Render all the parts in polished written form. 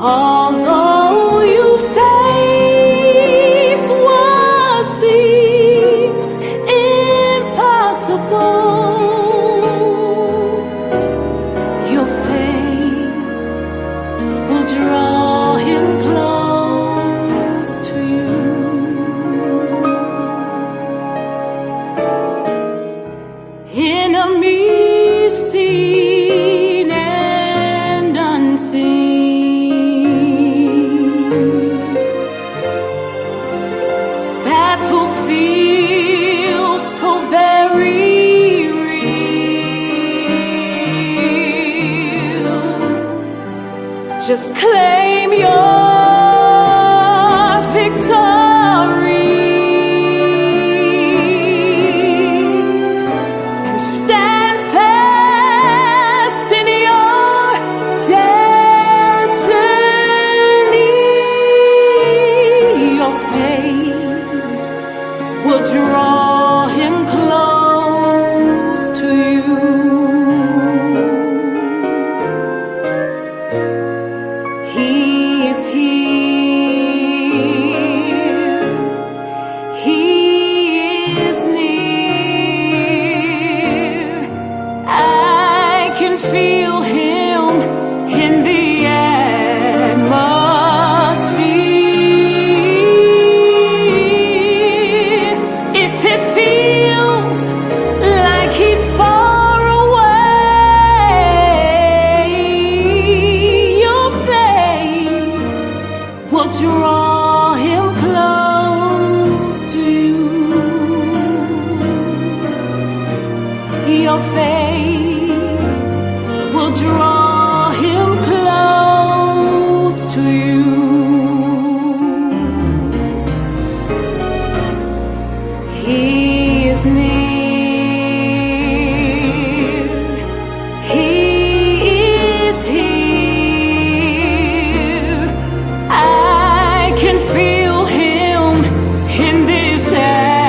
Although you face what seems impossible, your faith will draw him close to you. Enemies seen and unseen, battles feel so very real. Just claim your victory and stand fast in your destiny. Your faith will draw him close to you. He is here. He is near. I can feel him in the atmosphere. If it feels like he's far away, your faith will draw him close to you. Your faith will draw him close to you. He is near. He is here. I can feel him in this atmosphere.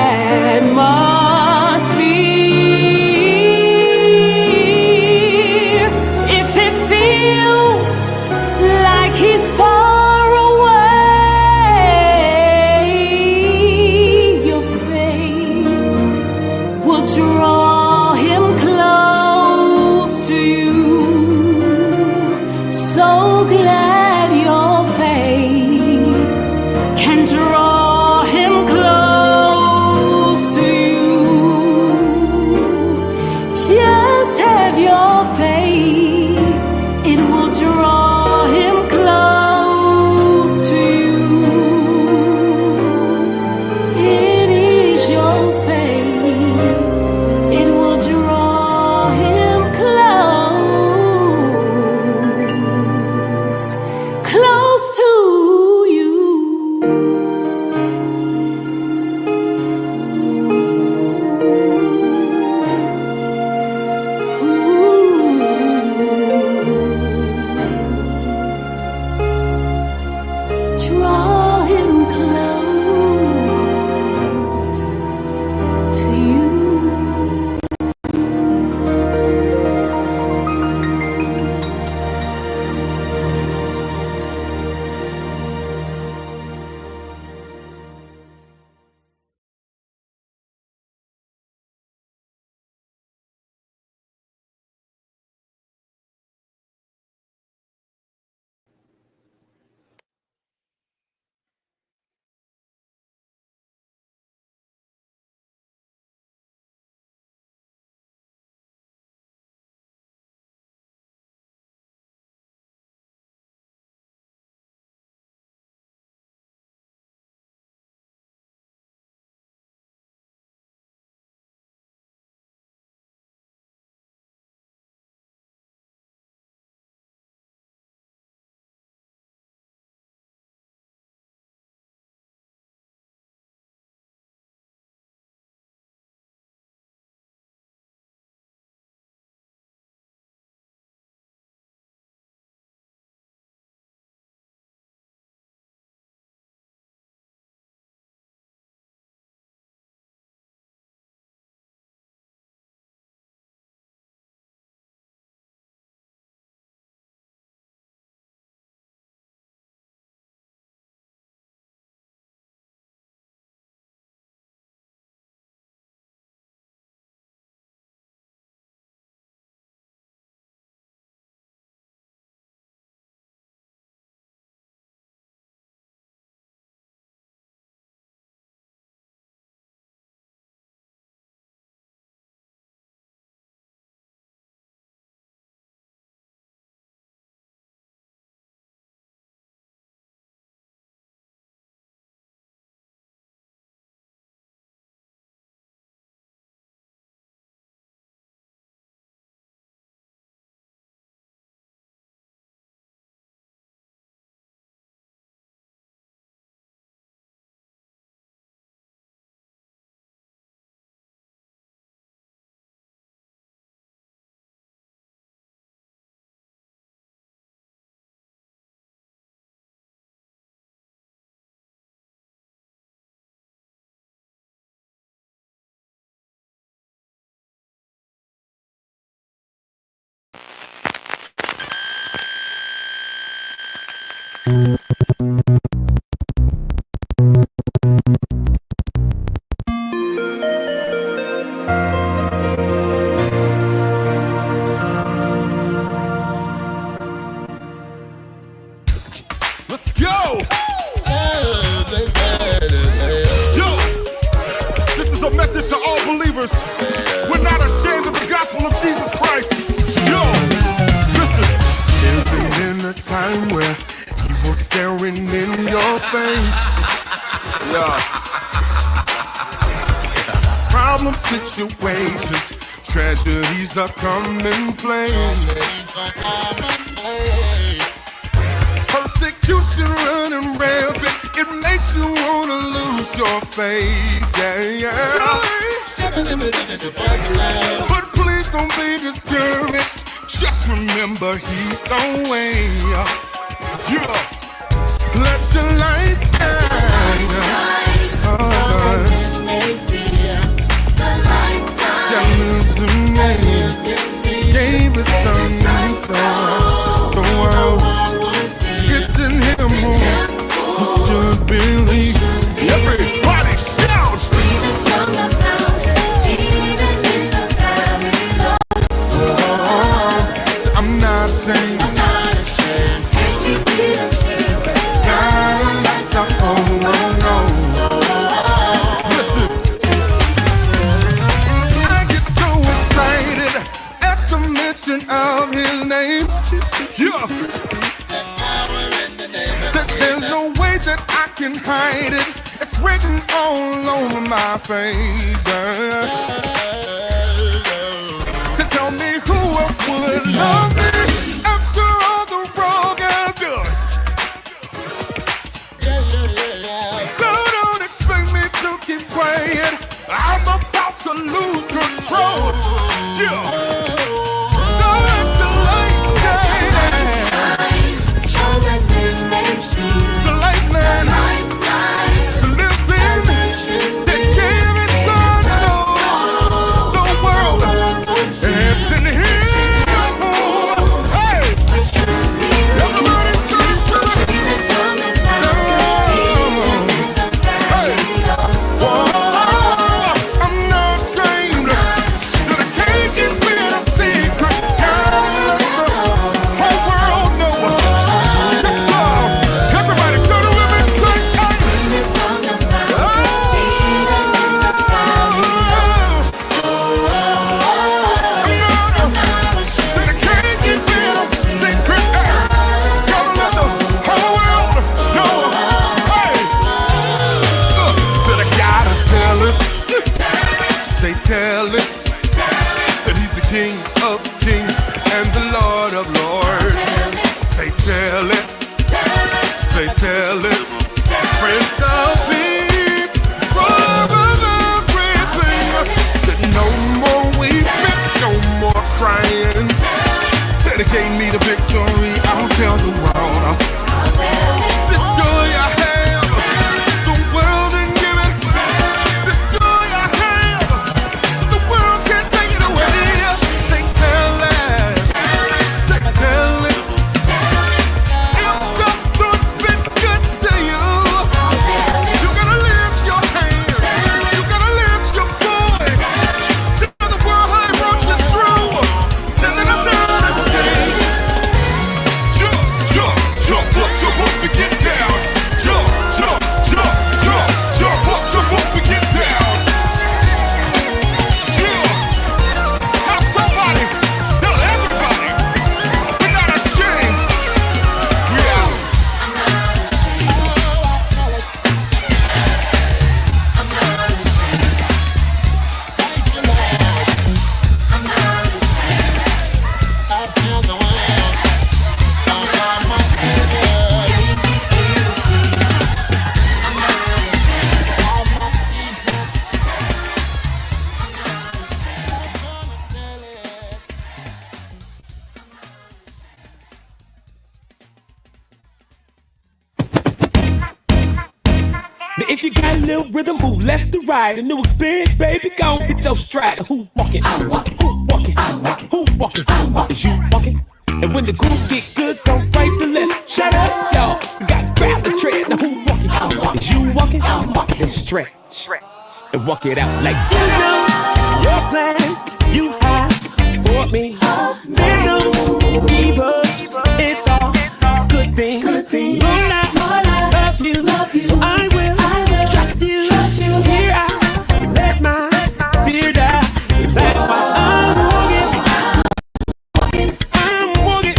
face. Yeah. Problem situations, tragedies are commonplace. Persecution running rampant, it makes you wanna lose your faith. Yeah. But please don't be discouraged. Just remember he's the way. Yeah. Let your light shine. Gave his son so the world gets in him who should believe. Everybody shout! Even from the mountain, even in the valley low. I'm not ashamed. I'm not ashamed. Can't keep it a secret. Gotta let the whole world know. Listen. I get so excited at the mention of his name. Yeah. Said there's no way that I can hide it. It's written all over my face. So tell me who else would love me after all the wrong I've done. So don't expect me to keep quiet. I'm about to lose control. Yeah. So let the light shine. So that they may see the lifeline. The lives in that gave its son so the world is in him. Hey, everybody sing to it. Hey, I'm not ashamed. So the can't keep it a secret. Gotta let the whole world know. Yes, everybody show the women say, hey. So the can't keep it a secret. Gotta let the whole world know. Hey. Said I gotta tell it. Say tell it. Said he's the King of kings and the Lord of lords. Say tell it. Say tell it. Prince of peace. Father of everything. Said no more weeping, no more crying. Said he gave me the victory. I'll tell the world. This joy I have, the world didn't give it. This joy I have, so the world can't take it away. Say tell it. Say tell it. If God has been good to you, you gotta lift your hands. You gotta lift your voice. Tell the world how he brought you through. Say that I'm not ashamed. Jump, jump, jump up, we get down. Jump, jump, jump, jump, jump up, we get down. Yeah. Tell somebody, tell everybody, we're not ashamed. Yeah. Now if you got a little rhythm, move left to right. A new experience, baby, go on, get your stride. Who walking? I'm walking. Who walking? I'm walking. Who walking? I'm walking. Is you walking? And when the grooves get good, go right to left. Shut up, y'all. You got grab the tread. Now who walking? I'm walking. Is you walking? I'm walking. Then stretch and walk it out like you know your plans you have for me. There's no evil. It's all good things. Lord, I love you. So I will trust you. Here I let my fear die. That's why I'm walking. I'm walking.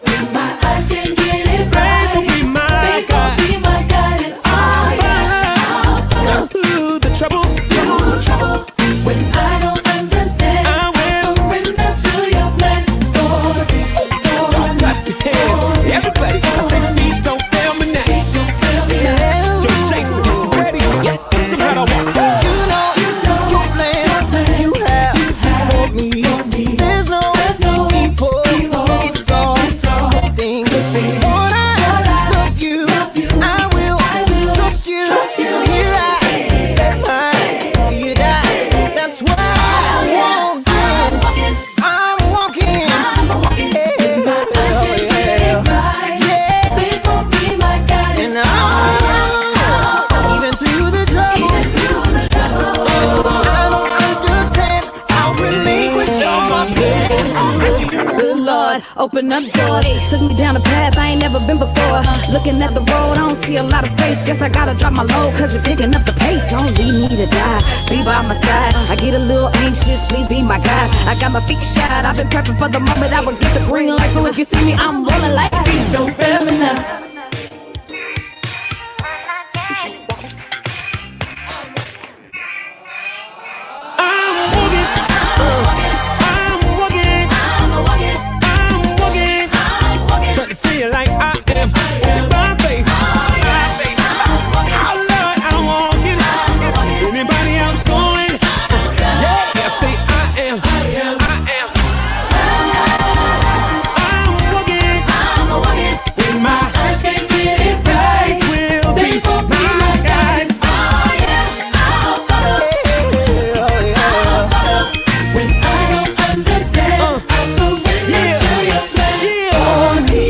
With my eyes can get it right. Faith will be my guide. open up doors. Took me down a path I ain't never been before. Looking at the road, I don't see a lot of space. Guess I gotta drop my load, cause you're picking up the pace. Don't leave me to die, be by my side. I get a little anxious, please be my guide. I got my feet shot, I've been prepping for the moment I would get the green light. So if you see me, I'm rolling like feet don't fail me now. Like I am by faith. Oh Lord, I'm walking. Anybody else going? Yeah, say I am. I'm walking. When my eyes can't see it right, will be my guide. Oh yeah, I'll follow. I'll follow. When I don't understand, I surrender to your plan for me.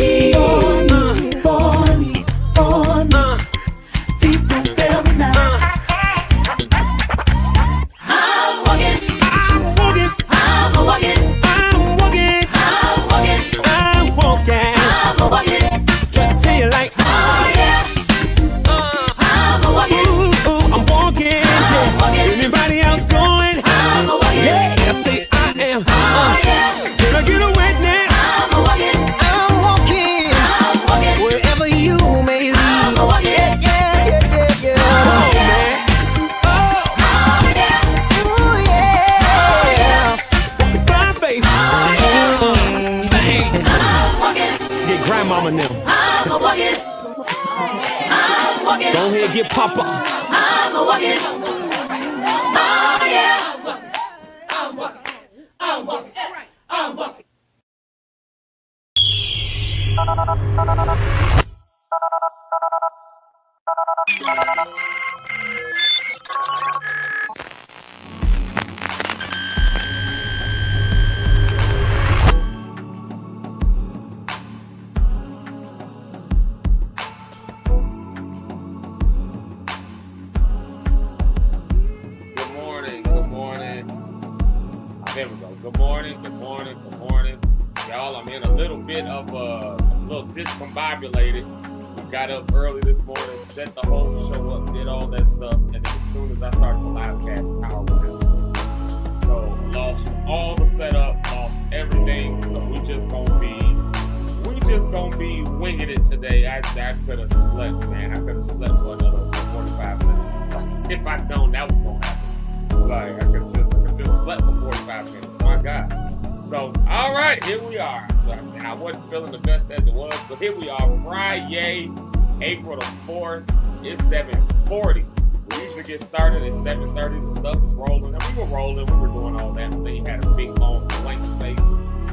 Grandmama now. I'm a walking. I'm walking. Go ahead, get Papa. I'm a walking. Oh yeah. I'm walking. I'm walking. I'm walking. There we go. Good morning. Y'all, I'm in a little bit of a little discombobulated. We got up early this morning, set the whole show up, did all that stuff, and then as soon as I started the live cast, power went out. So lost all the setup, lost everything. So we just gonna be winging it today. I could have slept, man. I could have slept for another 45 minutes. Like, if I'd known that was gonna happen, like I could just slept for 45 minutes. My God. So, all right, here we are. I wasn't feeling the best as it was, but here we are. FriYay, April the 4th. It's 7:40. We usually get started at 7:30 and stuff is rolling. And we were rolling. We were doing all that. But then you had a big, long, blank space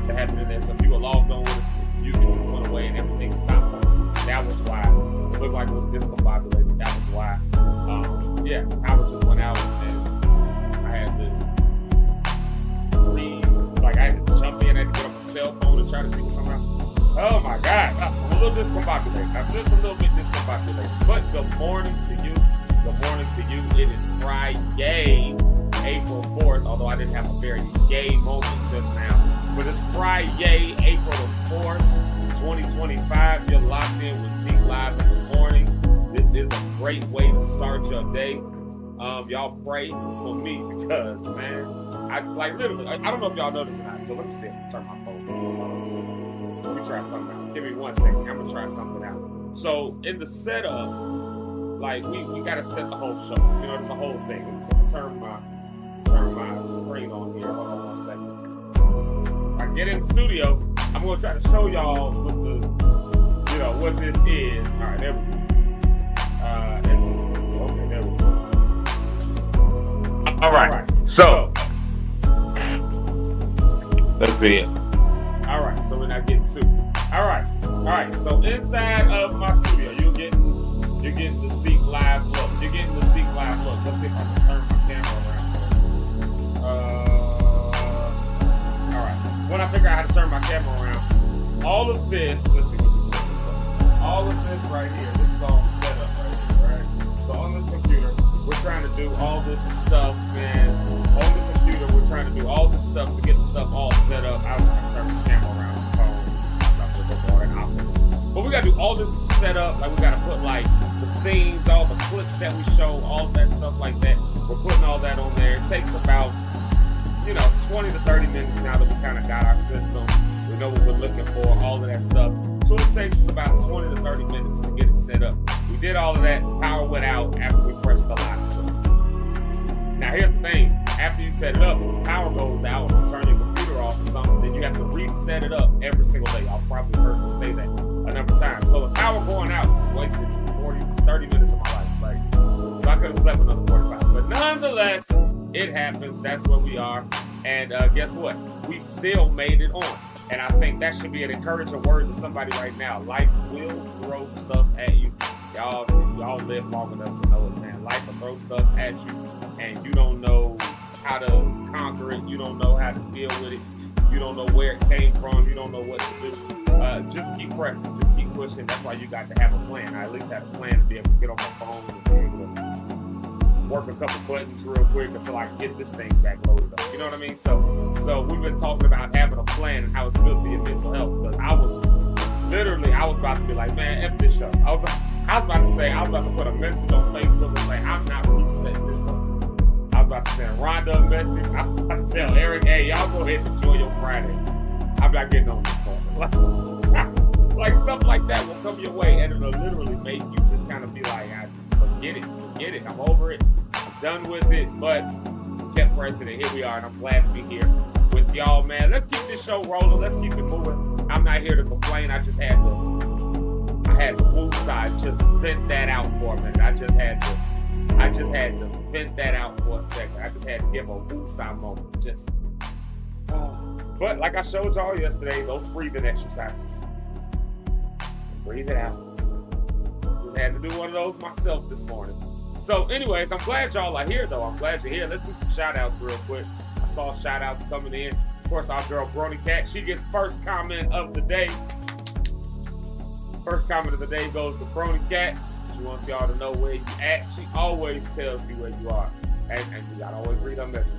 that happened in there. So people logged on with us. You just went away and everything stopped. That was why. It looked like it was discombobulated. That was why. Yeah, power just went out and I had to I had to jump in, I had to get on my cell phone and try to figure something out. Oh my God, so I'm a little discombobulated. I'm just a little bit discombobulated. But good morning to you. Good morning to you. It is FriYay, April 4th, although I didn't have a very yay moment just now. But it's FriYay, April the 4th, 2025. You're locked in with Zeke live in the morning. This is a great way to start your day. Y'all pray for me because, man, I literally, I don't know if y'all noticed or not, so let me see if I can turn my phone on. Let me try something out. Give me 1 second. I'm going to try something out. So, in the setup, we got to set the whole show. You know, it's a whole thing. So, I'm going to turn my screen on here. Hold on 1 second. If I get in the studio, I'm going to try to show y'all what this is. All right, there we go. Okay, there we go. All right. So, let's see it. All right. So we're not getting two. All right. So inside of my studio, you're getting the Zeke live look. Let's see if I can turn my camera around. All right. When I figure out how to turn my camera around, all of this. Let's see. All of this right here. This is all set up right here. Right. So on this computer, we're trying to do all this stuff, man. On the computer, we're trying to do all this stuff to get the stuff all set up. I don't know how to turn this camera around on the phone. all that awkwardness. But we gotta do all this set up. Like we gotta put like the scenes, all the clips that we show, all that stuff like that. We're putting all that on there. It takes about 20 to 30 minutes now that we kind of got our system. We know what we're looking for, all of that stuff. So it takes us about 20 to 30 minutes to get it set up. We did all of that. Power went out after we pressed the lock. Now here's the thing. After you set it up, when the power goes out and you turn your computer off or something, then you have to reset it up every single day. I've probably heard me say that a number of times. So the power going out wasted 30 minutes of my life. Like, so I could have slept another 45. But nonetheless, it happens. That's where we are. And guess what? We still made it on. And I think that should be an encouraging word to somebody right now. Life will throw stuff at you. Y'all live long enough to know it, man. Life will throw stuff at you, and you don't know how to conquer it. You don't know how to deal with it. You don't know where it came from. You don't know what to do. Just keep pressing. Just keep pushing. That's why you got to have a plan. I at least had a plan to be able to get on my phone and be able to work a couple buttons real quick until I can get this thing back loaded up. You know what I mean? So we've been talking about having a plan and how it's good for your mental health. Because I was about to be like, man, F this show. I was about to put a message on Facebook and say, I'm not resetting this up. I was about to send Rhonda a message. I was about to tell Eric, hey, y'all go ahead and enjoy your Friday. I'm not getting on this phone. Like stuff like that will come your way, and it'll literally make you just kind of be like, forget it. I'm over it. I'm done with it. But we kept pressing it. Here we are, and I'm glad to be here with y'all, man. Let's keep this show rolling. Let's keep it moving. I'm not here to complain. I just had the woo side just vent that out for a minute. I just had to vent that out for a second. I just had to give a woo side moment. But like I showed y'all yesterday, those breathing exercises. Breathe it out. I had to do one of those myself this morning. So anyways, I'm glad y'all are here though. I'm glad you're here. Let's do some shout outs real quick. I saw shout outs coming in. Of course, our girl Brony Cat, she gets first comment of the day. First comment of the day goes to Brony Cat. She wants y'all to know where you at. She always tells you where you are. And you gotta always read her message.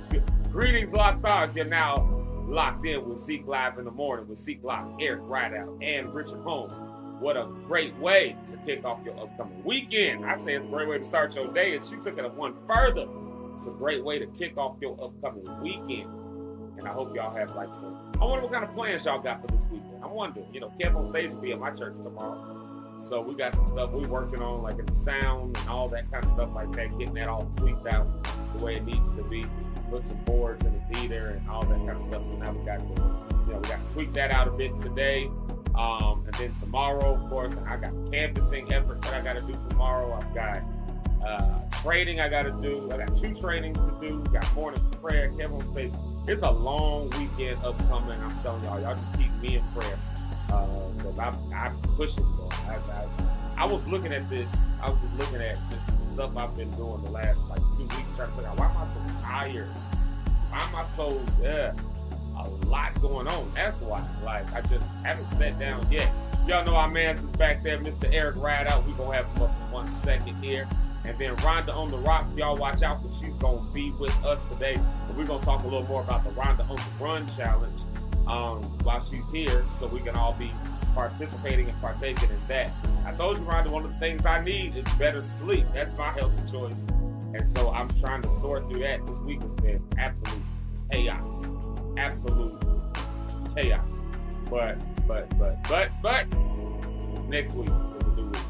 Greetings, Lock Stars. You're now locked in with Zeke Live in the Morning with Zeke Lock, Eric Rideout, and Richard Holmes. What a great way to kick off your upcoming weekend. I say it's a great way to start your day, and she took it one further. It's a great way to kick off your upcoming weekend. And I hope y'all have I wonder what kind of plans y'all got for this weekend. I'm wondering, Kev on stage will be at my church tomorrow. So we got some stuff we're working on, like in the sound and all that kind of stuff like that, getting that all tweaked out the way it needs to be. Put some boards in the theater and all that kind of stuff. So now we got to tweak that out a bit today. And then tomorrow, of course, and I got canvassing effort that I got to do tomorrow. I've got training I got to do. I got 2 trainings to do. We got morning prayer, Kev on stage. It's a long weekend upcoming. I'm telling y'all just keep me in prayer because I'm pushing. I was looking at this. I was looking at this stuff I've been doing the last 2 weeks, trying to figure out why am I so tired? Why am I so a lot going on? That's why. I just haven't sat down yet. Y'all know our man's is back there, Mr. Eric Rideout. We gonna have him up in 1 second here. And then Rhonda on the Rocks, y'all watch out because she's going to be with us today. And we're going to talk a little more about the Rhonda on the Run challenge while she's here so we can all be participating and partaking in that. I told you, Rhonda, one of the things I need is better sleep. That's my healthy choice. And so I'm trying to sort through that. This week has been absolute chaos. Absolute chaos. But next week is a new week.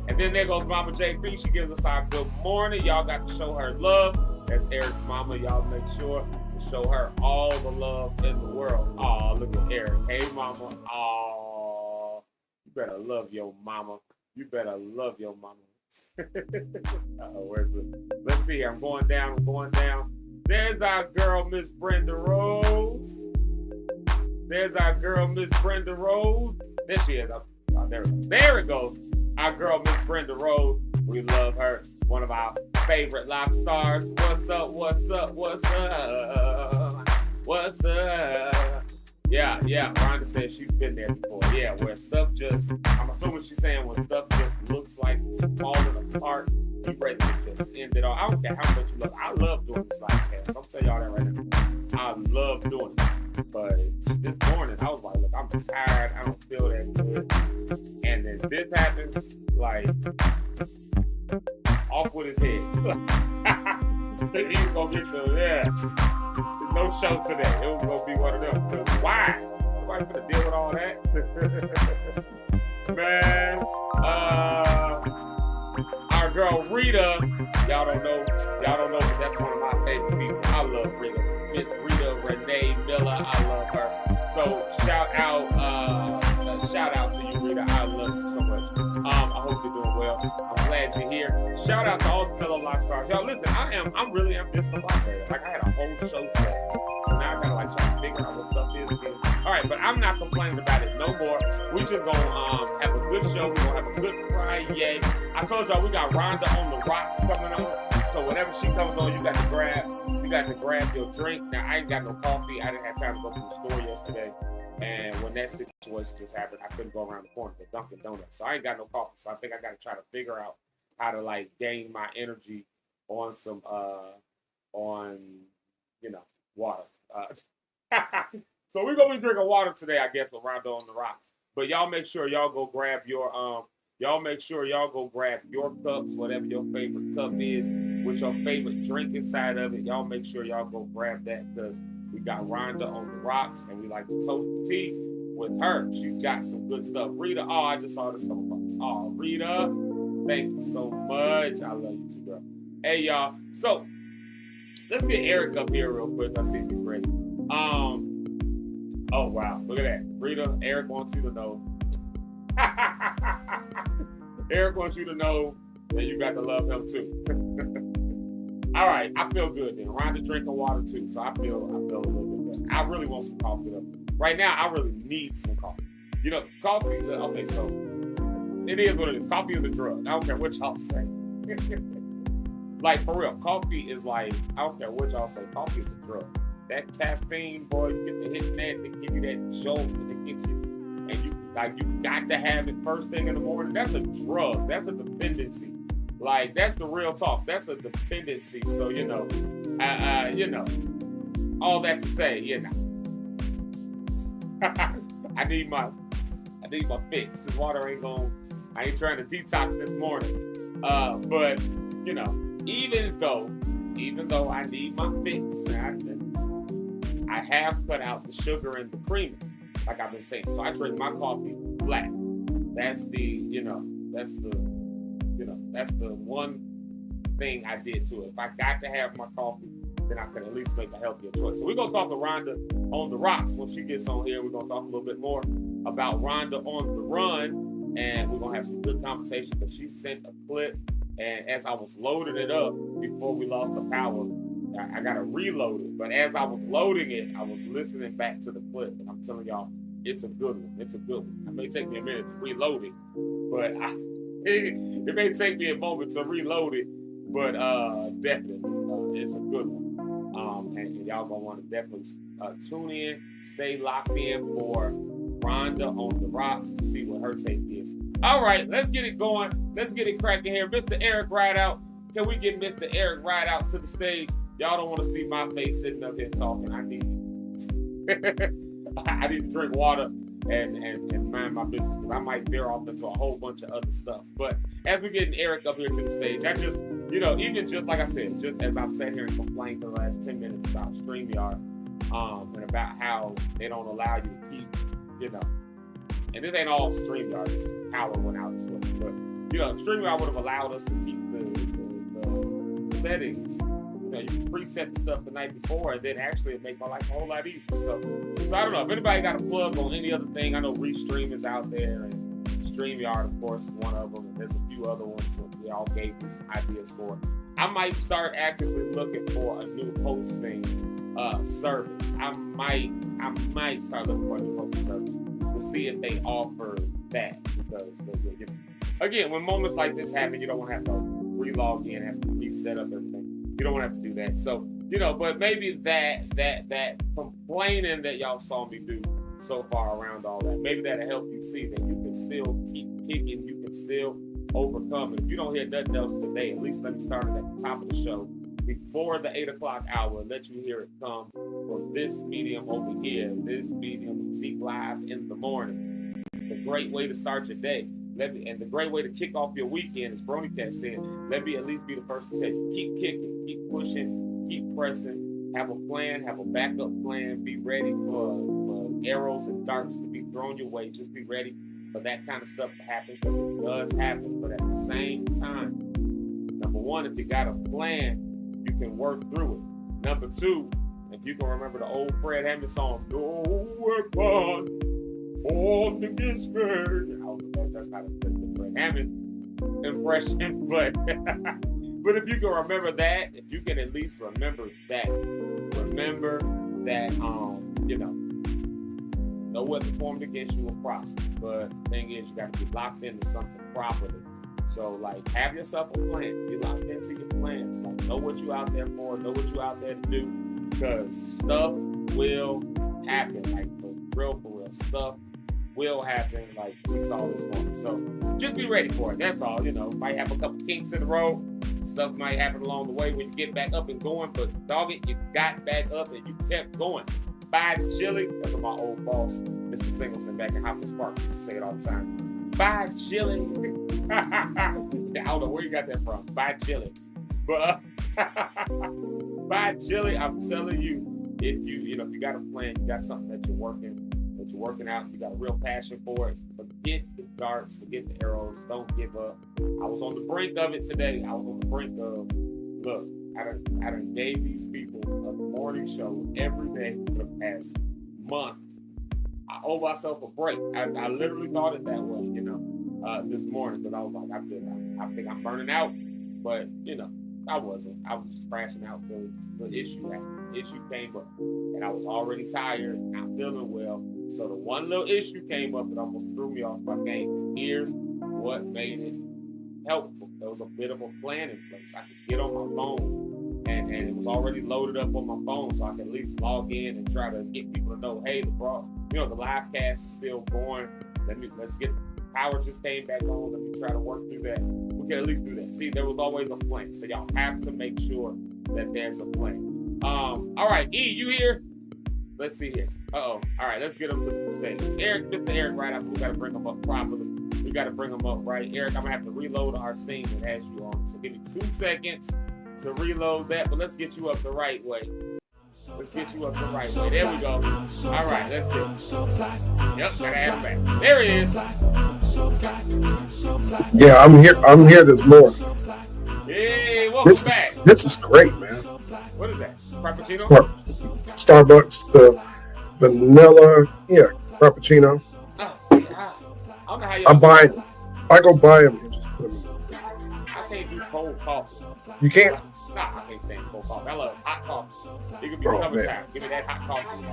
And then there goes Mama JP. She gives us our good morning. Y'all got to show her love. That's Eric's mama. Y'all make sure to show her all the love in the world. Aw, look at Eric. Hey, mama. Aw, you better love your mama. You better love your mama. Where's the? Let's see. I'm going down. There's our girl, Miss Brenda Rose. There she is. Oh, there it goes. Our girl, Miss Brenda Rose. We love her. One of our favorite Lock Stars. What's up? Yeah. Rhonda says she's been there before. Yeah, where stuff just, I'm assuming she's saying when stuff just looks like it's falling apart, you ready to just end it all. I don't care how much you love. I love doing this podcast. I'm telling y'all that right now. I love doing it. But this morning, I was like, look, I'm tired. I don't feel that good. And then this happens, like, off with his head. He's going to get there's no show today. It was going to be one of them. Why? Nobody going to deal with all that? Man, our girl Rita, y'all don't know, but that's one of my favorite people. I love Rita. Miss Rita Renee Miller, I love her. So shout out to you, Rita. I love you so much. I hope you're doing well. I'm glad you're here. Shout out to all the fellow Lock stars. Y'all listen, I'm really discombobulated. Like I had a whole show for that. So now I gotta try to figure out what stuff is again. All right, but I'm not complaining about it no more. We just gonna have a good show. We're gonna have a good FriYay. I told y'all we got Rhonda on the Rocks coming on. So whenever she comes on, you got to grab your drink. Now I ain't got no coffee. I didn't have time to go to the store yesterday. And when that situation just happened, I couldn't go around the corner to Dunkin' Donuts. So I ain't got no coffee. So I think I got to try to figure out how to gain my energy on some water. So we're gonna be drinking water today, I guess, with Rhonda on the Rocks. But y'all make sure y'all go grab your cups, whatever your favorite cup is, with your favorite drink inside of it. Y'all make sure y'all go grab that because we got Rhonda on the Rocks and we like to toast the tea with her. She's got some good stuff. Rita, I just saw this come across. Oh, Rita, thank you so much. I love you too, girl. Hey, y'all. So let's get Eric up here real quick. Let's see if he's ready. Oh, wow. Look at that. Rita, Eric wants you to know. Eric wants you to know that you got to love him too. All right, I feel good then. Rhonda's drinking water too, so I feel a little bit better. I really want some coffee though. Right now, I really need some coffee. Coffee. Okay, so it is what it is. Coffee is a drug. I don't care what y'all say. For real, coffee is I don't care what y'all say. Coffee is a drug. That caffeine, boy, you get to hit that, they give you that jolt, and it gets you. And you got to have it first thing in the morning. That's a drug. That's a dependency. That's the real talk. That's a dependency. So all that to say, I need my fix. This water ain't I ain't trying to detox this morning. But even though I need my fix, I have cut out the sugar and the creamer. Like I've been saying. So I drink my coffee black. That's the one thing I did to it. If I got to have my coffee, then I could at least make a healthier choice. So we're going to talk to Rhonda on the Rocks. When she gets on here, we're going to talk a little bit more about Rhonda on the Run. And we're going to have some good conversation because she sent a clip. And as I was loading it up before we lost the power, I got to reload it. But as I was loading it, I was listening back to the clip. And I'm telling y'all, it's a good one. It's a good one. It may take me a minute to reload it, but it may take me a moment to reload it. But definitely, it's a good one. And y'all going to want to definitely tune in, stay locked in for Rhonda on the Rocks to see what her take is. All right, let's get it going. Let's get it cracking here. Mr. Eric Rideout. Can we get Mr. Eric Rideout to the stage? Y'all don't want to see my face sitting up here talking. I need I need to drink water and mind my business because I might veer off into a whole bunch of other stuff. But as we're getting Eric up here to the stage, I just, even just like I said, just as I've sat here and complained for the last 10 minutes about StreamYard and about how they don't allow you to keep, and this ain't all StreamYard, this power went out as well. But, StreamYard would have allowed us to keep the settings. You can preset the stuff the night before, and then actually it make my life a whole lot easier. So I don't know if anybody got a plug on any other thing. I know Restream is out there, and StreamYard, of course, is one of them. And there's a few other ones that we all gave me some ideas for. I might start actively looking for a new hosting service. I might start looking for a new hosting service to see if they offer that because again, when moments like this happen, you don't want to have to re-log in, have to reset up everything. You don't want to have to do that. So, but maybe that complaining that y'all saw me do so far around all that, maybe that'll help you see that you can still keep kicking, you can still overcome. And if you don't hear nothing else today, at least let me start it at the top of the show before the 8 o'clock hour, let you hear it come for this medium over here, this medium, Zeke Live in the morning. The great way to start your day. And the great way to kick off your weekend, as Brony Cat said, let me at least be the first to tell you, keep kicking, keep pushing, keep pressing, have a plan, have a backup plan, be ready for arrows and darts to be thrown your way. Just be ready for that kind of stuff to happen, because it does happen. But at the same time, number one, if you got a plan, you can work through it. Number two, if you can remember the old Fred Hammond song, "No weapon formed against me." That's not a Fred Hammond impression, but but if you can remember that, if you can at least remember that, no weapon formed against you will prosper. But the thing is, you got to be locked into something properly. So, like, have yourself a plan. Be locked into your plans. Like, know what you out there for. Know what you out there to do. Because stuff will happen. Like, for real, stuff will happen. Like we saw this morning. So, just be ready for it. That's all. Might have a couple kinks in the road. Stuff might happen along the way when you get back up and going. But, dog it, you got back up and you kept going. Bye, Chili. That's what my old boss, Mr. Singleton, back in Hopkins Park, used to say it all the time. Bye, Chili. I don't know where you got that from. Bye, Chili. But bye, Chili. I'm telling you, if you got a plan, you got something that you're working out, you got a real passion for it. Forget the darts, forget the arrows. Don't give up. I was on the brink of it today. I was on the brink of, look, I done gave these people a morning show every day for the past month. I owe myself a break. I literally thought it that way, this morning, because I was like, I think I'm burning out, but I wasn't. I was just crashing out because the issue came up, and I was already tired, not feeling well. So the one little issue came up that almost threw me off my game. Here's what made it helpful. There was a bit of a plan in place. I could get on my phone, and it was already loaded up on my phone, so I could at least log in and try to get people to know, hey, the live cast is still going. Let's get power just came back on. Let me try to work through that. We can at least do that. See, there was always a plan, so y'all have to make sure that there's a plan. All right, E, you here? Let's see here. All right, let's get him to the stage. Mr. Eric, right up. We got to bring him up properly. We got to bring him up, right? Eric, I'm going to have to reload our scene that has you on. So give me 2 seconds to reload that, but let's get you up the right way. There we go. All right, let's see. Yep, gotta have him back. There he is. Yeah, I'm here this morning. Hey, welcome back. This is great, man. What is that? Frappuccino? Starbucks, the vanilla, Frappuccino. Oh, see, I don't know how you. I go buy them and just put them in. I can't do cold coffee. You can't? Nah, I can't stand cold coffee. I love hot coffee. It could be summertime. Man. Give me that hot coffee.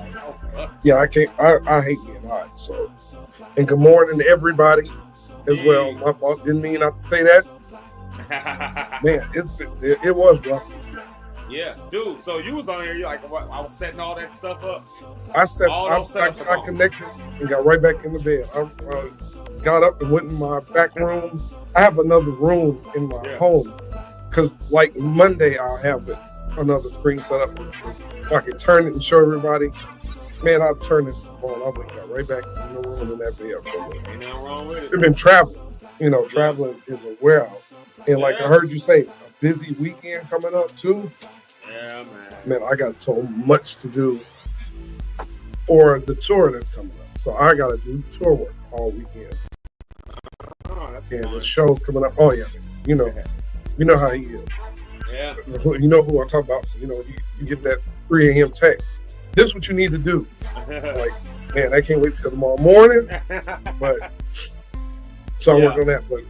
Yeah, I can't. I hate being hot. So, and good morning to everybody as well. My fault. Didn't mean not to say that. Man, it was rough. Yeah, dude. So you was on here. You're like, what? I was setting all that stuff up. I connected and got right back in the bed. I got up and went in my back room. I have another room in my home because, like Monday, I'll have another screen set up so I can turn it and show everybody. Man, I'll turn this phone off and got right back in the room in that bed. Ain't nothing wrong with it. We've been traveling. Traveling is a wear out. And like I heard you say, a busy weekend coming up too. Yeah, man, I got so much to do for the tour that's coming up. So I got to do tour work all weekend. And the show's coming up. Oh, yeah. You know how he is. Yeah. You know who I'm talking about. So, you get that 3 a.m. text. This is what you need to do. Like, man, I can't wait till tomorrow morning. But so I'm working on that. But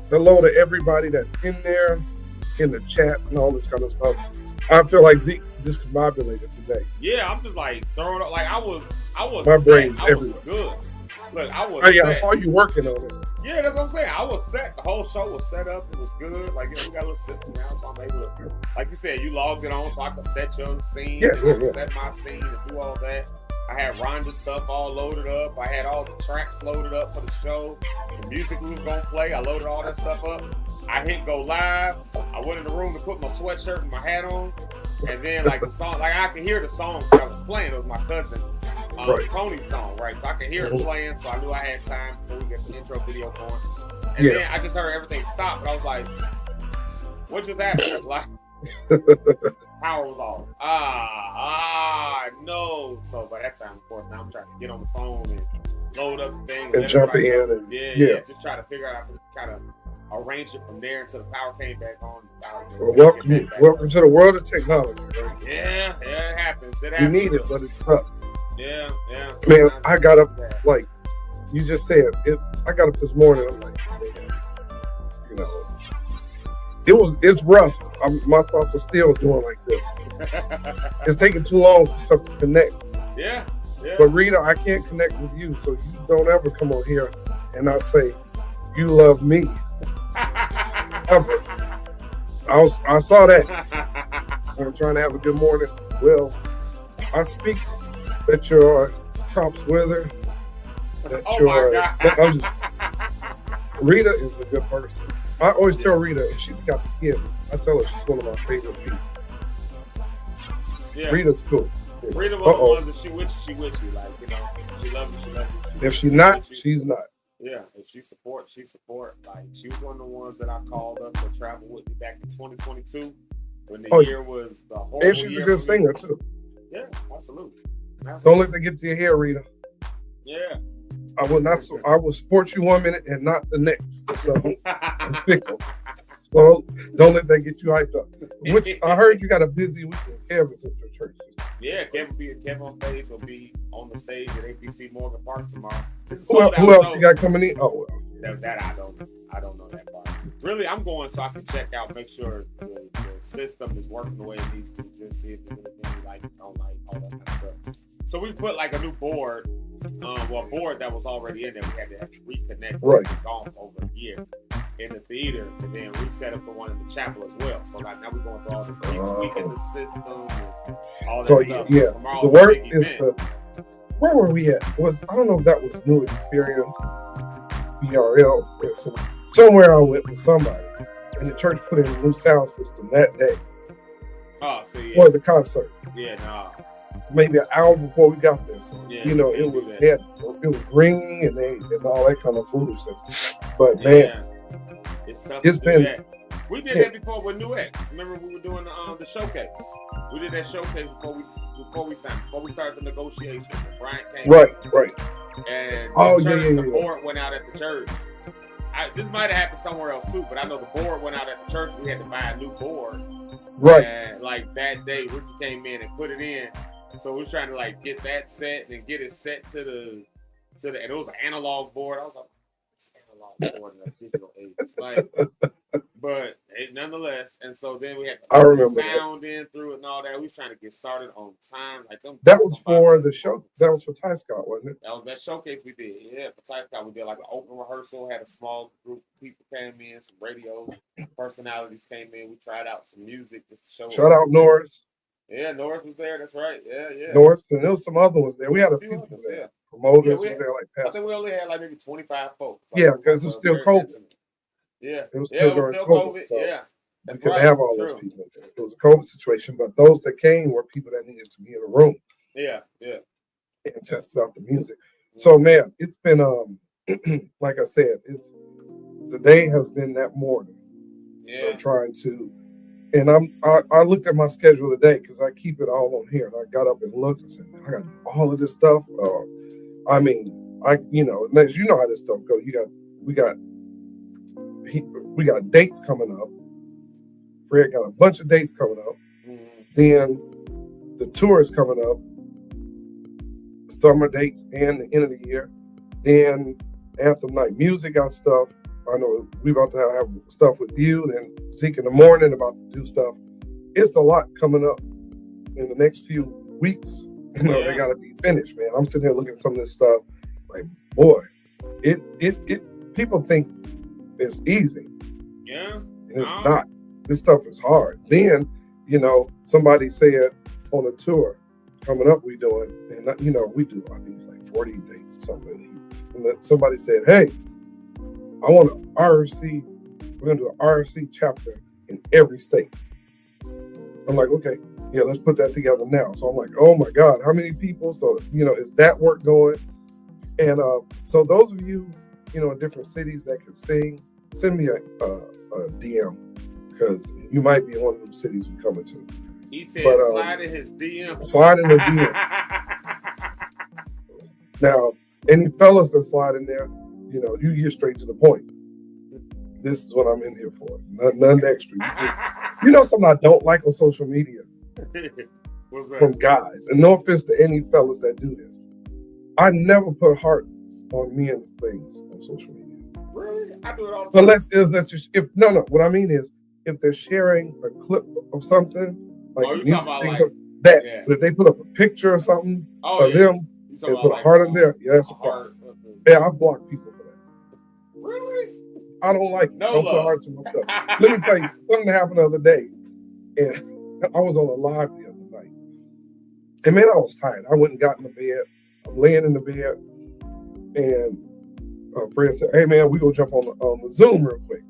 hello to everybody that's in there, in the chat and all this kind of stuff. I feel like Zeke discombobulated today. Yeah, I'm just like throwing up. Like I was. My brain's everywhere. Good. Look, I was. Oh yeah, I saw you working on it. Yeah, that's what I'm saying. I was set. The whole show was set up. It was good. Like we got a little system now, so I'm able to. Like you said, you logged it on, so I could set your scene. Set my scene and do all that. I had Rhonda stuff all loaded up. I had all the tracks loaded up for the show. The music we was gonna play. I loaded all that stuff up. I hit go live. I went in the room to put my sweatshirt and my hat on. And then like the song, like I could hear the song that I was playing. It was my cousin Tony's song, right? So I could hear it playing. So I knew I had time before we get the intro video going. And then I just heard everything stop, but I was like, "What just happened?" Like power was off. No. So by that time, of course, now I'm trying to get on the phone and load up the thing and jump in. And, just try to figure out how to kind of arrange it from there until the power came back on. Well, welcome to the world of technology. Right? Yeah, it happens. You need it, but it's tough. Yeah. Man, I got up like you just said. I got up this morning. I'm like, man, you know, it's rough. My thoughts are still doing like this. It's taking too long for stuff to connect. Yeah. But Rita, I can't connect with you, so you don't ever come on here and not say you love me. Ever. I saw that. I'm trying to have a good morning. Well, I speak that your crops wither. That Rita is a good person. I always tell Rita, if she's got the kid, I tell her she's one of my favorite people. Yeah. Rita's cool. Rita was the ones that she with you. Like, you know, she loves you. If she's not, she's not. Yeah, if she support. Like, she was one of the ones that I called up to travel with me back in 2022 when the year was the whole and she's year a good singer, too. Yeah, absolutely. Don't let that get to your hair, Rita. Yeah. I will support you 1 minute and not the next. So I'm fickle. So don't let that get you hyped up. Which I heard you got a busy weekend, Kevin, since your church. Yeah, Kevin on stage will be on the stage at APC Morgan Park tomorrow. Who else you got coming in? Oh, well. That I don't know that part. Really, I'm going so I can check out, make sure the system is working the way it needs to, just see if there's anything like don't like all that kind of stuff. So we put like a new board, a board that was already in there. We had to reconnect. Right. Gone over a year in the theater, and then reset up the one in the chapel as well. So like now we're going through all the things, tweaking the system, and all that stuff. Yeah, the worst is where were we at? I don't know if that was New Experience, BRL, or somewhere I went with somebody, and the church put in a new sound system that day. Oh, so or the concert. Yeah, nah. Maybe an hour before we got there, so it was ringing and all that kind of foolishness. But man, it's tough. It's been. We did that before with New X. Remember we were doing the showcase. We did that showcase before we started the negotiations. Brian came. Right. And the board went out at the church. This might have happened somewhere else too, but I know the board went out at the church. We had to buy a new board. Right. And like that day, Ricky came in and put it in. So we were trying to like get that set and get it set to the and it was an analog board. I was like, it's an analog board in a digital age. Like, but nonetheless, and so then we had to put the sound in through it and all that. We was trying to get started on time. Like that was for the show. That was for Ty Scott, wasn't it? That was that showcase we did. Yeah, for Ty Scott, we did like an open rehearsal. Had a small group of people came in, some radio personalities came in. We tried out some music just to show. Shout out Norris. Yeah, Norris was there. That's right. Yeah. Norris, and there was some other ones there. We had a few people there. Promoters were there, like I think we only had like maybe 25 folks. Like, because it was still COVID. Yeah, it was still COVID. So we couldn't have all those people there. It was a COVID situation, but those that came were people that needed to be in a room. Yeah. And tested out the music. So man, it's been like I said, the day has been that morning. Yeah. I'm trying to. And I looked at my schedule today because I keep it all on here. And I got up and looked and said, I got all of this stuff. As you know how this stuff goes. We got dates coming up. Fred got a bunch of dates coming up. Mm-hmm. Then the tour is coming up. Summer dates and the end of the year. Then Anthem Night Music got stuff. I know we about to have stuff with you, and Zeke in the Morning about to do stuff. It's a lot coming up in the next few weeks. You know, they gotta be finished, man. I'm sitting here looking at some of this stuff, like, boy, it people think it's easy. Yeah. And it's not. This stuff is hard. Then, somebody said on a tour coming up we doing, and we do, I think it's like 40 dates or something. And then somebody said, hey, I want an RFC. We're going to do an RFC chapter in every state. I'm like, okay. Yeah, let's put that together now. So I'm like, oh my God, how many people? So, is that work going? And so those of you, in different cities that can sing, send me a DM, because you might be in one of them cities we're coming to. He said slide in his DM. Slide in the DM. Now, any fellas that slide in there, you get straight to the point. This is what I'm in here for. None extra. Something I don't like on social media What's that? from guys. And no offense to any fellas that do this. I never put hearts on men things on social media. Really? I do it all the time. What I mean is, if they're sharing a clip of something, like you music, talking about things like that, yeah. but if they put up a picture or something of them You and talking put about a heart in there, yeah, that's a heart. problem. Yeah, I block people for that. Really? I don't like it. No Don't love. put hearts in my stuff. Let me tell you, something happened the other day, and I was on a live the other night. And man, I was tired. I went and got in the bed. I'm laying in the bed, and a friend said, "Hey man, we gonna jump on the Zoom real quick."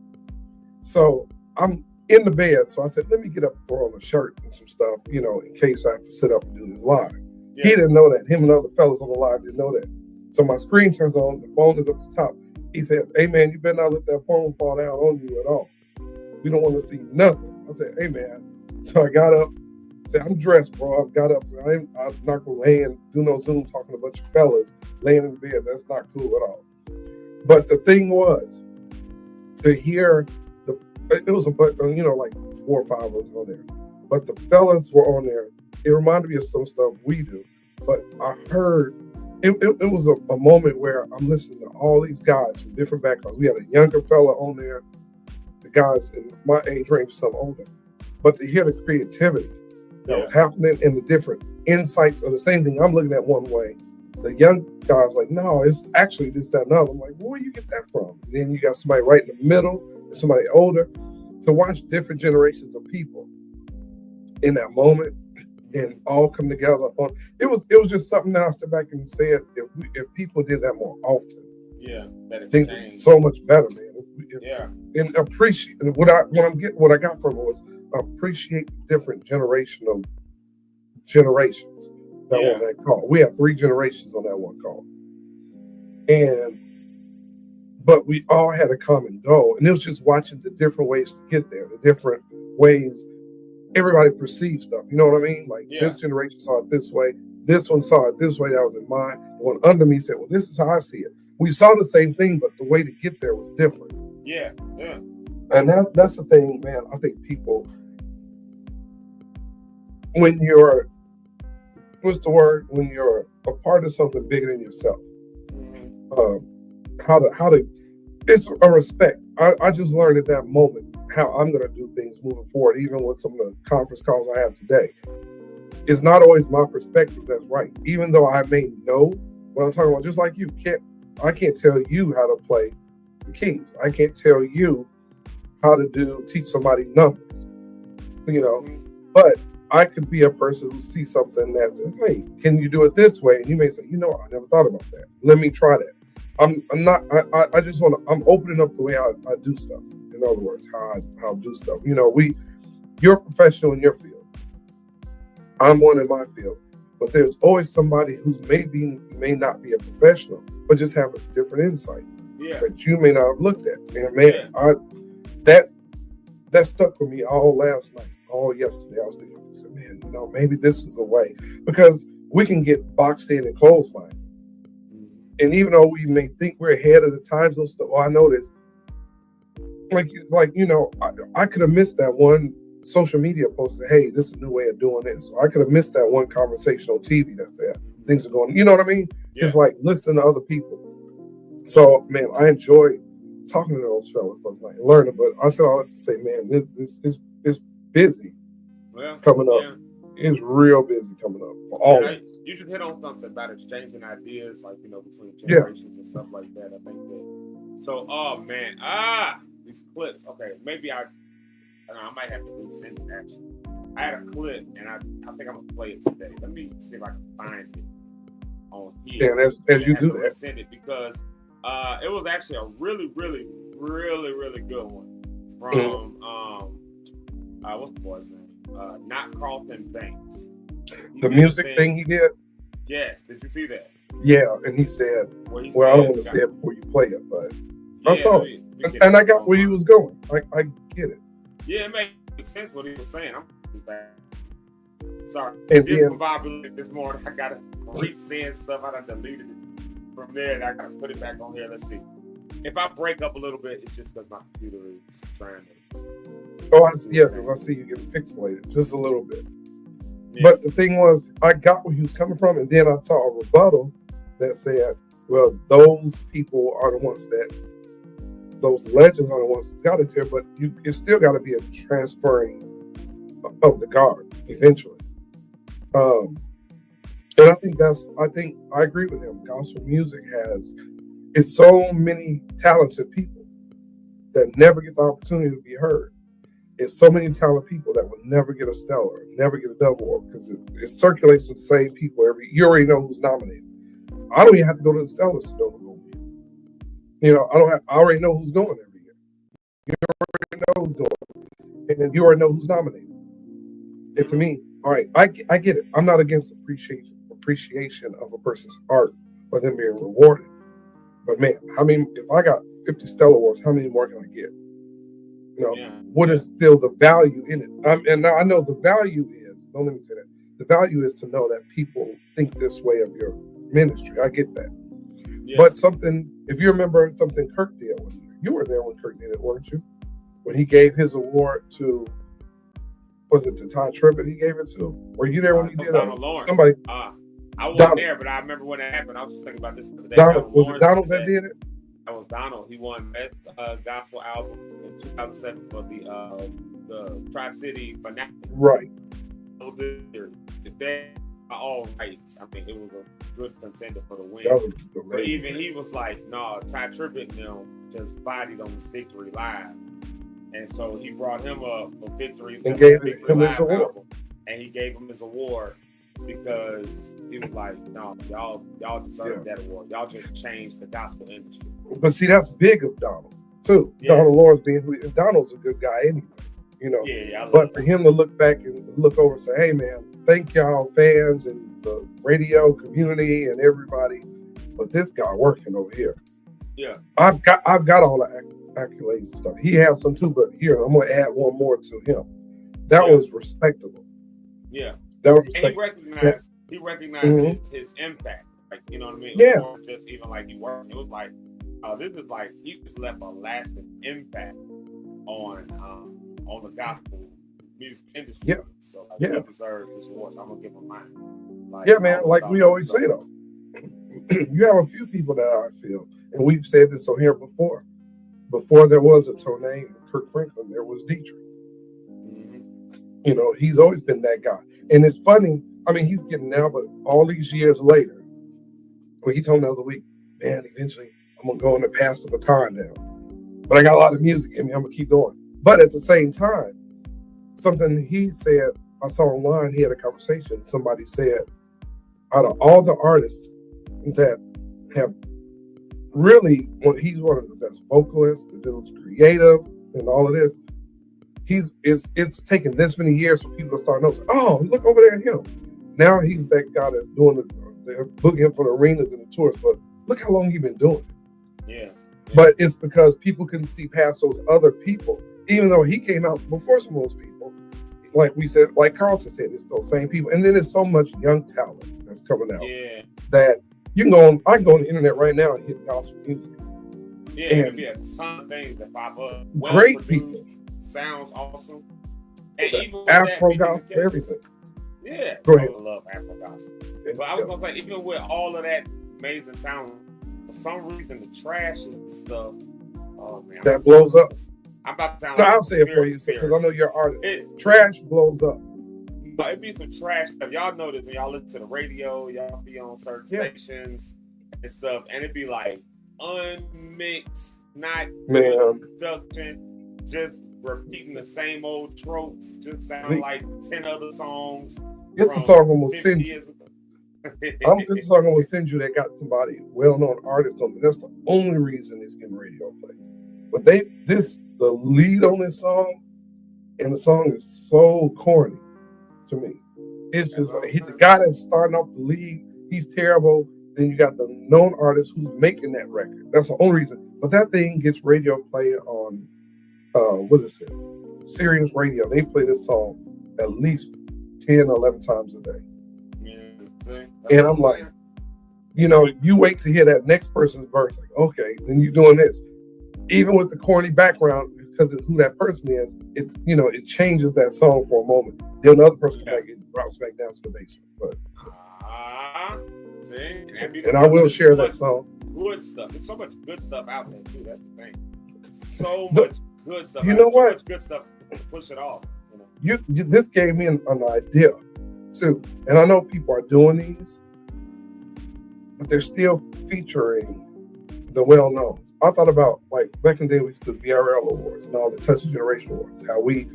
So I'm in the bed. So I said, "Let me get up and throw on a shirt and some stuff, in case I have to sit up and do this live." Yeah. He didn't know that. Him and other fellas on the live didn't know that. So my screen turns on. The phone is up the top. He said, "Hey man, you better not let that phone fall down on you at all. We don't want to see nothing." I said, "Hey man." So I got up. Said, "I'm dressed, bro." I got up. So I'm not gonna lay and do no Zoom talking to a bunch of fellas laying in bed. That's not cool at all. But the thing was, to hear it was like 4 or 5 of us on there, but the fellas were on there. It reminded me of some stuff we do. But I heard it was a moment where I'm listening to all these guys from different backgrounds. We had a younger fella on there, the guys in my age range, some older. But to hear the creativity that was happening and the different insights of the same thing I'm looking at one way, the young guy was like, "No, it's actually this, that, and other." I'm like, "Where do you get that from?" And then you got somebody right in the middle and somebody older. To watch different generations of people in that moment and all come together on it was just something that I stepped back and said, if people did that more often, things would be so much better, man. And appreciate what I got from it was appreciate different generations that on that call. We have 3 generations on that one call, but we all had a common goal, and it was just watching the different ways to get there, the different ways everybody perceives stuff. You know what I mean? Like this generation saw it this way, this one saw it this way, that was in mine. The one under me said, "Well, this is how I see it." We saw the same thing, but the way to get there was different. Yeah. And that's the thing, man. I think people, when you're a part of something bigger than yourself, how to it's a respect. I just learned at that moment how I'm going to do things moving forward, even with some of the conference calls I have today. It's not always my perspective that's right, even though I may know what I'm talking about. Just like you I can't tell you how to play the keys. I can't tell you how to teach somebody numbers, but I could be a person who sees something that says, "Hey, can you do it this way?" And you may say, "I never thought about that. Let me try that." I'm opening up the way I do stuff. In other words, how I do stuff. You're a professional in your field. I'm one in my field. But there's always somebody who may not be a professional, but just have a different insight that you may not have looked at. And man, that stuck with me all last night, all yesterday. I was thinking, man, maybe this is a way, because we can get boxed in and clotheslined. And even though we may think we're ahead of the times and stuff, I know this. I could have missed that one social media post that, "Hey, this is a new way of doing this." So I could have missed that one conversation on TV that said things are going. You know what I mean? Yeah. It's like listening to other people. So man, I enjoy talking to those fellas, like learning. But I said all that to say, man, this is busy coming up. Yeah. It's real busy coming up for all of us. You just hit on something about exchanging ideas, between generations and stuff like that. I think that. So, oh man, these clips. Okay, maybe I might have to resend it. Actually, I had a clip, and I think I'm gonna play it today. Let me see if I can find it on here. And as you do that, send it, because it was actually a really, really, really, really good one from what's the boy's name? not Carlton Banks. The music thing he did? Yes. Did you see that? Yeah, and he said, well, I don't want to say it before you play it, but I saw it. And I got where he was going. I get it. Yeah, it makes sense what he was saying. I'm bad. Sorry. And this then, this morning, I got to resend stuff. I done deleted it from there, and I got to put it back on here. Let's see. If I break up a little bit, it's just because my computer is trying to. Oh, I see you getting pixelated just a little bit. Yeah. But the thing was, I got where he was coming from, and then I saw a rebuttal that said, well, those people are the ones those legends are the ones that got it there, but it's still got to be a transferring of the guard eventually. And I think I agree with him. Gospel music it's so many talented people that never get the opportunity to be heard. It's so many talented people that will never get a stellar, never get a double award, because it circulates to the same people you already know who's nominated. I don't even have to go to the Stellars to know who's going to win. You know, I already know who's going every year. You already know who's going, and you already know who's nominated. And to me, all right, I get it. I'm not against appreciation of a person's art or them being rewarded. But man, if I got 50 Stellar Awards, how many more can I get? You know, what is still the value in it? And now I know the value is, don't let me say that. The value is to know that people think this way of your ministry. I get that. Yeah. But if you remember something Kirk did one year, you were there when Kirk did it, weren't you? When he gave his award to, was it to Ty Tribbett he gave it to? Were you there when he did that? Somebody. I wasn't there, but I remember when it happened. I was just thinking about this the other day. Was it Donald that did it? That was Donald. He won Best Gospel Album in 2007 for the Tri-City Finale. Right. All right. I mean, it was a good contender for the win. But even he was like, no, Ty Tribbett just bodied on his Victory Live. And so he brought him up for Victory and gave him his award. And he gave him his award because he was like, no, y'all deserve that award. Y'all just changed the gospel industry. But see, that's big of Donald, too. Yeah. Donald Lawrence Donald's a good guy anyway. You know, but for him to look back and look over and say, hey man, thank y'all fans and the radio community and everybody, but this guy working over here. Yeah. I've got all the accolades and stuff. He has some too, but here, I'm going to add one more to him. That was respectable. Yeah. That was respectable. And he recognized his impact. Like, you know what I mean? Yeah. It wasn't just even like he worked. It was like, this is like, he just left a lasting impact on the gospel music industry. Yeah. So he deserves this award. So I'm gonna give him mine. Like we always say though. You have a few people that I feel, and we've said this on here before. Before there was a Tone and Kirk Franklin, there was Dietrich. Mm-hmm. You know, he's always been that guy. And it's funny, he's getting now, but all these years later, he told me the other week, man, eventually I'm gonna go on and pass the baton now. But I got a lot of music in me, I'm gonna keep going. But at the same time, something he said, I saw online, he had a conversation. Somebody said, out of all the artists that have really, he's one of the best vocalists, the dude's creative, and all of this. It's taken this many years for people to start noticing, oh, look over there at him. Now he's that guy that's doing they're booking him for the arenas and the tours, but look how long he's been doing it. Yeah. But it's because people couldn't see past those other people. Even though he came out before some of those people, like we said, like Carlton said, it's those same people. And then there's so much young talent that's coming out that you can go on. I can go on the internet right now and hit gospel music. Yeah, it could be a ton of things that pop up. Great people. Sounds awesome. And even Afro gospel, everything. Yeah. Go ahead. I love Afro gospel. But I was going to say, even with all of that amazing talent, for some reason, the trash is the stuff. Oh, man. That blows up. I'm about to sound like I'll say it for you because I know you're an artist. Trash blows up. But it'd be some trash stuff. Y'all know this when y'all listen to the radio, y'all be on certain stations and stuff, and it'd be like unmixed, not production, just repeating the same old tropes, just sound like 10 other songs. It's a song I'm gonna send you. This is a song I'm gonna send you that got somebody well-known artist on it. That's the only reason it's getting radio play. But the lead on this song And the song is so corny to me. It's just like the guy that's starting off the league, he's terrible. Then you got the known artist who's making that record. That's the only reason. But that thing gets radio play on, what is it? Sirius Radio. They play this song at least 10 or 11 times a day. Yeah, and I'm like, you know, you wait to hear that next person's verse. Like, okay, then you're doing this. Even with the corny background, because of who that person is, it, you know, it changes that song for a moment. Then another person back, it drops back down to the basement. But see, and I will share that song. Good stuff. There's so much good stuff out there too. That's the thing. So much good stuff. You know what? So much good stuff to push it off. You this gave me an idea too, and I know people are doing these, but they're still featuring the well-known. I thought about, like, back in the day we used to do BRL awards and all the Touch Generation awards. How we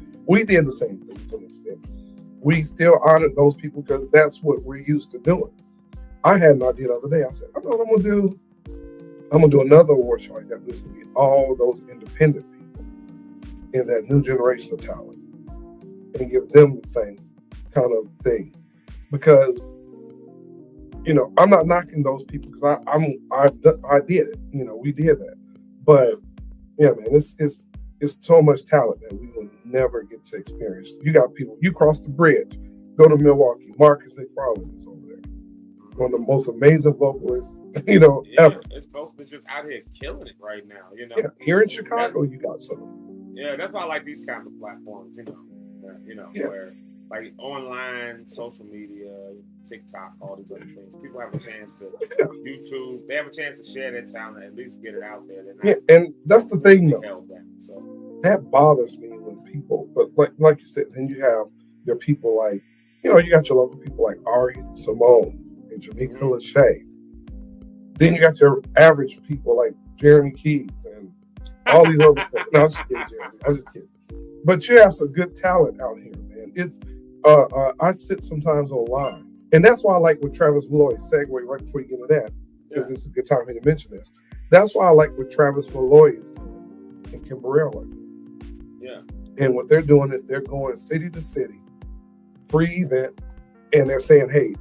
did the same thing to an extent. We still honored those people because that's what we're used to doing. I had an idea the other day. I said, I know what I'm gonna do. I'm gonna do another award show like that. This will be all those independent people in that new generation of talent, and give them the same kind of thing. Because, you know, I'm not knocking those people because I did it. You know, we did that. But yeah, man, it's so much talent that we will never get to experience. You got people. You cross the bridge, go to Milwaukee. Marcus McFarland is over there, one of the most amazing vocalists, you know, ever. It's folks that's just out here killing it right now. You know, here in Chicago, you got some. Yeah, that's why I like these kinds of platforms. You know, where like online, social media, TikTok, all these other things. People have a chance to YouTube. They have a chance to share their talent, at least get it out there. And that's the thing, though. Held down, so that bothers me when people, but like you said, then you have your people like, you know, you got your local people like Ari Simone and Jamaica Lachey. Then you got your average people like Jeremy Keys and all these other people. No, I'm just kidding, Jeremy. I'm just kidding. But you have some good talent out here, man. It's I sit sometimes online, and that's why I like what Travis Malloy segue right before you get into that, because it's a good time for me to mention this. That's why I like what Travis Malloy is doing and Kim Burrell. Yeah. And what they're doing is they're going city to city, free event, and they're saying, hey,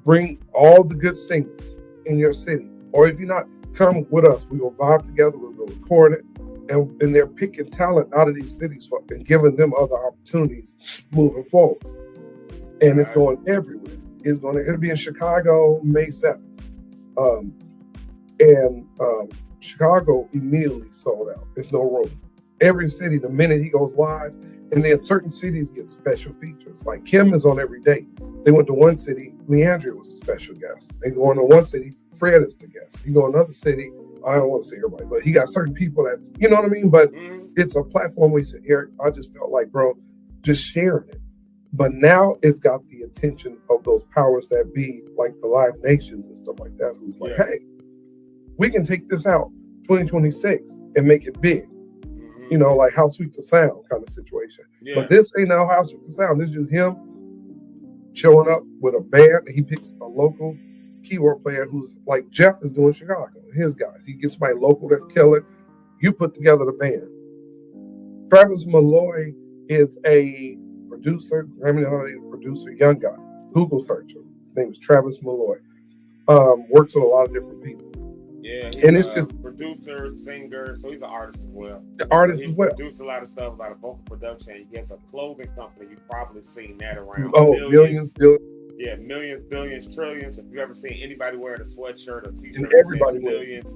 bring all the good singers in your city. Or if you're not, come with us. We will vibe together, we'll record it. And they're picking talent out of these cities and giving them other opportunities moving forward. And it's going everywhere. It'll be in Chicago May 7th. Chicago immediately sold out. There's no room. Every city, the minute he goes live, and then certain cities get special features. Like Kim is on every date. They went to one city, Leandria was a special guest. They go into one city, Fred is the guest. You go to another city, I don't want to say everybody, but he got certain people that's, you know what I mean? But it's a platform where you say, Eric, I just felt like, bro, just sharing it. But now it's got the attention of those powers that be, like the Live Nations and stuff like that, who's like, hey, we can take this out 2026 and make it big. You know, like How Sweet the Sound kind of situation. Yeah. But this ain't no How Sweet the Sound. This is just him showing up with a band. He picks a local keyboard player who's like Jeff is doing Chicago. His guys. He gets somebody local that's killing. You put together the band. Travis Malloy is a producer, Grammy-nominated producer, young guy. Google search him. His name is Travis Malloy. Works with a lot of different people. Yeah, and it's just producer, singer, so he's an artist as well. The artist as well. Produces a lot of stuff, a lot of vocal production. He gets a clothing company. You've probably seen that around. Oh, millions. Yeah, millions, billions, trillions. If you've ever seen anybody wearing a sweatshirt or t-shirt, and everybody millions,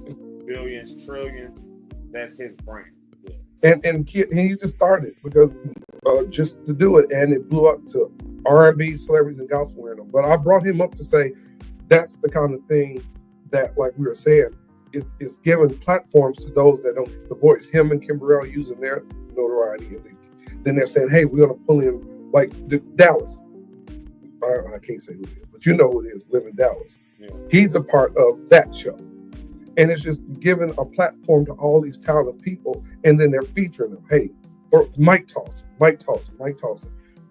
billions, trillions. That's his brand. Yeah. And he just started because just to do it, and it blew up to R&B celebrities and gospel wearing them. But I brought him up to say that's the kind of thing that, like we were saying, it's giving platforms to those that don't get the voice. Him and Kim Burrell using their notoriety, and then they're saying, hey, we're going to pull in like Dallas. I can't say who it is, but you know who it is, Live in Dallas. Yeah. He's a part of that show. And it's just giving a platform to all these talented people, and then they're featuring them. Hey, or Mike Towson.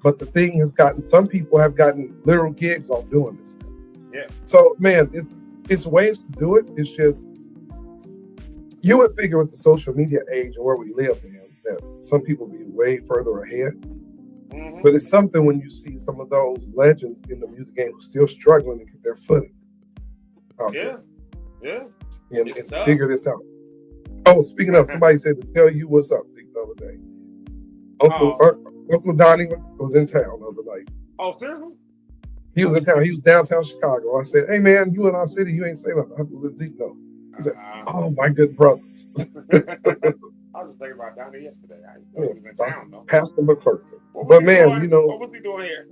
But the thing has gotten, some people have gotten literal gigs off doing this. Yeah. So, man, it's ways to do it. It's just, you would figure with the social media age and where we live, man, that some people be way further ahead. Mm-hmm. But it's something when you see some of those legends in the music game still struggling to get their footing. Yeah. And It's tough. figure this out. Oh, speaking of, somebody said to tell you what's up the other day. Uncle Donnie was in town the other night. Oh, seriously? He was in town. He was downtown Chicago. I said, hey, man, you in our city. You ain't saying nothing. I let Zeke know. He said, oh, my good brothers. I was just thinking about Donnie yesterday. He was in town, though. Pastor McClurkin. But, man, you know. What was he doing here?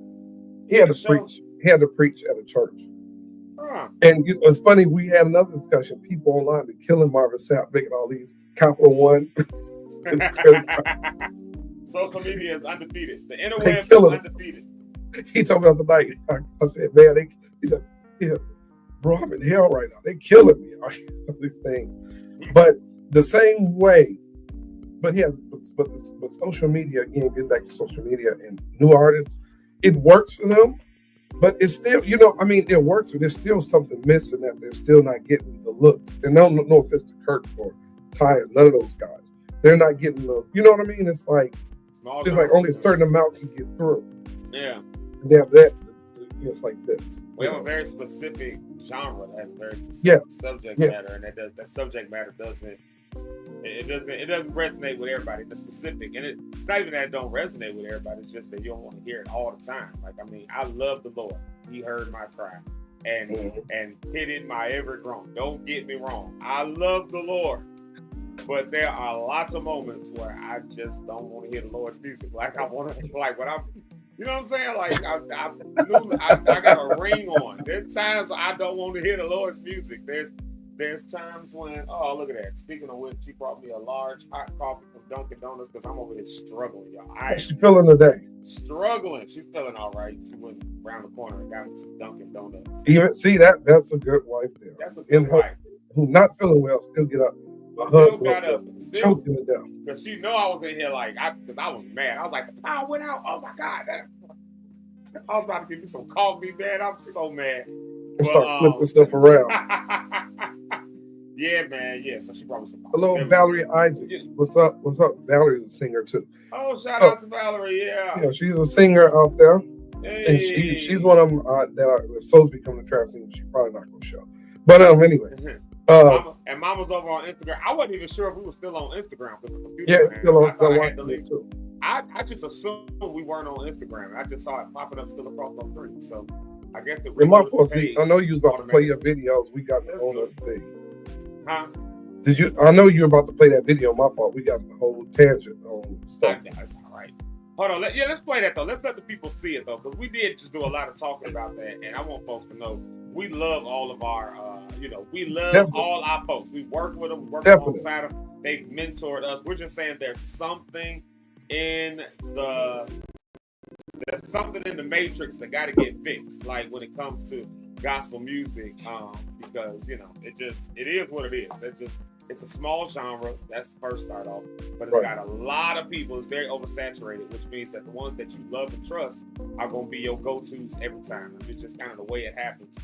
He had to preach. He had to preach at a church. And it's funny, we had another discussion. People online are killing Marvin Sapp, making all these Capital One. Social media is undefeated. The interweb is undefeated. He told me the other night, I said, man, he said, yeah, bro, I'm in hell right now. They're killing me. These things. But the same way, but social media, again, getting back to social media and new artists, it works for them. But it's still, it works, but there's still something missing that they're still not getting the look. And I don't know if it's the Kirk or Ty or none of those guys. They're not getting the, you know what I mean? It's like, there's like only a certain amount can get through. Yeah. And they have that, it's like this. We have a very specific genre that has a very specific subject matter, and that subject matter doesn't resonate with everybody. It's specific, and it's not even that it don't resonate with everybody. It's just that you don't want to hear it all the time. Like, I mean, I love the Lord. He heard my cry and hid in my every groan. Don't get me wrong. I love the Lord, but there are lots of moments where I just don't want to hear the Lord's music. Like I want to, like when I'm. You know what I'm saying? Like, I got a ring on. There's times when I don't want to hear the Lord's music. There's times when, oh, look at that. Speaking of which, she brought me a large hot coffee from Dunkin' Donuts because I'm over here struggling, y'all. How's she feeling today? Struggling. She's feeling all right. She went around the corner and got me some Dunkin' Donuts. Even see that's a good wife there. That's a good wife. Who not feeling well, still get up. My husband got up, choking to death. Because she know I was in here because I was mad. I was like, the power went out. Oh my God. I was about to give me some coffee, man. I'm so mad. And start flipping stuff around. Yeah, man. Yeah. So she brought me some coffee. Hello, Valerie Isaac. Yeah. What's up? Valerie's a singer too. Oh, shout out to Valerie. Yeah. Yeah, she's a singer out there. Hey. And she's one of them that supposed to become the trap singer. She's probably not going to show. But anyway. And Mama's over on Instagram. I wasn't even sure if we were still on Instagram because the computer. Yeah, it's still on. I just assumed we weren't on Instagram. I just saw it popping up still across my screen. So I guess it. In my fault. See, I know you was about to play your videos. We got the whole thing. Huh? Did you? I know you were about to play that video. My fault. We got the whole tangent on stuff. That's all right. Hold on. Let's play that though. Let's let the people see it though, because we did just do a lot of talking about that, and I want folks to know we love all of our. We love all our folks. We work with them. We work alongside them. They've mentored us. We're just saying there's something in the matrix that got to get fixed. Like when it comes to gospel music, because it is what it is. It's a small genre. That's the first start off, but it's got a lot of people. It's very oversaturated, which means that the ones that you love and trust are going to be your go-tos every time. It's just kind of the way it happens.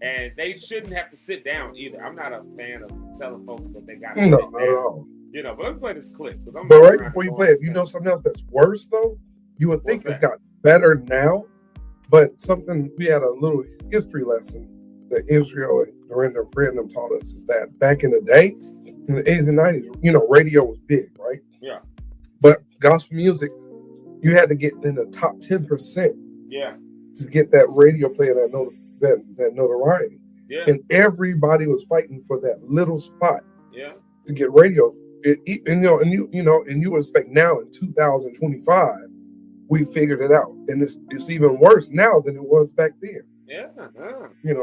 And they shouldn't have to sit down either. I'm not a fan of telling folks that they got to sit down. Not at all. But let me play this clip. But right before you play it, something else that's worse though? You would think it's got better now, but something we had a little history lesson that Israel and Rhonda taught us is that back in the day, in the 80s and 90s, radio was big, right? Yeah. But gospel music, you had to get in the top 10%. Yeah. To get that radio play that notoriety. Yeah. And everybody was fighting for that little spot. Yeah. To get radio. And you would expect now in 2025, we figured it out. And it's even worse now than it was back then. Yeah.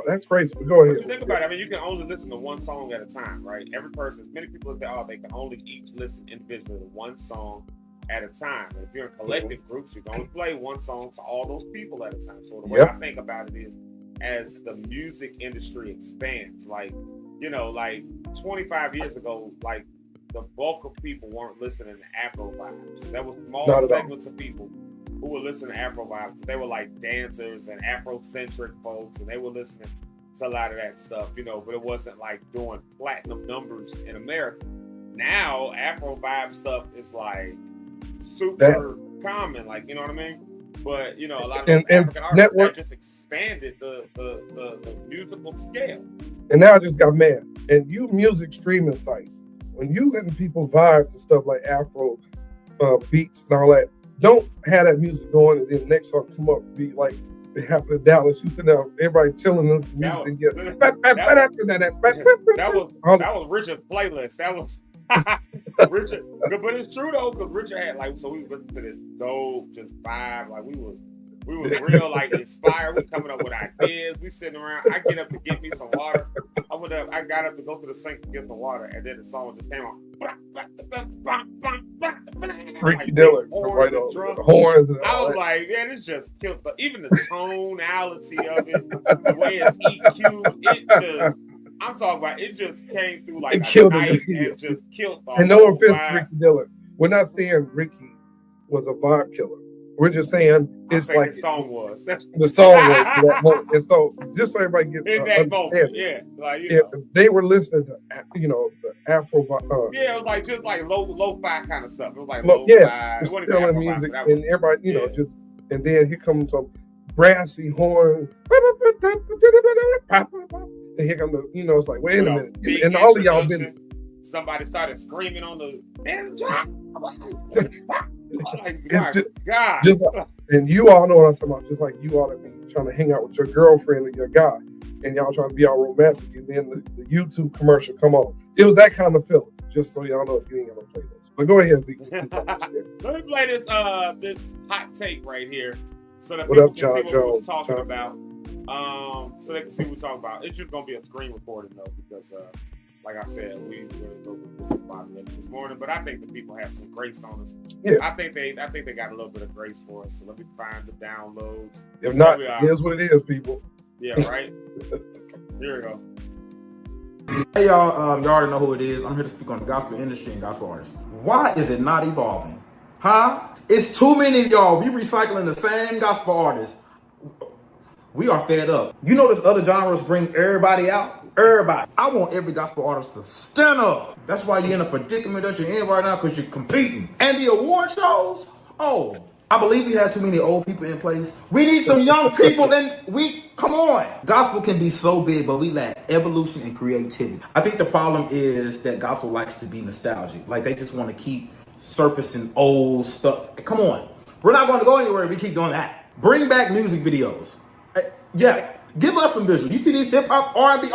That's crazy. But go ahead. But you think about it, you can only listen to one song at a time, right? Every person, many people say, they can only each listen individually to one song at a time. And if you're in collective groups, you can only play one song to all those people at a time. So the way I think about it is, as the music industry expands, like 25 years ago, like the bulk of people weren't listening to Afro vibes. There was small segments of people who were listening to Afro vibes. They were like dancers and Afrocentric folks, and they were listening to a lot of that stuff, but it wasn't like doing platinum numbers in America. Now, Afro vibe stuff is like super common, like, you know what I mean? But you know, a lot of those African artists that just expanded the musical scale. And now I just got mad. And you music streaming sites, when you letting people vibe to stuff like Afro beats and all that, don't have that music going and then the next song come up be like it happened in Dallas. You sit down, everybody chilling in music and get that was Richard's playlist. That was Richard, but it's true though, because Richard had like, so we was listening to this dope, just vibe, like we was real like inspired. We coming up with ideas. We sitting around. I get up to get me some water. I got up to go to the sink to get some water, and then the song just came on. Ricky Dillard, right on the horns. I was like, man, it's just killed. But even the tonality of it, the way it's EQ, it just. I'm talking about it just came through like a knife and just killed the And no offense to Ricky Dillard. We're not saying Ricky was a vibe killer. We're just saying it's like the song was. That's the song was for that moment. And so just so everybody gets in that moment, yeah, like you know. They were listening to the Afro. Yeah, it was like just like lo-fi kind of stuff. It was like lo-fi. Selling music and everybody, just and then here comes some brassy horn. And here come the, it's like, wait a minute. And all of y'all been. Somebody started screaming on the. Just and you all know what I'm talking about. Just like you ought to be trying to hang out with your girlfriend or your guy, and y'all trying to be all romantic, and then the YouTube commercial come on. It was that kind of feeling. Just so y'all know if you ain't gonna play this. But go ahead, Zeke. Let me play this hot take right here, so that what people up, can see what we're talking about. So they can see what we're talking about. It's just gonna be a screen recording though, because like I said, we were this morning, but I think the people have some grace on us. Yeah. I think they got a little bit of grace for us. So let me find the downloads. If not, here's what it is, people. Yeah, right. Here we go. Hey y'all, y'all already know who it is. I'm here to speak on the gospel industry and gospel artists. Why is it not evolving? Huh? It's too many of y'all. We recycling the same gospel artists. We are fed up. You know this other genres bring everybody out? Everybody. I want every gospel artist to stand up. That's why you're in a predicament that you're in right now, because you're competing. And the award shows? Oh, I believe we had too many old people in place. We need some young people and come on. Gospel can be so big, but we lack evolution and creativity. I think the problem is that gospel likes to be nostalgic. Like they just want to keep surfacing old stuff. Come on. We're not going to go anywhere if we keep doing that. Bring back music videos. Yeah, give us some visuals. You see these hip hop, R&B,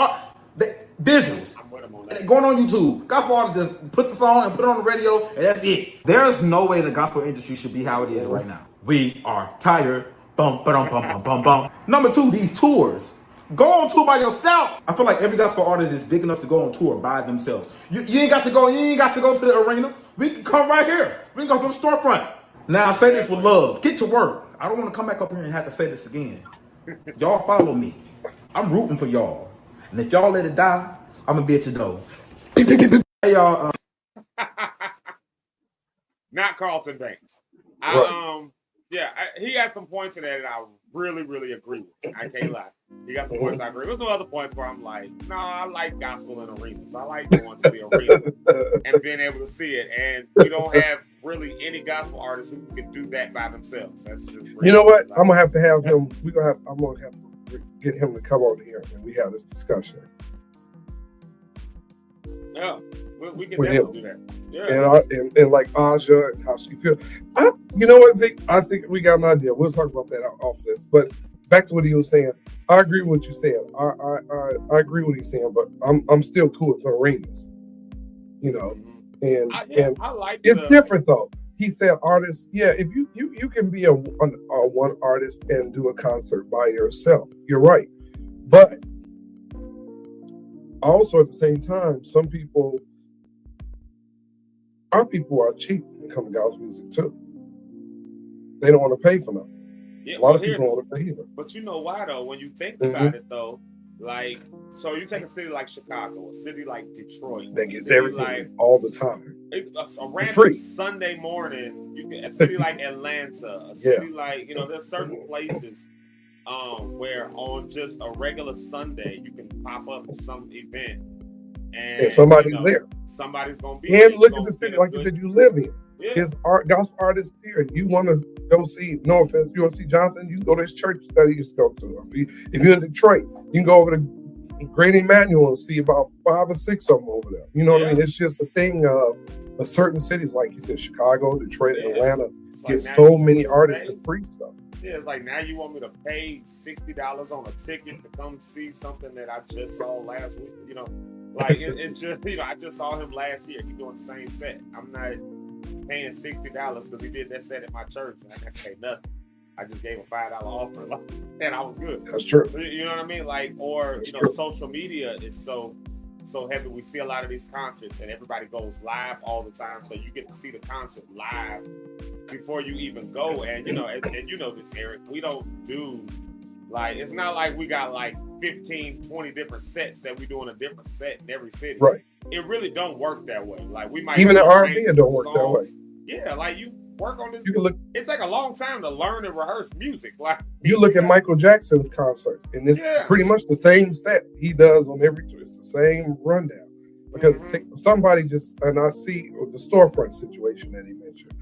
visuals. I'm with them on that. Going on YouTube. Gospel artists just put the song and put it on the radio, and that's it. There's no way the gospel industry should be how it is right now. We are tired. Bum, ba-dum, bum, bum, bum, bum. Number two, these tours. Go on tour by yourself. I feel like every gospel artist is big enough to go on tour by themselves. You ain't got to go. You ain't got to go to the arena. We can come right here. We can go to the storefront. Now I say this with love. Get to work. I don't want to come back up here and have to say this again. Y'all follow me. I'm rooting for y'all. And if y'all let it die, I'm going to be at your door. Hey, y'all. Not Carlton Banks. He has some points in that and I really, really agree with. I can't lie. He got some points I agree with. There's some other points where I'm like, no, I like gospel in arenas. I like going to the arena and being able to see it. And we don't have really any gospel artists who can do that by themselves. That's just really, you know what? I'm gonna have to have him. I'm gonna have to get him to come on here and we have this discussion. Yeah, we can definitely do that. Yeah, and like Aja and how she feels. You know what, Zeke? I think we got an idea. We'll talk about that off this. But back to what he was saying. I agree with what you said. I agree with what he's saying. But I'm still cool with the arenas. And I like it's different though. He said artists. Yeah, if you can be a one artist and do a concert by yourself. You're right, but also at the same time, our people are cheap when it comes to gospel music too. They don't want to pay for nothing. Yeah, a lot of people don't want to pay either. But you know why though? When you think about it though, like, so you take a city like Chicago, a city like Detroit, that gets everything all the time. A random Sunday morning, a city like Atlanta, a city like, there's certain places where on just a regular Sunday you can pop up to some event and somebody's there. Somebody's gonna be there. And look at the city like you said you live in. Yeah. There's gospel artists here. You want to go see, no offense, you want to see Jonathan, you can go to his church that he used to go to. If you're in Detroit, you can go over to Great Emmanuel and see about 5 or 6 of them over there. You know what I mean? It's just a thing of certain cities, like you said, Chicago, Detroit, Atlanta, get so many artists to free stuff. Yeah, it's like now you want me to pay $60 on a ticket to come see something that I just saw last week. You know, like it's just, you know, I just saw him last year. He's doing the same set. I'm not paying $60 because he did that set at my church and I didn't have to pay nothing. I just gave a $5 offer and I was good. That's true. You know what I mean? Like, or That's you know, true. social media is so heavy. We see a lot of these concerts and everybody goes live all the time, so you get to see the concert live before you even go. And you know, and you know this, Eric, we don't do, like, it's not like we got like 15, 20 different sets that we do in a different set in every city. Right. It really don't work that way. Like, we might Even in R&B, it don't work that way. Yeah, like you work on this. You can look. It's like a long time to learn and rehearse music. Like, You look at Michael Jackson's concerts, and it's pretty much the same set he does on every tour. It's the same rundown. Because somebody just, and I see the storefront situation that he mentioned.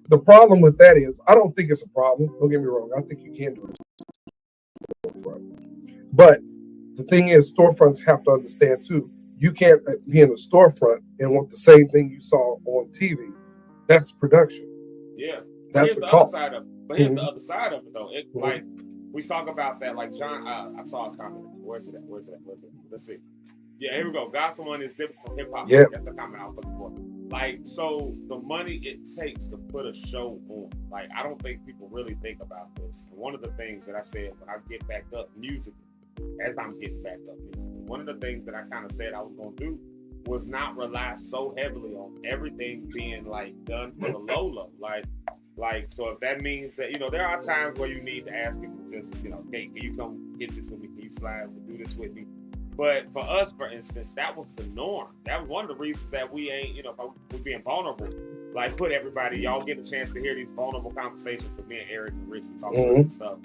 The problem with that is, I don't think it's a problem. Don't get me wrong. I think you can do it. But the thing is, storefronts have to understand too. You can't be in a storefront and want the same thing you saw on TV. That's production. Yeah. That's here's the a call. other side of it. But here's the other side of it, though. It, like, we talk about that, like John, I saw a comment. Where's it at? Let's see. Yeah, here we go. Gospel money is different from hip hop. Yeah. That's the comment I was looking for. Like, so the money it takes to put a show on. Like, I don't think people really think about this. And one of the things that I said when I get back up musically, as I'm getting back up musically, one of the things that I kind of said I was going to do was not rely so heavily on everything being like done for the low. Like, so if that means that, you know, there are times where you need to ask people just, you know, hey, can you come get this with me? Can you slide and do this with me? But for us, for instance, that was the norm. That was one of the reasons that we ain't, you know, we're being vulnerable. Like, put everybody, y'all get a chance to hear these vulnerable conversations with me and Eric and Rich. We talk about this stuff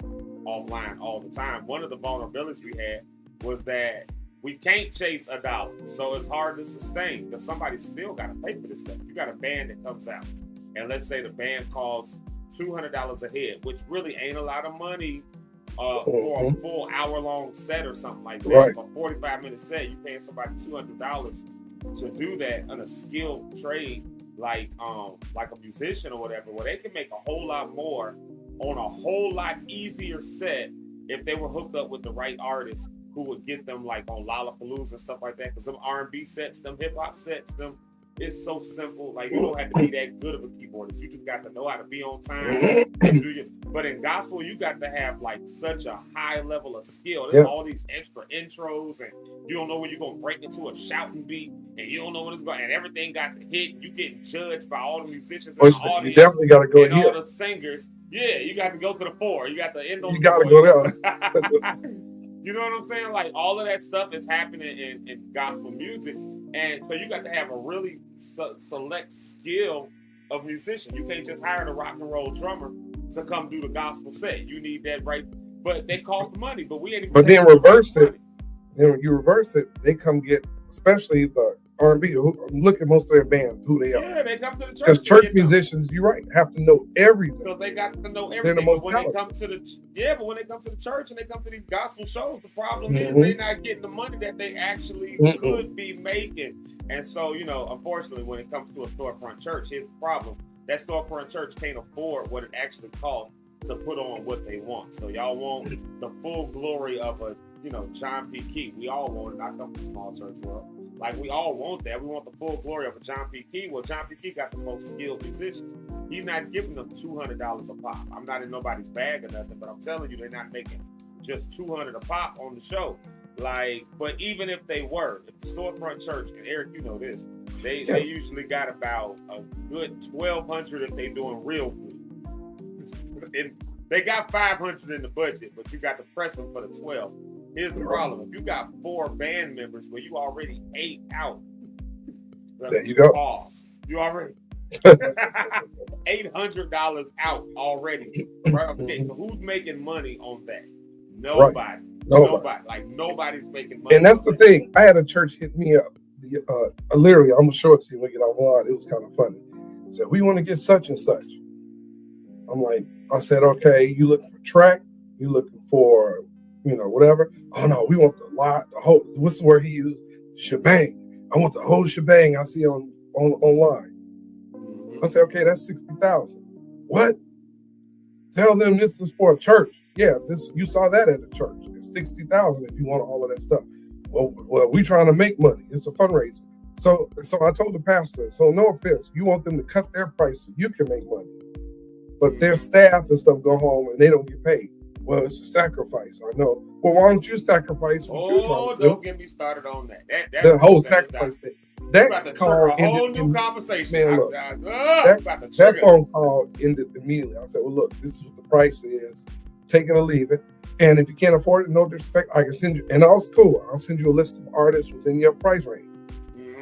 offline all the time. One of the vulnerabilities we had was that we can't chase $1. So it's hard to sustain because somebody still got to pay for this stuff. You got a band that comes out, and let's say the band costs $200 a head, which really ain't a lot of money for a full hour-long set or something like that. Right. For a 45-minute set, you're paying somebody $200 to do that on a skilled trade, like a musician or whatever, where they can make a whole lot more on a whole lot easier set if they were hooked up with the right artists who would get them like on Lollapalooza and stuff like that. Because them R&B sets, them hip-hop sets, them, it's so simple. Like, you don't have to be that good of a keyboardist. You just got to know how to be on time. But in gospel, you got to have like such a high level of skill. There's all these extra intros, and you don't know when you're going to break into a shouting beat, and you don't know when it's going, and everything got to hit. You getting judged by all the musicians in the audience. You definitely got to go and here. all the singers. Yeah, you got to go to the 4. You got to end on. You got to go there. You know what I'm saying? Like, all of that stuff is happening in gospel music. And so you got to have a really select skill of musician. You can't just hire the rock and roll drummer to come do the gospel set. You need that right. But they cost money. But we ain't even. But then reverse it. Then when you reverse it, they come get, especially the R&B. Look at most of their bands, who they are. Yeah, they come to the church. Because church musicians, you're right, have to know everything. Because they got to know everything. They're the most when they come to but when they come to the church and they come to these gospel shows, the problem is they're not getting the money that they actually could be making. And so, you know, unfortunately, when it comes to a storefront church, here's the problem. That storefront church can't afford what it actually costs to put on what they want. So y'all want the full glory of a, you know, John P. Key. We all want it. I come from a small church world. Like, we all want that. We want the full glory of a John P. Key. Well, John P. Key got the most skilled musicians. He's not giving them $200 a pop. I'm not in nobody's bag or nothing, but I'm telling you, they're not making just $200 a pop on the show. Like, but even if they were, if the storefront church, and Eric, you know this, they usually got about a good $1,200 if they doing real good. They got $500 in the budget, but you got to press them for the 12. Here's the problem. If you got 4 band members where you already 8 out. There you go. Pause. You already $800 out already. Right? Okay, so who's making money on that? Nobody. Right. Nobody. Like, nobody's making money. And that's the thing. I had a church hit me up. Literally, I'm going to show it to you when we get online. It was kind of funny. Said, we want to get such and such. I'm like, I said, okay, you looking for track? You looking for, whatever? Oh no, we want the whole. What's the word he used? Shebang. I want the whole shebang. I see online. I said, okay, that's 60,000. What? Tell them this is for a church. Yeah, you saw that at a church. It's 60,000 if you want all of that stuff. Well, we trying to make money. It's a fundraiser. So I told the pastor, so no offense, you want them to cut their price so you can make money. But their staff and stuff go home and they don't get paid. Well, it's a sacrifice. I know. Well, why don't you sacrifice what you're trying to do? Don't get me started on that. The whole sacrifice thing. That call a whole new conversation. Man, look, that phone call ended immediately. I said, well, look, this is what the price is. Take it or leave it. And if you can't afford it, no disrespect, I can send you. And I was cool. I'll send you a list of artists within your price range.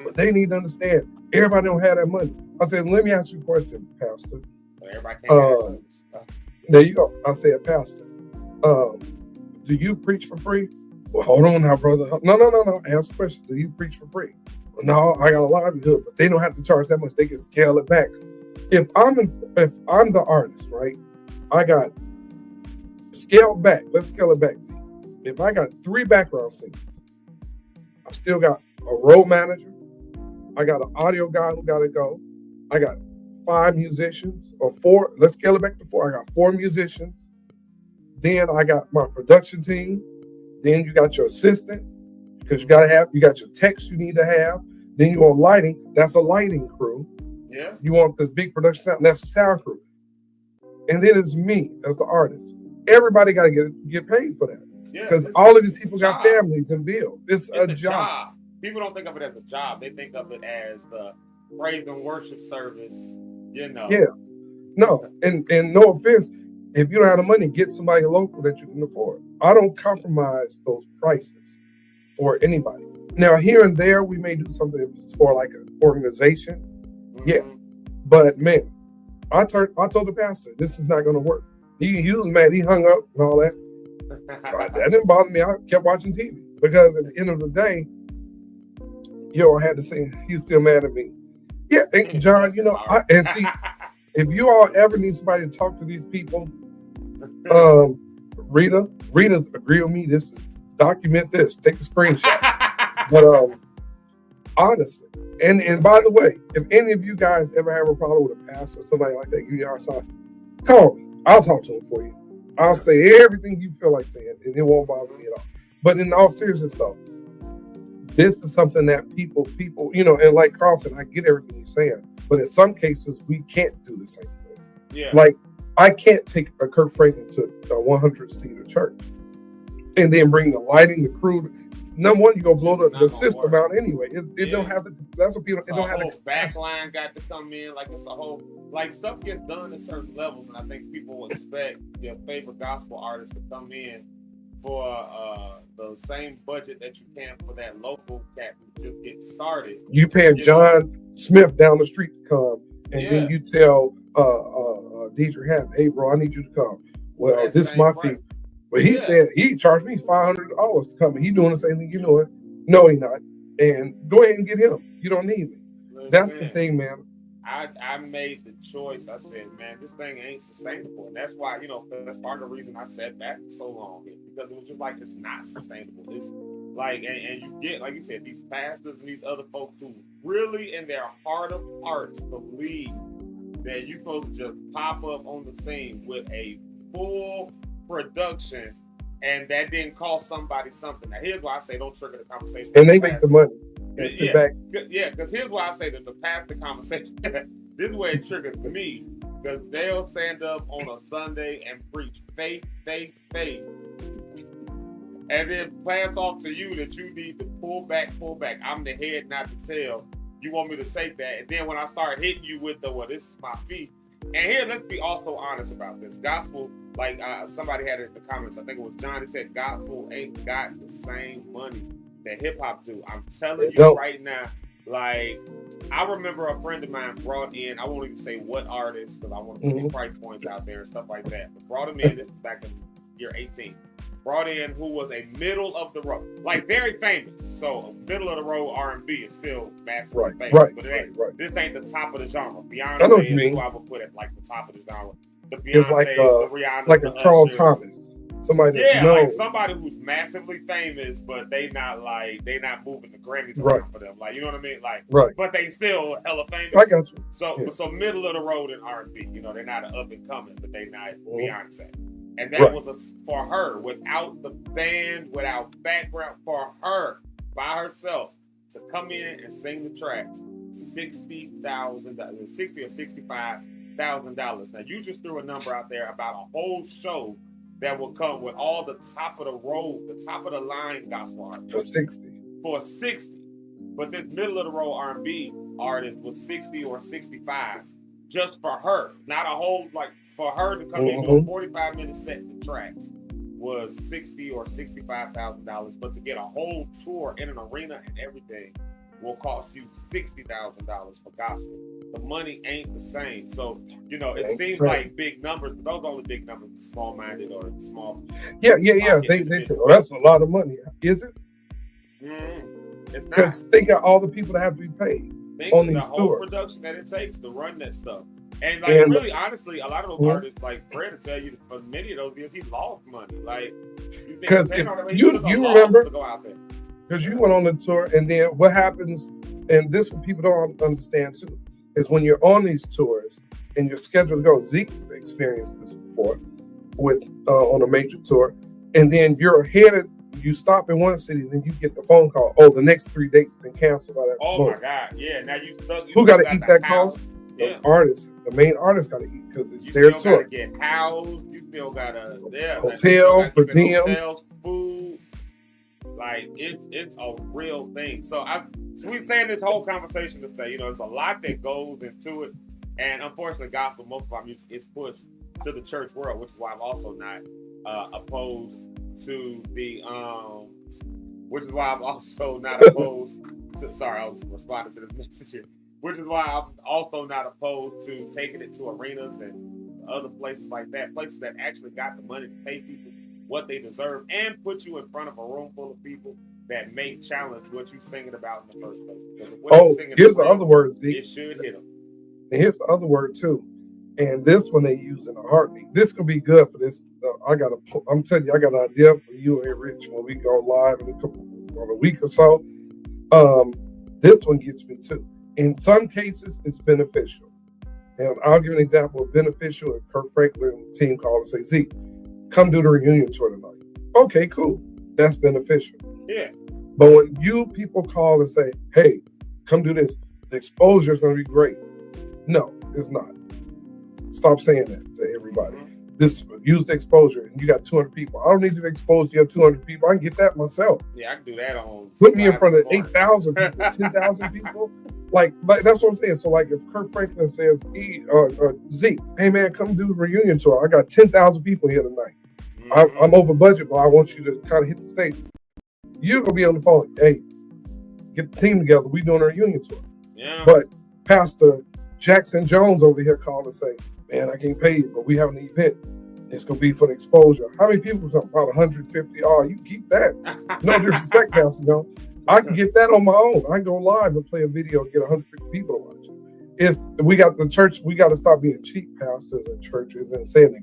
But they need to understand, everybody don't have that money. I said, let me ask you a question, Pastor. Everybody can't there you go. I said, Pastor, do you preach for free? Well, hold on now, brother. No. Ask a question. Do you preach for free? Well, no, I got a livelihood, but they don't have to charge that much. They can scale it back. If I'm the artist, right? I got scaled back. Let's scale it back. If I got 3 background singers, I still got a road manager. I got an audio guy who got to go. I got 5 musicians or 4. Let's scale it back to 4. I got 4 musicians. Then I got my production team. Then you got your assistant because you got your techs you need to have. Then you want lighting. That's a lighting crew. Yeah. You want this big production sound. That's a sound crew. And then it's me as the artist. Everybody got to get paid for that. Because all of these people got families and bills. It's a job. People don't think of it as a job. They think of it as the praise and worship service, Yeah. No, and no offense, if you don't have the money, get somebody local that you can afford. I don't compromise those prices for anybody. Now, here and there, we may do something if it's for like an organization. Yeah. But man, I told the pastor, this is not going to work. He was mad. He hung up and all that. That didn't bother me. I kept watching TV because at the end of the day, I had to say, he's still mad at me. Yeah, John, if you all ever need somebody to talk to these people, Rita agree with me. Document this, take a screenshot. But honestly, and by the way, if any of you guys ever have a problem with a pastor or somebody like that, you are side, call me. I'll talk to him for you. I'll say everything you feel like saying, and it won't bother me at all. But in all seriousness, though, this is something that people, and like Carlton, I get everything you're saying, but in some cases, we can't do the same thing. Yeah. Like, I can't take a Kirk Franklin to a 100-seater church and then bring the lighting, the crew. Number one, you're going to blow the system out anyway. It don't have to, that's what people, it don't have to. Backline got to come in, like it's a whole, like stuff gets done at certain levels, and I think people expect your favorite gospel artist to come in for the same budget that you can for that local cat to just get started. You paying John Smith down the street to come, and then you tell Deidre Hatton, hey bro, I need you to come. Well, this is my fee. But he said he charged me $500 to come, and he doing the same thing you're doing. No, he not. And go ahead and get him. You don't need me. Listen, that's the thing, man. I made the choice. I said, man, this thing ain't sustainable. And that's why, that's part of the reason I sat back so long here, because it was just like, it's not sustainable. It's like, and you get, like you said, these pastors and these other folks who really in their heart of hearts believe that you're supposed to just pop up on the scene with a full production, and that didn't cost somebody something. Now, here's why I say don't trigger the conversation. And they make the money. Because here's why I say that the pastor conversation, this is where it triggers me, because they'll stand up on a Sunday and preach faith, and then pass off to you that you need to pull back. I'm the head, not the tail. You want me to take that, and then when I start hitting you with this is my fee. And here, let's be also honest about this. Gospel, like somebody had it in the comments, I think it was John, he said, gospel ain't got the same money that hip hop do. I'm telling you right now, like, I remember a friend of mine brought in, I won't even say what artist, because I want to put price points out there and stuff like that, but brought him in, this was back in year 18, brought in who was a middle of the road, like very famous. So middle of the road R&B is still massively famous, but it ain't, this ain't the top of the genre. Beyonce is who I would put at like the top of the genre. the It's Beyonce, like the Rihanna, like the a Carl Ushers. Thomas. Somebody that like somebody who's massively famous, but they not moving the Grammys around for them. Like, you know what I mean? Like, but they still hella famous. I got you. So middle of the road in R&B. You know, they're not an up and coming, but they not Beyonce. And that was for her, without the band, without background, for her by herself to come in and sing the tracks. $60,000, $60,000 or $65,000. Now you just threw a number out there about a whole show that will come with all the top of the road, the top of the line gospel artists for 60. But this middle of the road R&B artist was 60 or 65 just for her. Not a whole, like, for her to come in and do a 45-minute set the tracks was $60,000 or $65,000. But to get a whole tour in an arena and everything will cost you $60,000 for gospel. The money ain't the same. So, you know, it seems like big numbers, but those are only big numbers, the small-minded or the small. Yeah. They say, oh, that's a lot of money. Is it? It's not. Because think of all the people that have to be paid on these the whole tours. production that it takes to run that stuff. And like, really, honestly, a lot of those artists, like Fred, to tell you, for many of those years, he lost money. Like, because you remember to go out there. Because you went on the tour, and then what happens, and this what people don't understand too, is when you're on these tours and you're scheduled to go. Zeke experienced this before with on a major tour, and then you're headed. You stop in one city, then you get the phone call. Oh, the next 3 dates been canceled by that. Oh my God! Yeah, now you stuck. Who got to eat that cost? The artist, the main artist, got to eat because it's their tour. You still got to get housed. You still got to hotel, per diem, hotels, food. Like it's a real thing. So we're saying this whole conversation to say, you know, there's a lot that goes into it, and unfortunately, gospel, most of our music is pushed to the church world, which is why I'm also not opposed to the which is why I'm also not opposed to. Sorry, I was responding to this message here. Which is why I'm also not opposed to taking it to arenas and other places like that, places that actually got the money to pay people what they deserve and put you in front of a room full of people that may challenge what you're singing about in the first place. Here's the other word, Zeke. It should hit them. And here's the other word too. And this one they use in a heartbeat. This could be good for this. I'm telling you, I got an idea for you and Rich when we go live in a week or so. This one gets me too. In some cases, it's beneficial. And I'll give an example of beneficial. And Kirk Franklin team called and say, Zeke, come do the reunion tour tonight. Okay, cool. That's beneficial. Yeah. But when you people call and say, hey, come do this, the exposure is going to be great. No, it's not. Stop saying that to everybody. Use the exposure, and you got 200 people. I don't need to expose you have 200 people. I can get that myself. Yeah, I can do that on. Put me in front of 8,000 people, 10,000 people. Like that's what I'm saying. So like if Kirk Franklin says, Zeke, hey man, come do the reunion tour. I got 10,000 people here tonight. I'm over budget, but I want you to kind of hit the stage. You're gonna be on the phone. Hey, get the team together. We doing a reunion tour. Yeah. But Pastor Jackson Jones over here called and say, man, I can't pay you, but we have an event. It's going to be for the exposure. How many people come? About 150. Oh, you keep that. No disrespect, Pastor Jones. I can get that on my own. I can go live and play a video and get 150 people to watch it. We got the church. We got to stop being cheap pastors and churches and saying,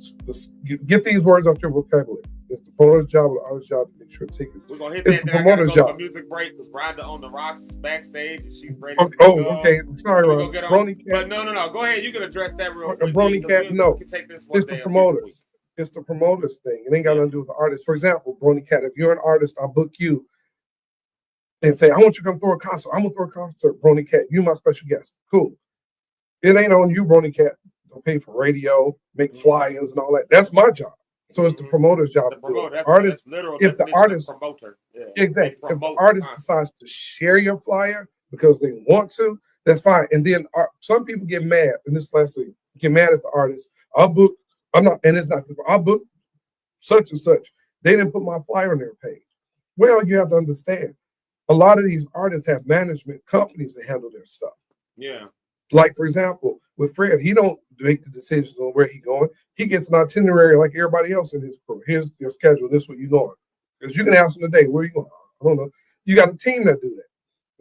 get these words off your vocabulary. It's the promoter's job or the artist's job to make sure tickets. We're going to hit it's that. The promoter's job. A music break because Rhonda on the Rocks is backstage and she's ready. Okay. Sorry, Rhonda. Brony Cat. But no. Go ahead. You can address that real quick. Brony Cat, no. Take this it's the promoters. It's the promoters thing. It ain't got nothing to do with the artist. For example, Brony Cat, if you're an artist, I'll book you and say, I want you to come throw a concert. I'm going to throw a concert, Brony Cat. You my special guest. Cool. It ain't on you, Brony Cat. Don't pay for radio, make flyers and all that. That's my job. So it's the promoter's job. The promoter, artist, if the artist, promoter. Yeah, exactly. If the artist decides to share your flyer because they want to, that's fine. And then some people get mad, and this last thing, get mad at the artist. I'll book such and such. They didn't put my flyer on their page. Well, you have to understand, a lot of these artists have management companies that handle their stuff. Yeah. Like, for example, with Fred, he don't make the decisions on where he's going. He gets an itinerary like everybody else in his crew. Here's your schedule. This is where you're going. Because you can ask them today, where are you going? I don't know. You got a team that do that.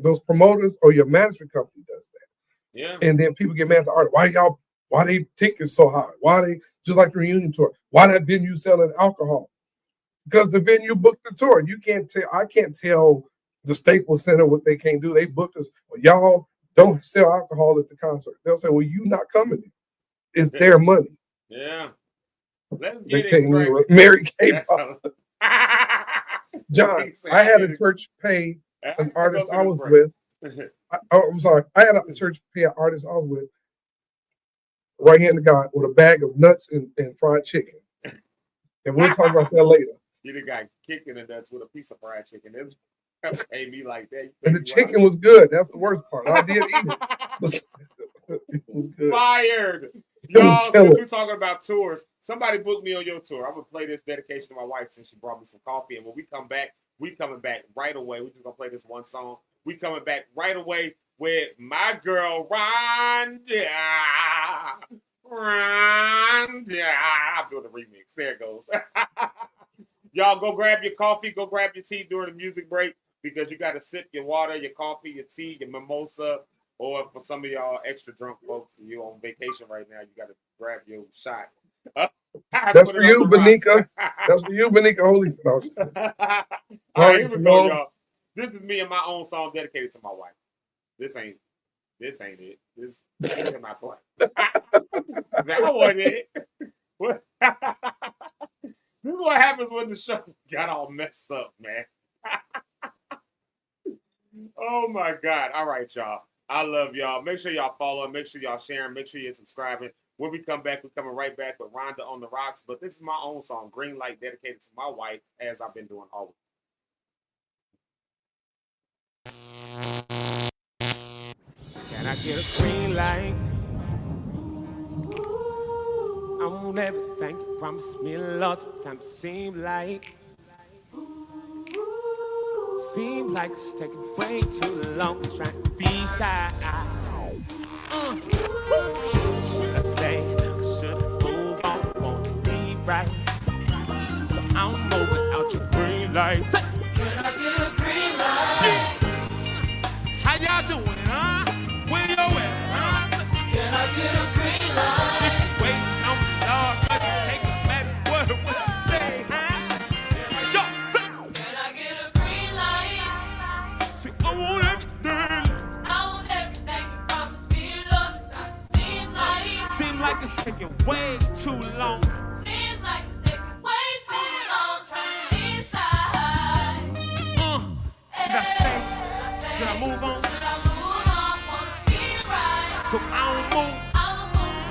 Those promoters or your management company does that. Yeah. And then people get mad at the artist. Why they tickets so high? Why they just like the reunion tour. Why that venue selling alcohol? Because the venue booked the tour. You can't tell. I can't tell the Staples Center what they can't do. They booked us. Well, y'all don't sell alcohol at the concert. They'll say, "Well, you not coming in. It's their money." Yeah. Let's They get came it. in with Mary Kay. That's John, I had a church pay an artist I was with. I'm sorry. I had a church pay an artist I was with, right hand to God, with a bag of nuts and fried chicken. And we'll talk about that later. You the guy kicking the nuts with a piece of fried chicken. That's pay me like that. And the chicken was good. That's the worst part. I did eat it. It was good. Fired. Y'all, since we're talking about tours, somebody booked me on your tour. I'm going to play this dedication to my wife since she brought me some coffee. And when we come back, we coming back right away. We're just going to play this one song. We coming back right away with my girl, Rhonda. Rhonda. I'm doing the remix. There it goes. Y'all go grab your coffee, go grab your tea during the music break because you got to sip your water, your coffee, your tea, your mimosa, or for some of y'all extra drunk folks, you on vacation right now, you got to grab your shot. That's for you, Benika. That's for you, Benika. Holy Ghost. All right, here we go, y'all. This is me and my own song dedicated to my wife. This ain't it. This is my point. That wasn't it. What? This is what happens when the show got all messed up, man. Oh my God. All right, y'all. I love y'all. Make sure y'all follow. Make sure y'all sharing. Make sure you're subscribing. When we come back, we're coming right back with Rhonda on the Rocks. But this is my own song, Green Light, dedicated to my wife, as I've been doing all week. Can I get a green light? I want everything you promised me, Lord. Sometimes seems like it's taking way too long trying to decide. Should I stay? Should I move on? Wanna be right? So I'm moving out your green light. Can I get a green light? Yeah. How y'all doing, huh? Where you at, huh? Can I get a green light? If you waiting on the Lord, let me take a man's word. What you say, huh? Yo, say. Can I get a green light? See, I want everything. I want everything you promised me, Lord. Seems like it's taking way too long. Seems like it's taking way too long trying to decide. Should I stay? Should I move on? Should I move on? Wanna be right. So I don't move.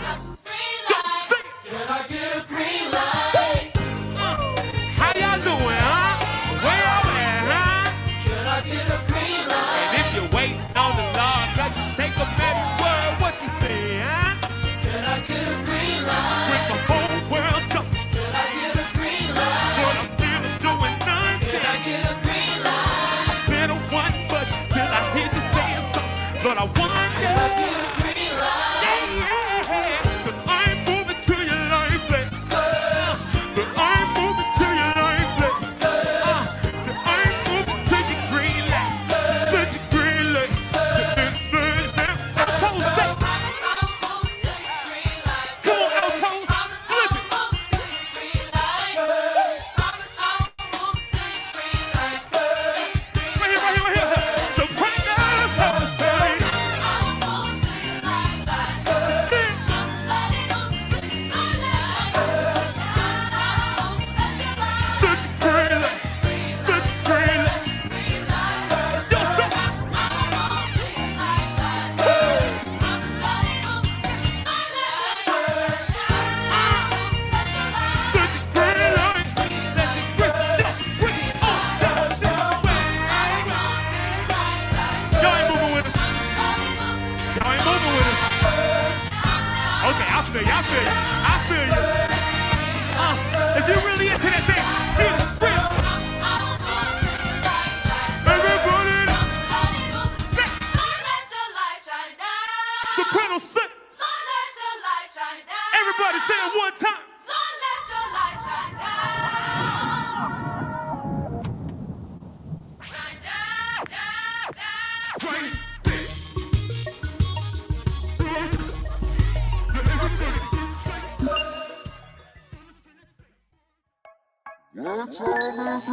Like a green light. Can I get a green light? How y'all doing, huh? Where y'all at, huh? Can I get a green light? And if you're waiting on the Lord, cause you take a man's word, what you say, huh? Can I get a green light? With the whole world jumping. Can I get a green light? What I'm feeling doing nonsense. Can I get a green light? I said a one, but till I hear you say Y'all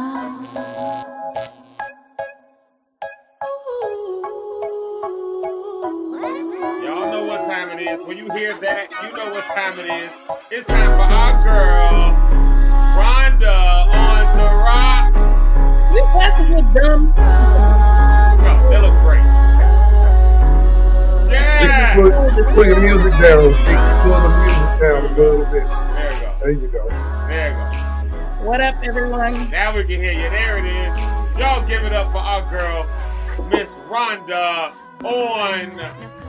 know what time it is. When you hear that, you know what time it is. It's time for our girl, Rhonda on the Rocks. You classic with dumb. No, they look great. Yeah. Put the music down. Pull the music down a little bit. There you go. There you go. There you go. What up, everyone? Now we can hear you. There it is. Y'all give it up for our girl, Miss Rhonda on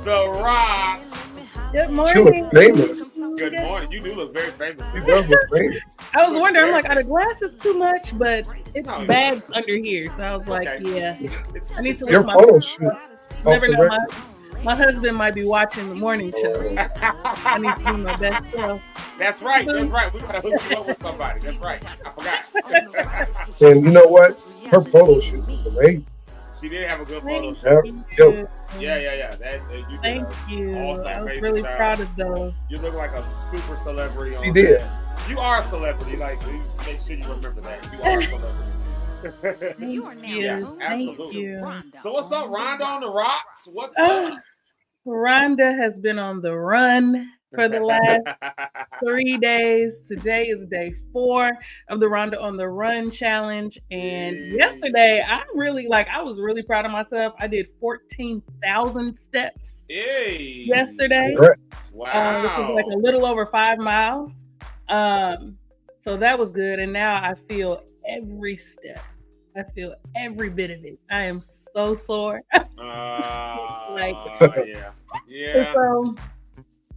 the Rocks. Good She morning. looks famous. Good morning. You do look very famous. She does look famous. I was wondering, I'm like, are the glasses too much? But it's No, bags under here. So I was like, okay. yeah. I need to Your look my photo shoot. Never off the know. record. My husband might be watching the morning show. I need to do my best self. That's right. That's right. We gotta hook you up with somebody. That's right. I forgot. And you know what? Her photo shoot was amazing. She did have a good photo shoot. That was killer. Yeah. That you Thank did you. awesome, I was amazing really job. proud of those. You look like a super celebrity. She did. That. You are a celebrity. Like, make sure you remember that. You are a celebrity. You are now. Yeah, Thank absolutely. you. So what's up, Rhonda on the Rocks? What's Oh, up? Rhonda has been on the run for the last 3 days. Today is day 4 of the Rhonda on the Run challenge. And yesterday, I was really proud of myself. I did 14,000 steps yesterday. Wow. Which is like a little over 5 miles. So that was good. And now I feel every step. I feel every bit of it. I am so sore. Yeah. So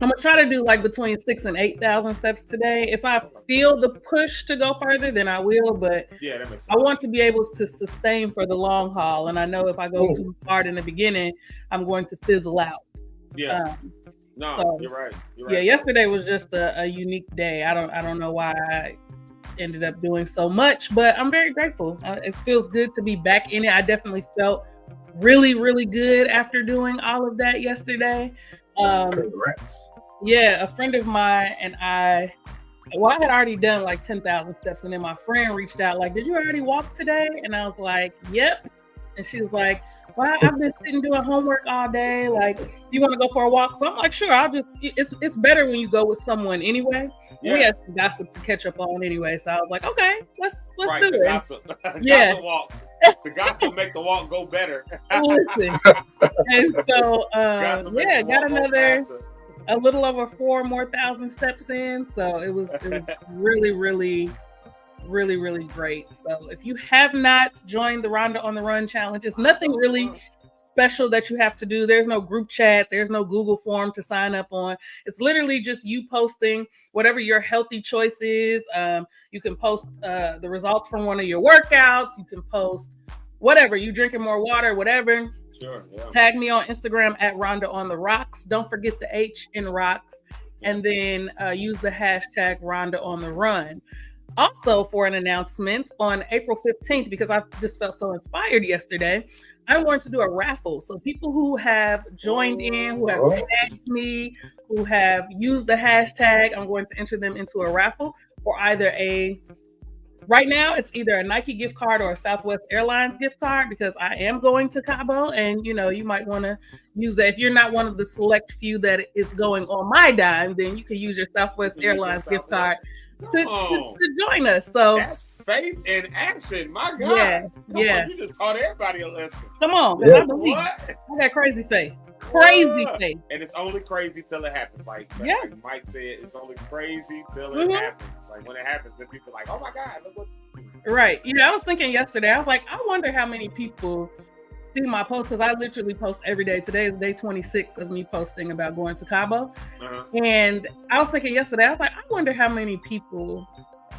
I'm gonna try to do like between 6,000 and 8,000 steps today. If I feel the push to go further, then I will. But yeah, that makes sense. I want to be able to sustain for the long haul. And I know if I go too hard in the beginning, I'm going to fizzle out. Yeah. So, you're right. Yeah, yesterday was just a unique day. I don't know why I ended up doing so much, but I'm very grateful. It feels good to be back in it. I definitely felt really, really good after doing all of that yesterday. Congrats. Yeah, a friend of mine and I had already done like 10,000 steps, and then my friend reached out like, "Did you already walk today?" And I was like, "Yep." And she was like, "Well, I've been sitting doing homework all day. Like, you want to go for a walk?" So I'm like, "Sure." It's better when you go with someone anyway. Yeah. We had some gossip to catch up on anyway. So I was like, "Okay, let's right, do the it." Gossip. Yeah. Gossip walks. The gossip make the walk go better. Listen. And so, got another a little over 4,000 steps in. So it was really, really, really, really great. So if you have not joined the Rhonda on the Run challenge, it's nothing really special that you have to do. There's no group chat. There's no Google form to sign up on. It's literally just you posting whatever your healthy choice is. You can post the results from one of your workouts. You can post whatever. You drinking more water, whatever. Sure. Yeah. Tag me on Instagram at Rhonda on the Rocks. Don't forget the H in Rocks. And then use the hashtag Rhonda on the Run. Also, for an announcement on April 15th, because I just felt so inspired yesterday, I'm going to do a raffle. So people who have joined in, who have tagged me, who have used the hashtag, I'm going to enter them into a raffle for either right now it's either a Nike gift card or a Southwest Airlines gift card, because I am going to Cabo, and you might want to use that. If you're not one of the select few that is going on my dime, then you can use your Southwest Airlines gift card to join us. So that's faith in action. My God. Come on, you just taught everybody a lesson. Come on. Yeah. I believe. I got crazy faith. Crazy faith. And it's only crazy till it happens. Like Mike said, it's only crazy till it happens. Like when it happens, then people are like, "Oh my God, look what." Right. I was thinking yesterday, I was like, I wonder how many people see my posts, because I literally post every day. Today is day 26 of me posting about going to Cabo. And I was thinking yesterday, I was like, I wonder how many people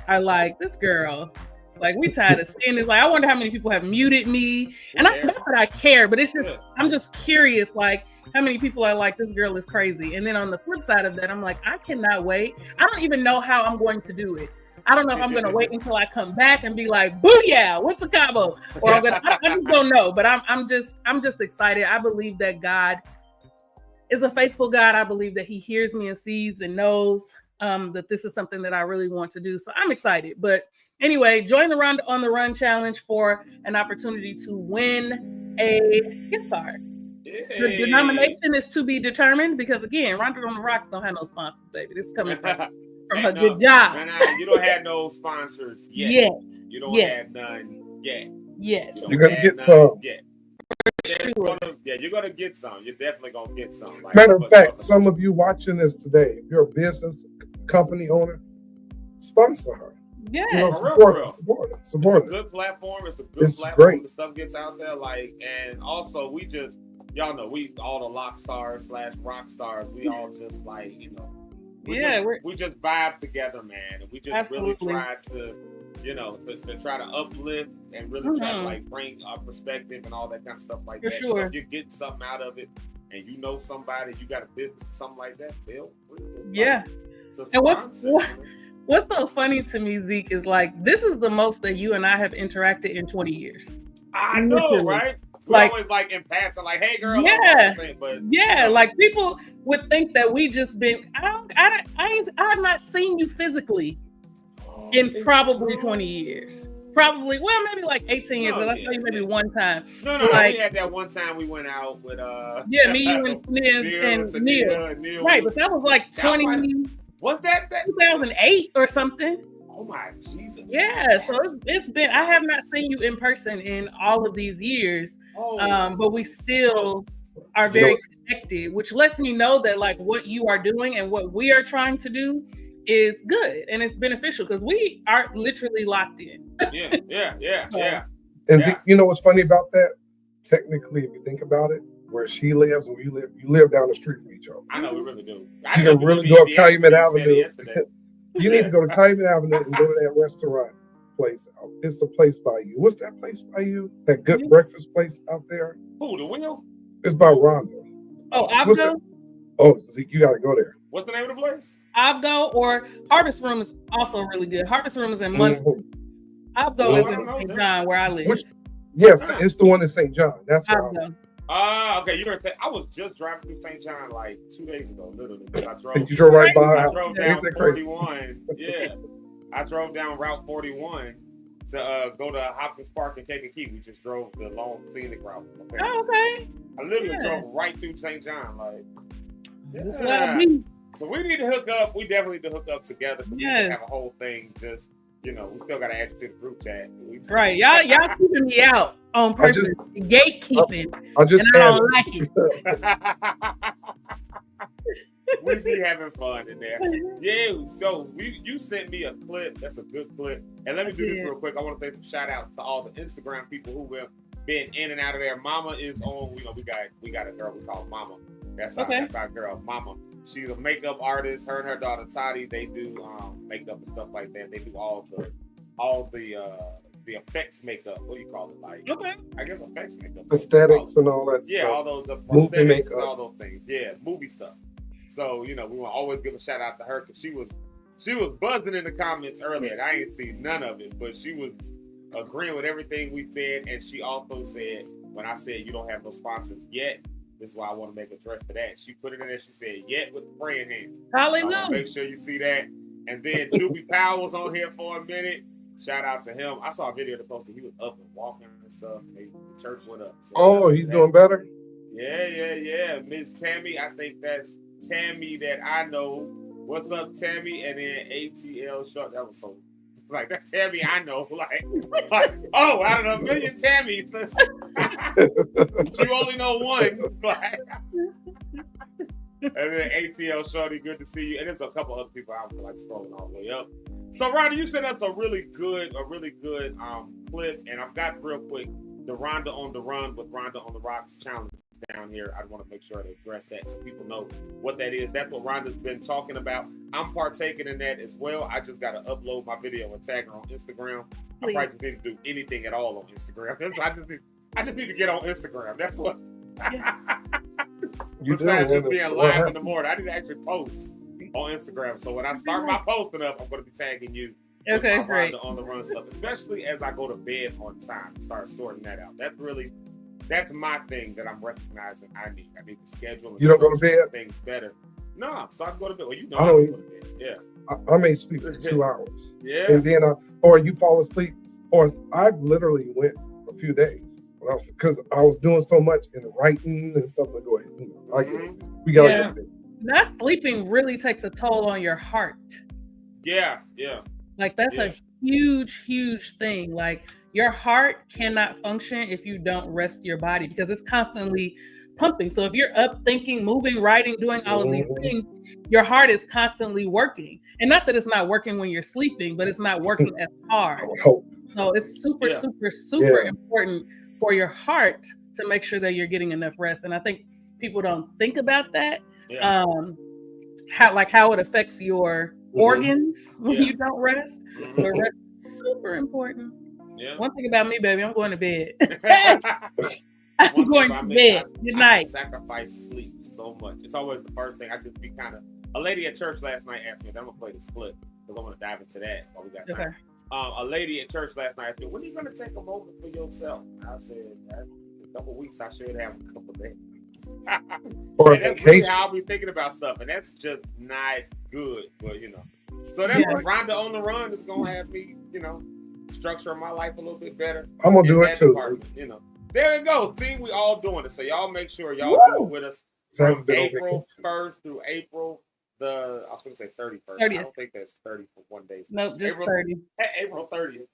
are like, this girl, like, we tired of seeing this. Like, I wonder how many people have muted me. And not that I care, but it's just, I'm just curious, like, how many people are like, this girl is crazy. And then on the flip side of that, I'm like, I cannot wait. I don't even know how I'm going to do it. I don't know if I'm going to wait until I come back and be like, booyah, went to Cabo. Or I just don't know. But I'm just excited. I believe that God is a faithful God. I believe that he hears me and sees and knows that this is something that I really want to do. So I'm excited. But Anyway, join the Rhonda on the Run challenge for an opportunity to win a gift card. The denomination is to be determined because, again, Rhonda on the Rocks don't have no sponsors, baby. This is coming from her good job. You don't have no sponsors yet. You don't have none yet. Yes. You're going to get some. You're gonna get some. You're definitely gonna get some. Like, matter of fact, some of you watching this today, if you're a business company owner, sponsor her. Yeah, you know, support it. It's a good platform. It's a good platform. Great. The stuff gets out there. Like, and also y'all know, we all the Lock stars / rock stars. We all just like, you know, we just vibe together, man, and we just really try to. You know, to try to uplift and really try to like bring our perspective and all that kind of stuff like that. Sure. So if you're getting something out of it and you know somebody, you got a business or something like that, feel free. Yeah. And what's so funny to me, Zeke, is like this is the most that you and I have interacted in 20 years. I know, right? We always like in passing, like, hey girl, but like people would think that we just been I've not seen you physically in probably 20 years. Probably, well, maybe like 18 years. I saw you maybe one time. No, like, we had that one time we went out with me, you, and Neil. Right, but that was like 20. Was that 2008 or something? Oh my Jesus. Yeah, so it's been. I have not seen you in person in all of these years, but we still are very connected, which lets me know that like what you are doing and what we are trying to do is good and it's beneficial because we are literally locked in. Yeah. And you know what's funny about that? Technically, if you think about it, where she lives and where you live down the street from each other. I know we really do. You can really go up Calumet Avenue. You need to go to Calumet Avenue and go to that restaurant place. It's the place by you. What's that place by you? That good breakfast place out there? Who, the Wheel? It's by Rhonda. Oh, Avgo? Oh, Zeke, you got to go there. What's the name of the place? Avgo or Harvest Room is also really good. Harvest Room is in Muncie. Avgo is in St. John, where I live. Yes, it's the one in St. John. That's Avgo. Okay. You were saying I was just driving through St. John like 2 days ago, literally. You drove right by. I drove down 41. Yeah, I drove down Route 41 to go to Hopkins Park in Kankakee. We just drove the long scenic route. Okay. Oh, okay. I literally drove right through St. John, like. That's what I mean. So we need to hook up. We definitely need to hook up together. We can have a whole thing. Just we still got to add you to the group chat. Right, y'all keeping me out on purpose. Gatekeeping. I don't like it. We be having fun in there. Yeah. So you sent me a clip. That's a good clip. And let me do this real quick. I want to say some shout outs to all the Instagram people who have been in and out of there. Mama is on. We got a girl we call Mama. That's our girl, Mama. She's a makeup artist. Her and her daughter Toddy, they do makeup and stuff like that. They do all the effects makeup. What do you call it? Like, I guess effects makeup. Aesthetics and all that stuff. Yeah, all those the prosthetics and all those things. Yeah, movie stuff. So we want to always give a shout out to her because she was buzzing in the comments earlier. And I ain't seen none of it, but she was agreeing with everything we said. And she also said, when I said you don't have no sponsors yet, this is why I want to make a dress to that. She put it in there. She said, yet with the praying hands. Hallelujah. Make sure you see that. And then Doobie Powell was on here for a minute. Shout out to him. I saw a video that posted. He was up and walking and stuff. The church went up. So he's doing better? Yeah. Miss Tammy, I think that's Tammy that I know. What's up, Tammy? And then ATL Short. That was so like that's Tammy I know. Like oh, out of a million Tammys, you only know one. Like, and then ATL Shorty, good to see you. And there's a couple other people I feel like scrolling all the way up. So Rhonda, you sent us a really good clip, and I've got real quick the Rhonda on the Run with Rhonda on the Rocks challenge down here. I want to make sure to address that so people know what that is. That's what Rhonda's been talking about. I'm partaking in that as well. I just got to upload my video and tag her on Instagram. Please. I probably just need to do anything at all on Instagram. I just need to get on Instagram. That's what. Besides just being live in the morning, I need to actually post on Instagram. So when I start my posting up, I'm going to be tagging you. Okay, great. On the Run stuff, especially as I go to bed on time and start sorting that out. That's my thing that I'm recognizing I need to schedule. You don't go to bed? Things better. No, so I can go to bed. Well, I don't go to bed. Yeah. I may sleep for 2 hours. Yeah. And then, or you fall asleep, or I literally went a few days because I was doing so much in writing and stuff. Like, go ahead, we gotta Yeah. get there. Not sleeping really takes a toll on your heart. Yeah. Like that's a huge thing. Like your heart cannot function if you don't rest your body because it's constantly pumping. So if you're up thinking, moving, writing, doing all of these things, your heart is constantly working. And not that it's not working when you're sleeping, but it's not working as hard. I would hope. So it's super important for your heart to make sure that you're getting enough rest. And I think people don't think about that. Yeah. How it affects your organs when you don't rest. But rest is super important. Yeah. One thing about me, baby, I'm going to bed. I'm going to bed. Good night. I sacrifice sleep so much. It's always the first thing. I just be kind of. A lady at church last night asked me, and I'm gonna play the split because I want to dive into that while we got time. A lady at church last night asked me, when are you gonna take a moment for yourself? I said, a couple weeks. I should have a couple days. Or and that's really how I'll be thinking about stuff, and that's just not good. But so that's what Rhonda on the Run is gonna have me, structure my life a little bit better. I'm gonna do it too. There we go. See, we all doing it. So y'all make sure y'all do it with us from April 1st through April I was going to say 31st. 30th. I don't think that's 30 for one day. Nope, just 30. April 30th.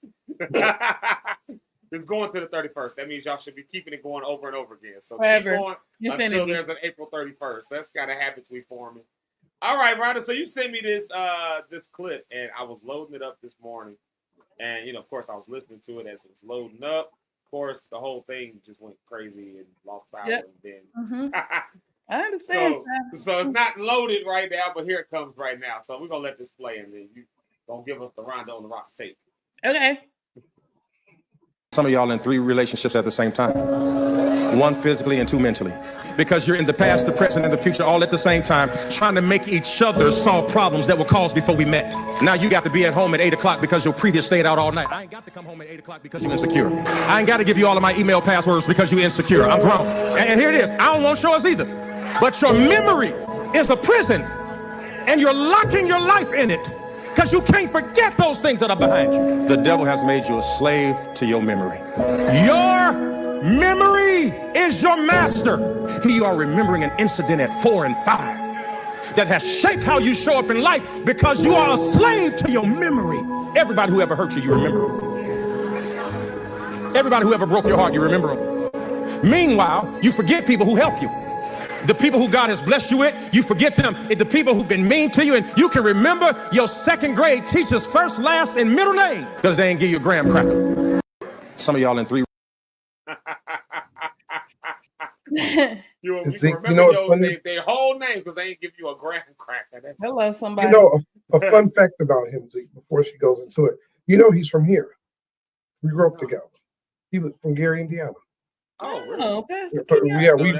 It's going to the 31st. That means y'all should be keeping it going over and over again. So keep going until there's an April 31st. That's kind of habits we forming. All right, Rhonda. So you sent me this clip, and I was loading it up this morning. And, of course, I was listening to it as it was loading up. Of course, the whole thing just went crazy and lost power. And then I understand. So it's not loaded right now, but here it comes right now. So we're going to let this play, and then you going to give us the Rhonda on the Rocks take. Okay. Some of y'all in 3 relationships at the same time. 1 physically and 2 mentally. Because you're in the past, the present, and the future all at the same time, trying to make each other solve problems that were caused before we met. Now you got to be at home at 8 o'clock because your previous stayed out all night. I ain't got to come home at 8 o'clock because you're insecure. I ain't got to give you all of my email passwords because you're insecure. I'm grown. And here it is. I don't want yours either. But your memory is a prison, and you're locking your life in it because you can't forget those things that are behind you. The devil has made you a slave to your memory. Your memory is your master. You are remembering an incident at 4 and 5 that has shaped how you show up in life because you are a slave to your memory. Everybody who ever hurt you, you remember them. Everybody who ever broke your heart, you remember them. Meanwhile, you forget people who help you. The people who God has blessed you with, you forget them. The people who've been mean to you, and you can remember your 2nd grade teacher's first, last, and middle name because they ain't give you a graham cracker. Some of y'all in 3. You can remember their whole name because they ain't give you a graham cracker. Hello, somebody. A fun fact about him, Zeke, before she goes into it. He's from here. We grew up together. He was from Gary, Indiana. Oh, really? Okay.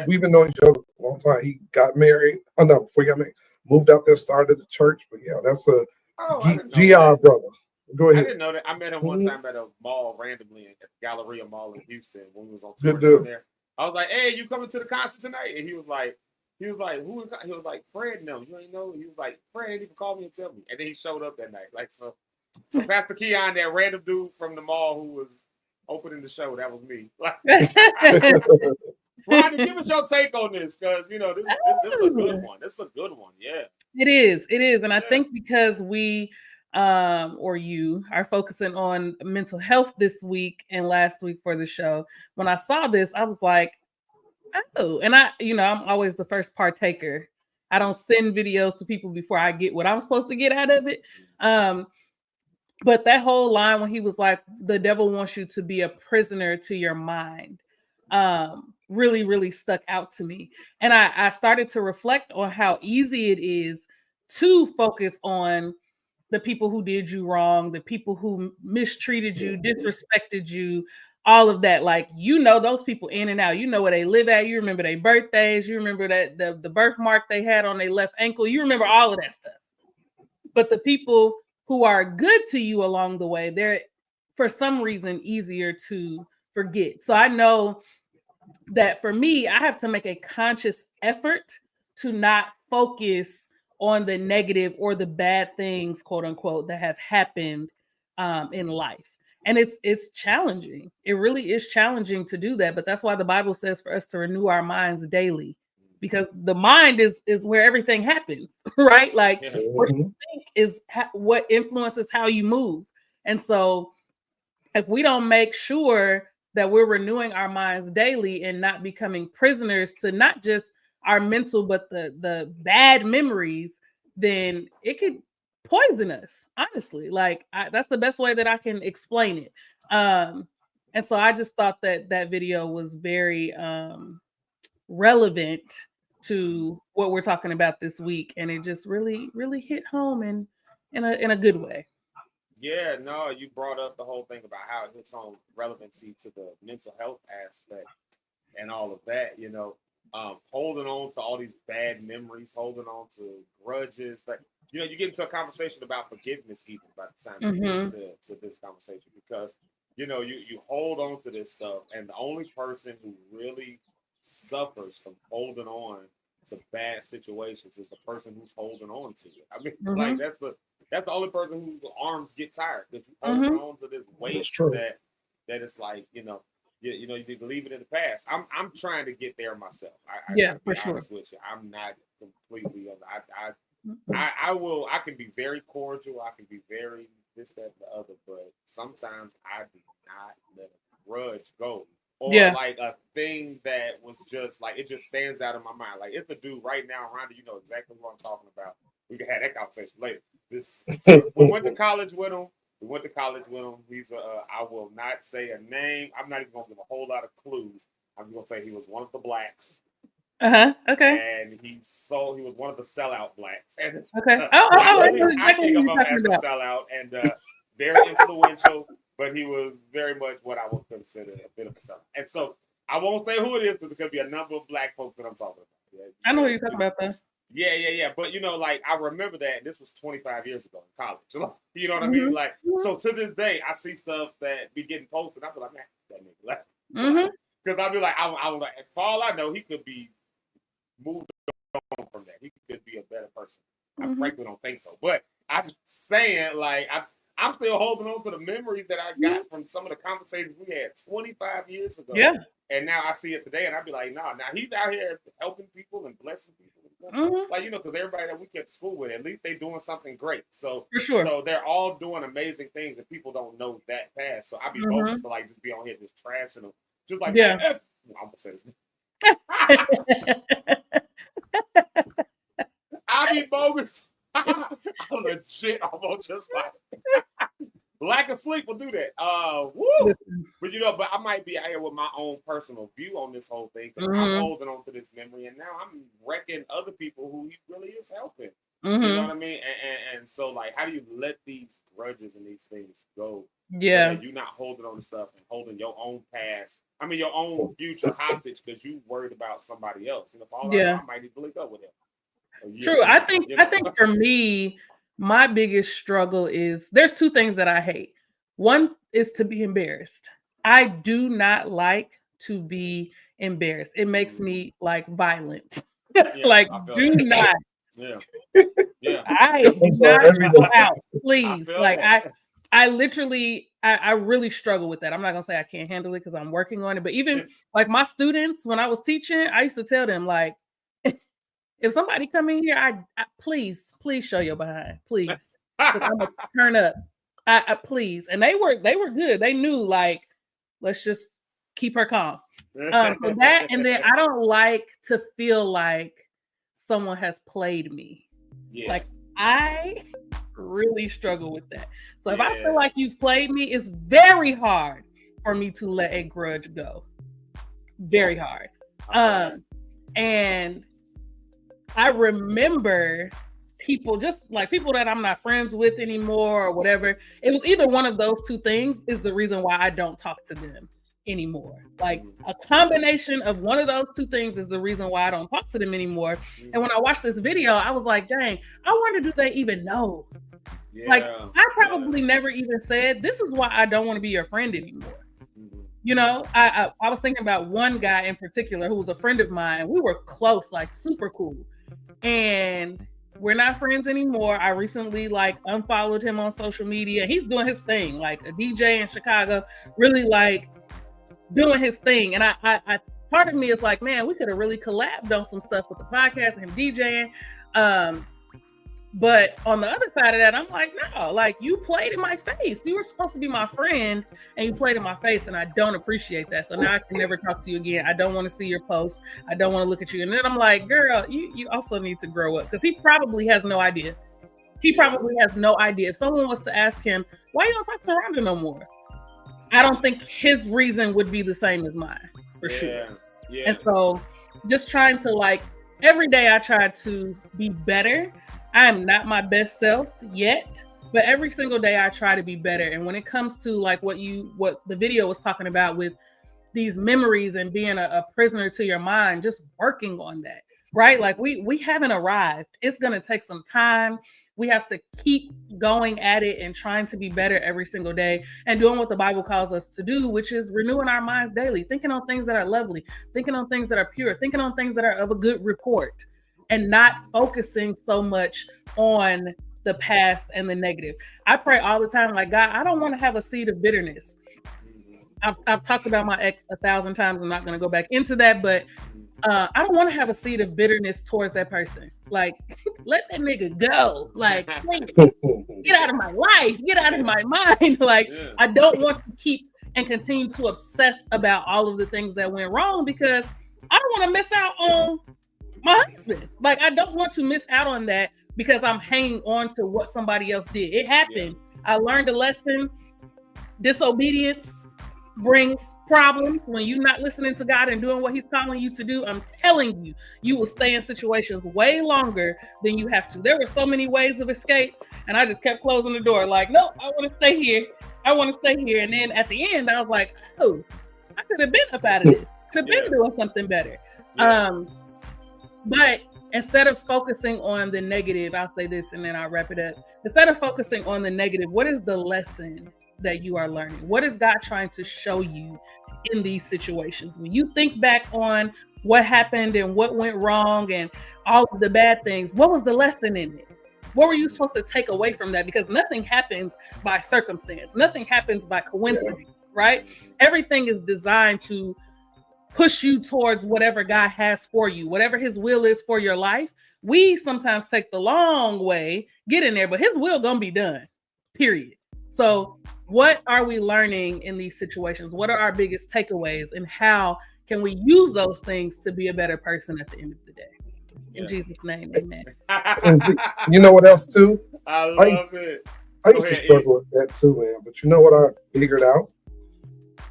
We've been knowing each other a long time. He got married. Oh, no, before he got married. Moved out there, started a church. But that's a GR brother. Go ahead. I didn't know that. I met him one time at a mall randomly at the Galleria Mall in Houston when we was on tour down there. I was like, "Hey, you coming to the concert tonight?" And he was like, who? He was like, "Fred, no, you ain't know." He was like, "Fred didn't even call me and tell me." And then he showed up that night. Like so Pastor Keon, that random dude from the mall who was opening the show, that was me. Rhonda, give us your take on this because this is a good one. This is a good one. Yeah, it is, and I think because we or you are focusing on mental health this week and last week for the show. When I saw this, I was like, oh, and I'm always the first partaker. I don't send videos to people before I get what I'm supposed to get out of it. But that whole line when he was like, the devil wants you to be a prisoner to your mind, really, really stuck out to me. And I started to reflect on how easy it is to focus on the people who did you wrong, the people who mistreated you, disrespected you, all of that. Like, those people in and out. You know where they live at. You remember their birthdays. You remember that the birthmark they had on their left ankle. You remember all of that stuff. But the people who are good to you along the way, they're for some reason easier to forget. So I know that for me, I have to make a conscious effort to not focus on the negative or the bad things, quote unquote, that have happened in life. And it's challenging. It really is challenging to do that. But that's why the Bible says for us to renew our minds daily, because the mind is where everything happens, right? Like what you think is what influences how you move. And so if we don't make sure that we're renewing our minds daily and not becoming prisoners to not just our mental, but the bad memories, then it could poison us, honestly. Like that's the best way that I can explain it. And so I just thought that that video was very relevant to what we're talking about this week, and it just really hit home in a good way. Yeah, no, you brought up the whole thing about how it hits on relevancy to the mental health aspect and all of that, holding on to all these bad memories, holding on to grudges. Like, you get into a conversation about forgiveness even by the time you get to this conversation, because, you hold on to this stuff, and the only person who really suffers from holding on to bad situations is the person who's holding on to it. I mean, like that's the only person whose arms get tired, because you holding on to this weight that it's like, you need to leave it in the past. I'm trying to get there myself. I for sure. With you. I'm not completely. I can be very cordial. I can be very this, that, and the other, but sometimes I do not let a grudge go. Or like a thing that was just like, it just stands out in my mind. Like, it's a dude right now, Rhonda, you know exactly what I'm talking about. We can have that conversation later. We went to college with him. He's I will not say a name. I'm not even gonna give a whole lot of clues. I'm gonna say he was one of the blacks. Okay. And he was one of the sellout blacks. And okay. I think of him as a sellout and very influential, but he was very much what I would consider a bit of a sellout. And so I won't say who it is, because it could be a number of black folks that I'm talking about. Yeah, I know what you're talking about, though. Yeah. But like, I remember that this was 25 years ago in college. You know what I mean? Like, so to this day, I see stuff that be getting posted. I be like, man, that nigga. Like, because I'll be like, I was like, for all I know, he could be moved on from that. He could be a better person. I frankly don't think so. But I'm saying, like, I'm still holding on to the memories that I got from some of the conversations we had 25 years ago. Yeah. And now I see it today, and I'd be like, nah, now he's out here helping people and blessing people. Like, because everybody that we get to school with, at least they're doing something great. So for sure. So they're all doing amazing things, and people don't know that past. So I'd be bogus to like just be on here just trashing them. Just like, I'm gonna say this. I'd be bogus. I'm legit almost just like lack of sleep will do that. Woo! But I might be out here with my own personal view on this whole thing, because I'm holding on to this memory, and now I'm wrecking other people who he really is helping. You know what I mean? And so, like, how do you let these grudges and these things go? Yeah. So that you're not holding on to stuff and holding your own past. I mean, your own future hostage because you worried about somebody else. For all I know, I might need to link up with him. True. I think for me, my biggest struggle is there's two things that I hate. One is to be embarrassed. I do not like to be embarrassed. It makes me like violent. Like, do not. Yeah. I do not go out, please. Like, I literally, I really struggle with that. I'm not gonna say I can't handle it because I'm working on it. But even like my students, when I was teaching, I used to tell them, like, if somebody come in here, I please show your behind, please, because I'm gonna turn up. I please, and they were good. They knew, like, let's just keep her calm. For that, and then I don't like to feel like someone has played me. Yeah. Like, I really struggle with that. So if I feel like you've played me, it's very hard for me to let a grudge go. Very hard. And I remember people, just like people that I'm not friends with anymore or whatever. It was either one of those two things is the reason why I don't talk to them anymore. Like, a combination of one of those two things is the reason why I don't talk to them anymore. And when I watched this video, I was like, dang, I wonder, do they even know? Like, I probably never even said, this is why I don't want to be your friend anymore. You know, I was thinking about one guy in particular who was a friend of mine. We were close, like super cool. And We're not friends anymore. I recently like unfollowed him on social media. He's doing his thing, like a DJ in Chicago, really like doing his thing. And I part of me is like, man, we could have really collabed on some stuff with the podcast and him DJing. But on the other side of that, I'm like, no, like you played in my face. You were supposed to be my friend and you played in my face, and I don't appreciate that. So now I can never talk to you again. I don't want to see your posts. I don't want to look at you. And then I'm like, girl, you also need to grow up, because he probably has no idea. He probably has no idea. If someone was to ask him, why you don't talk to Rhonda no more? I don't think his reason would be the same as mine, for sure. Yeah. And so just trying to like, every day I try to be better. I am not my best self yet, but every single day I try to be better. And when it comes to like what the video was talking about with these memories and being a prisoner to your mind, just working on that, right? Like we haven't arrived. It's going to take some time. We have to keep going at it and trying to be better every single day and doing what the Bible calls us to do, which is renewing our minds daily, thinking on things that are lovely, thinking on things that are pure, thinking on things that are of a good report, and not focusing so much on the past and the negative. I pray all the time, like, God, I don't want to have a seed of bitterness. I've talked about my ex 1,000 times. I'm not going to go back into that, but I don't want to have a seed of bitterness towards that person. Like, let that nigga go. Like, please, get out of my life. Get out of my mind. Like, I don't want to keep and continue to obsess about all of the things that went wrong, because I don't want to miss out on my husband. Like, I don't want to miss out on that because I'm hanging on to what somebody else did. It happened. I learned a lesson. Disobedience brings problems. When you're not listening to God and doing what he's calling you to do, I'm telling you, you will stay in situations way longer than you have to. There were so many ways of escape, and I just kept closing the door. Like, no, I want to stay here. I want to stay here. And then at the end, I was like, oh, I could have been up out of this. Could have been doing something better. But instead of focusing on the negative, I'll say this and then I'll wrap it up. Instead of focusing on the negative, what is the lesson that you are learning? What is God trying to show you in these situations? When you think back on what happened and what went wrong and all of the bad things, what was the lesson in it? What were you supposed to take away from that? Because nothing happens by circumstance. Nothing happens by coincidence, right? Everything is designed to push you towards whatever God has for you, whatever his will is for your life. We sometimes take the long way, get in there, but his will gonna be done, period. So what are we learning in these situations? What are our biggest takeaways, and how can we use those things to be a better person at the end of the day? In Jesus' name, amen. You know what else too? I love it. I used to struggle with that too, man. But you know what I figured out?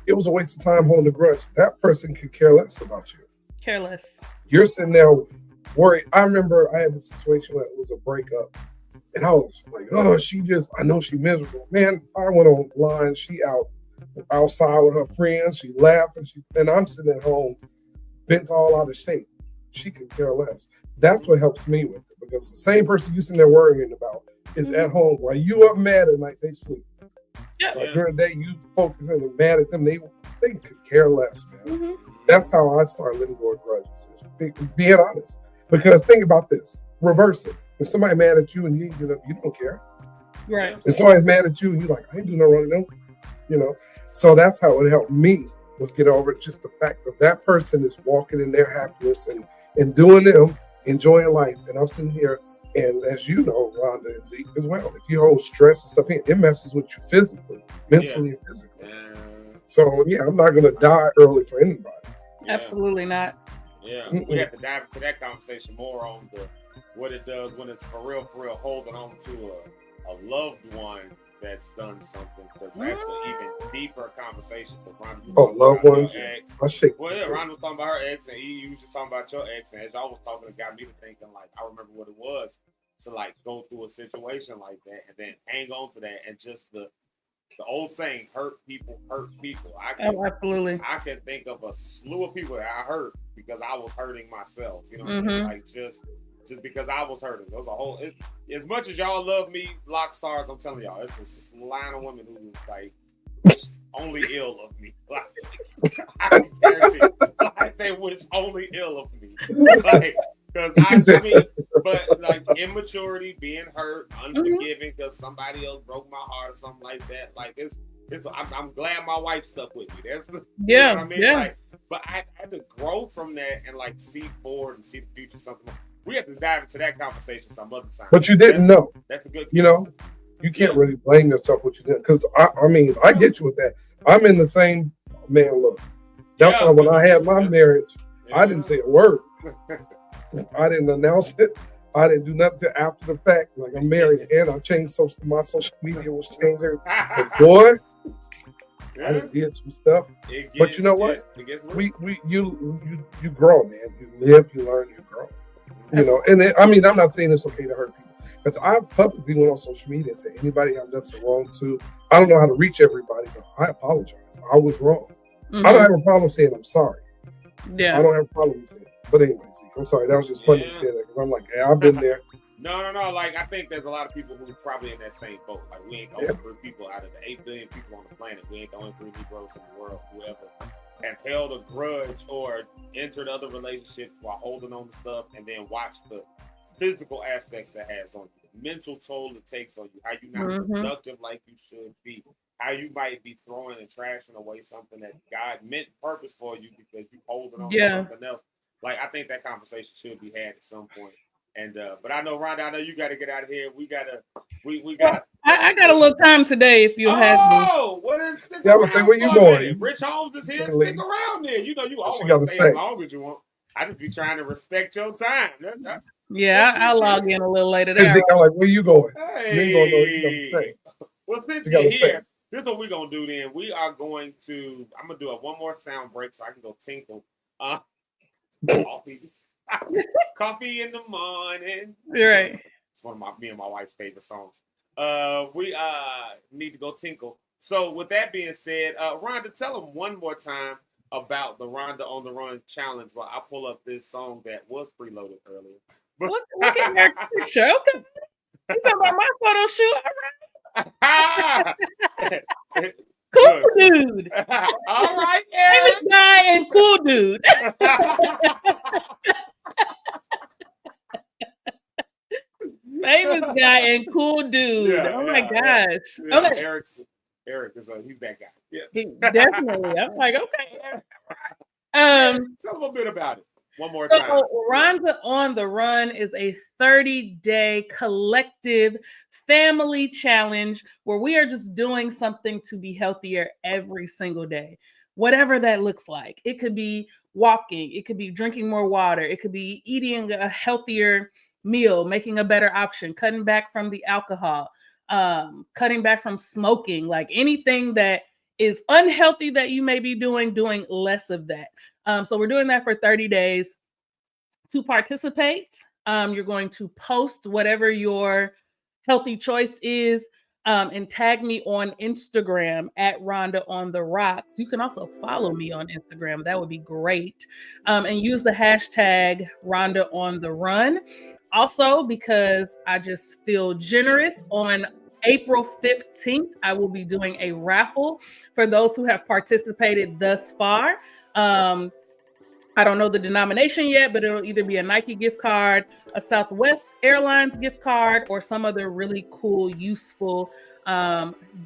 It was a waste of time holding a grudge. That person could care less about you. Care less. You're sitting there worried. I remember I had this situation where it was a breakup, and I was like, oh, I know she's miserable. Man, I went online, she outside with her friends, she laughed, and I'm sitting at home, bent all out of shape. She could care less. That's what helps me with it, because the same person you sitting there worrying about is at home while you up mad at night, they sleep. During the day, you focus and mad at them, they could care less, man. That's how I started letting go of grudges. Being honest. Because think about this. Reverse it. If somebody's mad at you and you don't care. Right. If somebody's mad at you and you're like, I ain't doing no wrong to them. So that's how it helped me, was get over it. Just the fact that that person is walking in their happiness and doing them, enjoying life. And I'm sitting here, and as you know, Rhonda and Zeke as well, if you hold stress and stuff in, it messes with you physically, mentally and physically. So I'm not going to die early for anybody. Absolutely not. We have to dive into that conversation more on what it does when it's for real holding on to a loved one that's done something, because that's an even deeper conversation. Loved ones. Rhonda was talking about her ex, and you was just talking about your ex, and as y'all was talking, it got me to thinking, like, I remember what it was to like go through a situation like that and then hang on to that, and just the old saying, hurt people. Absolutely. I can think of a slew of people that I hurt because I was hurting myself. You know what I mean? Like just because I was hurting. There was a whole. As much as y'all love me, Lock Stars, I'm telling y'all, it's a line of women who like only ill of me. Like, I guarantee, like, they wish only ill of me. Like, because I mean, but like immaturity, being hurt, unforgiving because somebody else broke my heart or something like that. Like it's I'm glad my wife stuck with me. That's the you know what I mean. Yeah. Like, but I had to grow from that and like see forward and see the future. Something we have to dive into that conversation some other time. But you didn't know. That's a good. You know, you can't really blame yourself what you did because I mean I get you with that. I'm in the same man. Look, that's why when I had my marriage, I didn't say a word. I didn't announce it. I didn't do nothing after the fact. Like I'm married and I changed my social media was changing. Boy, I did some stuff. But you know what? You grow, man. You live, you learn, you grow. You know, and I mean, I'm not saying it's okay to hurt people. Because I publicly went on social media and said, anybody I've done some wrong to, I don't know how to reach everybody, but I apologize. I was wrong. I don't have a problem saying I'm sorry. Yeah. I don't have a problem saying it. But anyway, I'm sorry. That was just funny to say that because I'm like, yeah, I've been there. No. Like, I think there's a lot of people who are probably in that same boat. Like, we ain't going through people out of the 8 billion people on the planet. We ain't going through Negroes in the world, whoever have held a grudge or entered other relationships while holding on to stuff and then watch the physical aspects that has on you, the mental toll it takes on you, how you're not productive like you should be, how you might be throwing and trashing away something that God meant purpose for you because you holding on to something else. Like, I think that conversation should be had at some point. And but I know, Rhonda, I know you got to get out of here. We got. I got a little time today if you have me. Oh, what is? Stick I would say, where you going? Rich Holmes is here. Stick around there. You know, you always stay as long as you want. I just be trying to respect your time. I'll log in a little later. Zeke, I'm like, where you going? Hey. You ain't going nowhere. You gotta stay. Well, since you're here, this is what we're gonna do. Then we are going to. I'm gonna do one more sound break so I can go tinkle. Coffee in the morning. Right. It's one of me and my wife's favorite songs. We need to go tinkle. So with that being said, Rhonda, tell them one more time about the Rhonda on the Run challenge while I pull up this song that was preloaded earlier. Look at that picture. Okay. You talking about my photo shoot? All right. Cool dude. All right, Eric. Famous guy and cool dude. Famous guy and cool dude. Oh my gosh. Yeah, okay. Eric is he's that guy. Yes. Definitely. I'm like, okay. Tell them a bit about it. One more time. So Rhonda on the Run is a 30-day collective family challenge where we are just doing something to be healthier every single day. Whatever that looks like. It could be walking. It could be drinking more water. It could be eating a healthier meal, making a better option, cutting back from the alcohol, cutting back from smoking, like anything that is unhealthy that you may be doing less of that. So we're doing that for 30 days. To participate, you're going to post whatever your healthy choice is and tag me on Instagram at Rhonda on the Rocks. You can also follow me on Instagram. That would be great. And use the hashtag Rhonda on the Run. Also, because I just feel generous, on April 15th, I will be doing a raffle for those who have participated thus far. I don't know the denomination yet, but it'll either be a Nike gift card, a Southwest Airlines gift card, or some other really cool, useful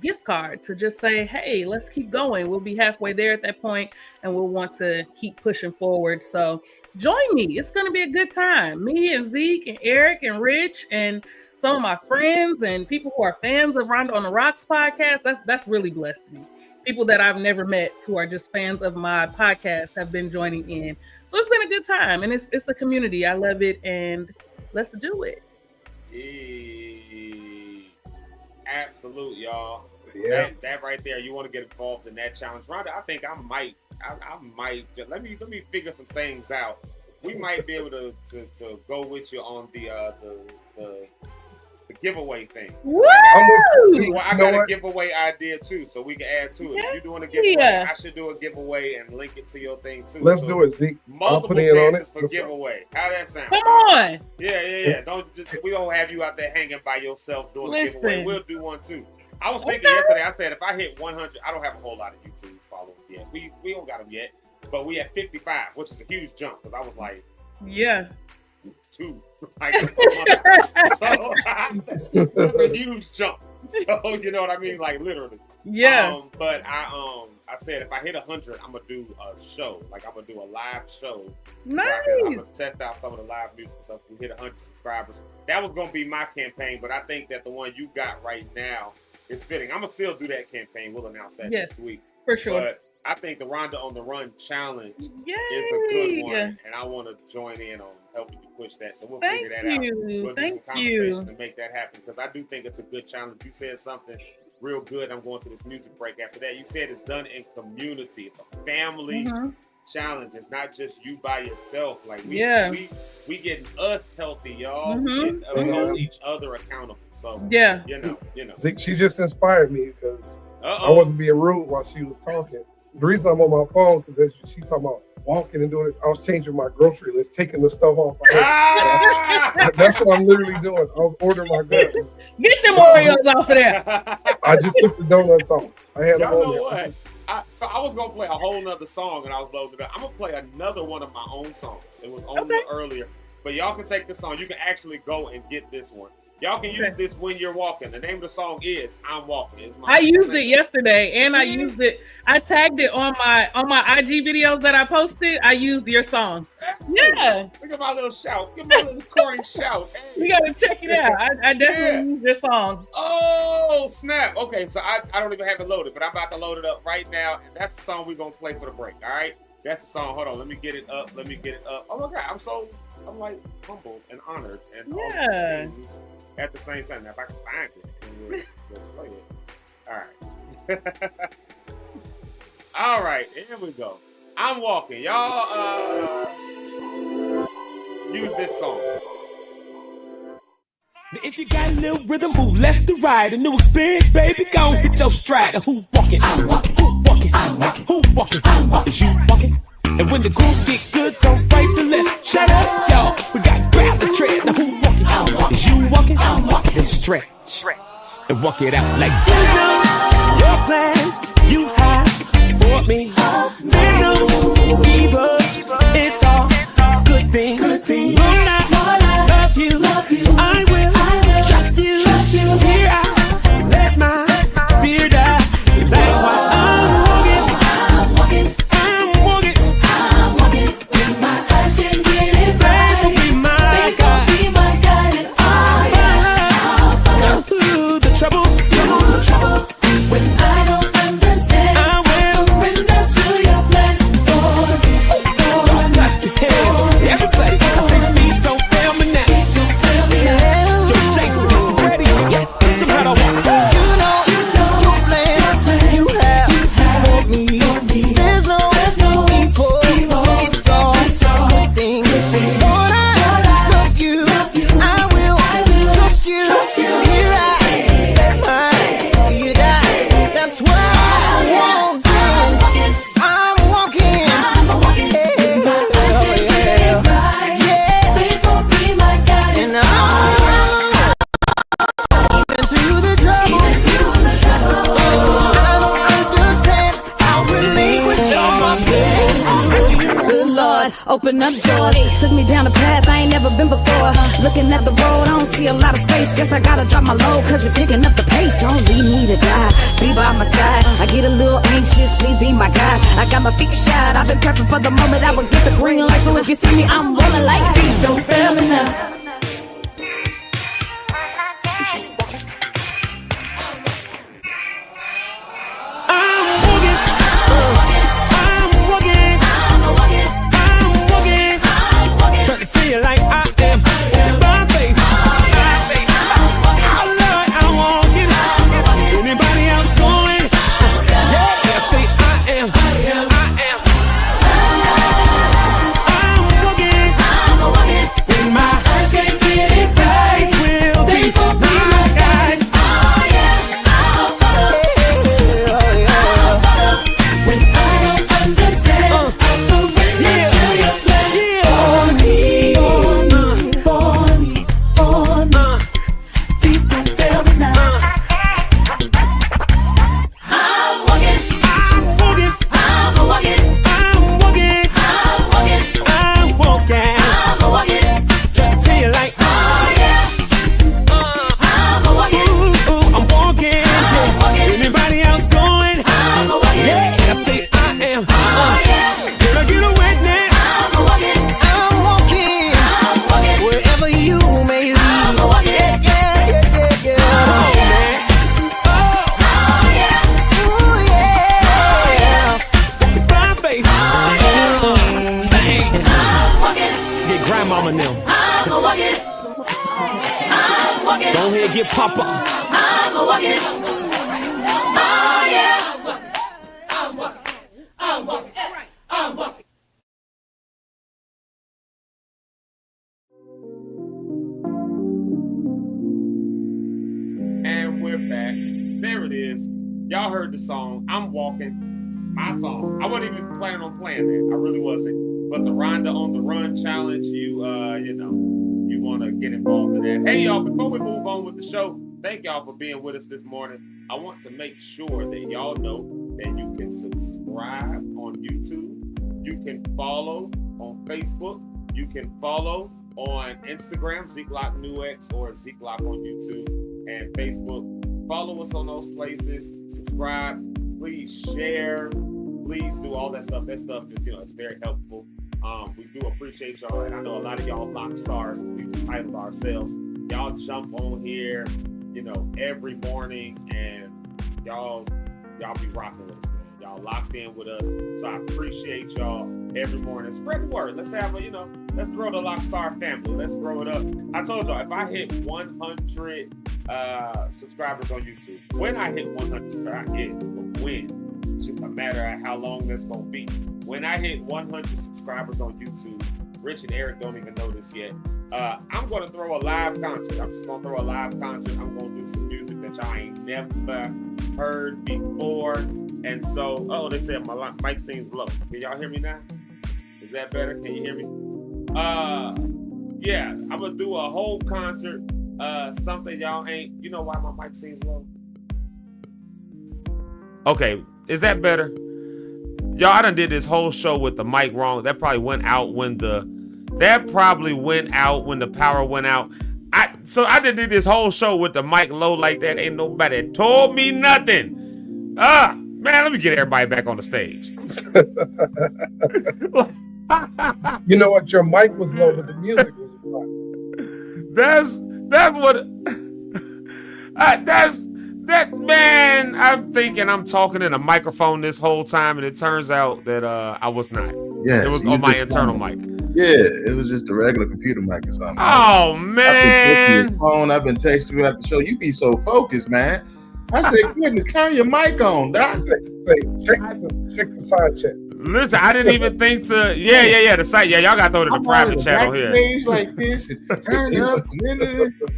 gift card to just say, hey, let's keep going. We'll be halfway there at that point, and we'll want to keep pushing forward. So join me. It's going to be a good time. Me and Zeke and Eric and Rich and some of my friends and people who are fans of Rhonda on the Rocks podcast. That's really blessed me. People that I've never met who are just fans of my podcast have been joining in. So it's been a good time, and it's a community. I love it, and let's do it. Absolute, y'all. Yeah. That right there. You want to get involved in that challenge, Rhonda? I think I might. Let me figure some things out. We might be able to go with you on the giveaway thing. Woo! I got a giveaway idea too, so we can add to it. If you're doing a giveaway, I should do a giveaway and link it to your thing too. Let's do it, Zeke. Multiple chances for giveaway. How that sound? Come on. Yeah. We don't have you out there hanging by yourself doing a giveaway. We'll do one too. I was thinking yesterday. I said if I hit 100, I don't have a whole lot of YouTube followers yet. We don't got them yet, but we at 55, which is a huge jump because I was like, yeah. 2. Like, so that's a huge jump. So you know what I mean, like literally. Yeah. But I said if I hit 100, I'm gonna do a show. Like I'm gonna do a live show. Nice. I'm gonna test out some of the live music stuff. We hit 100 subscribers. That was gonna be my campaign, but I think that the one you got right now is fitting. I'm gonna still do that campaign. We'll announce that next week for sure. But I think the Rhonda on the Run challenge is Yay. a good one, and I want to join in on helping you push that. So we'll figure that out. We'll do some conversation to make that happen because I do think it's a good challenge. You said something real good. I'm going to this music break after that. You said it's done in community. It's a family challenge. It's not just you by yourself. Like we getting us healthy, y'all. Getting hold each other accountable. So you know. Zeke, she just inspired me because I wasn't being rude while she was talking. The reason I'm on my phone because she talking about walking and doing it. I was changing my grocery list, taking the stuff off. That's what I'm literally doing. I was ordering my goods. Get them Oreos off of there. I just took the donuts off. I had them on know there. What? So I was gonna play a whole nother song, and I was loaded up. I'm gonna play another one of my own songs. It was on there earlier, but y'all can take this song. You can actually go and get this one. Y'all can use this when you're walking. The name of the song is "I'm Walking." I used it yesterday, and I used it. I tagged it on my IG videos that I posted. I used your song. Yeah. Look at my little shout. Give my little corny shout. Hey. You gotta check it out. I definitely used your song. Oh snap! Okay, so I don't even have it loaded, but I'm about to load it up right now, and that's the song we're gonna play for the break. All right, that's the song. Hold on, let me get it up. Oh my God, I'm like humbled and honored and all these things at the same time. Now, if I can find it, we'll play it. All right. All right, here we go. I'm walking. Y'all use this song. Now if you got a little rhythm, move left to right. A new experience, baby, go and hit your stride. Who walking? I'm walking. Who walking? I'm walking. Who walking? I'm walking. Is you walking? And when the grooves get good, don't right to left. Shut up, y'all. We got grab the tread. Now who walking? I'm walking. Is you walking? I'm walking. Then stretch. And walk it out like you know your plans you have for me. There's no evil. It's all good things. Lord, I love you. So I will trust you. Here I let my fear die. That's why I'm walking. When my eyes can get it right. Faith will be my guide. And I'll through the trouble. When I don't understand, I will surrender to your plan. Don't clap your hands, everybody. I say to me, don't fail me now. Yo, Jason, ready? Yeah, somehow I walk. You know your plans you have for me. There's no evil. It's all good things. Lord, I love you. I will trust you. Here I let my fear die. That's why I'm walking. I'm walking. With my eyes to get it right. Faith will be my guide. And even through the trouble, I don't understand. I'll relinquish all my plans. Good Lord, open up doors. Took me down a path I ain't never been before. Looking at the road, I don't see a lot of space. Guess I gotta drop my load, cause you're picking up the pace. Don't leave me to die, be by my side. I get a little anxious, please be my guide. I got my feet shot, I've been prepping for the moment I would get the green light. So if you see me, I'm rolling like feet. Don't fail me now. Tell you like I am by faith. Oh Lord, I'm walking. Anybody else going? Yeah, say I am. I'm walking. When my eyes grandmama and them. I'ma walk it. I'm walking. Go ahead, get Papa. I'ma walk it. Oh yeah. I'm walking. I'm walking. I'm walking. And we're back. There it is. Y'all heard the song. I'm walking. My song. I wasn't even planning on playing that. I really wasn't. But the Rhonda on the Run challenge, you want to get involved in that. Hey, y'all, before we move on with the show, thank y'all for being with us this morning. I want to make sure that y'all know that you can subscribe on YouTube. You can follow on Facebook. You can follow on Instagram, Zeke Lock New X, or Zeke Lock on YouTube and Facebook. Follow us on those places. Subscribe. Please share. Please do all that stuff. That stuff is, it's very helpful. We do appreciate y'all, and I know a lot of y'all lock stars, as we've titled ourselves. Y'all jump on here, every morning, and y'all be rocking with us, man. Y'all locked in with us. So I appreciate y'all every morning. Spread the word. Let's have let's grow the Lock Star family. Let's grow it up. I told y'all, if I hit 100 subscribers on YouTube, when I hit 100 subscribers, I get but when. It's just a matter of how long that's going to be. When I hit 100 subscribers on YouTube, Rich and Eric don't even know this yet. I'm going to throw a live concert. I'm just going to throw a live concert. I'm going to do some music that y'all ain't never heard before. And so, they said my mic seems low. Can y'all hear me now? Is that better? Can you hear me? Yeah, I'm going to do a whole concert. Something y'all ain't, you know why my mic seems low? Okay, is that better? Y'all, I done did this whole show with the mic wrong. That probably went out when the power went out. I did this whole show with the mic low like that. Ain't nobody told me nothing. Man, let me get everybody back on the stage. You know what? Your mic was low, but the music was loud. Man, I'm thinking I'm talking in a microphone this whole time, and it turns out that I was not. Yeah, it was on my internal mic. Yeah, it was just a regular computer mic or something. Oh, man. I've been texting you at the show. You be so focused, man. I said, goodness, turn your mic on. Check the side chat. Listen, I didn't even think to. Yeah. The site. Yeah, y'all got to throw it in the private channel here. Like this, and turn up.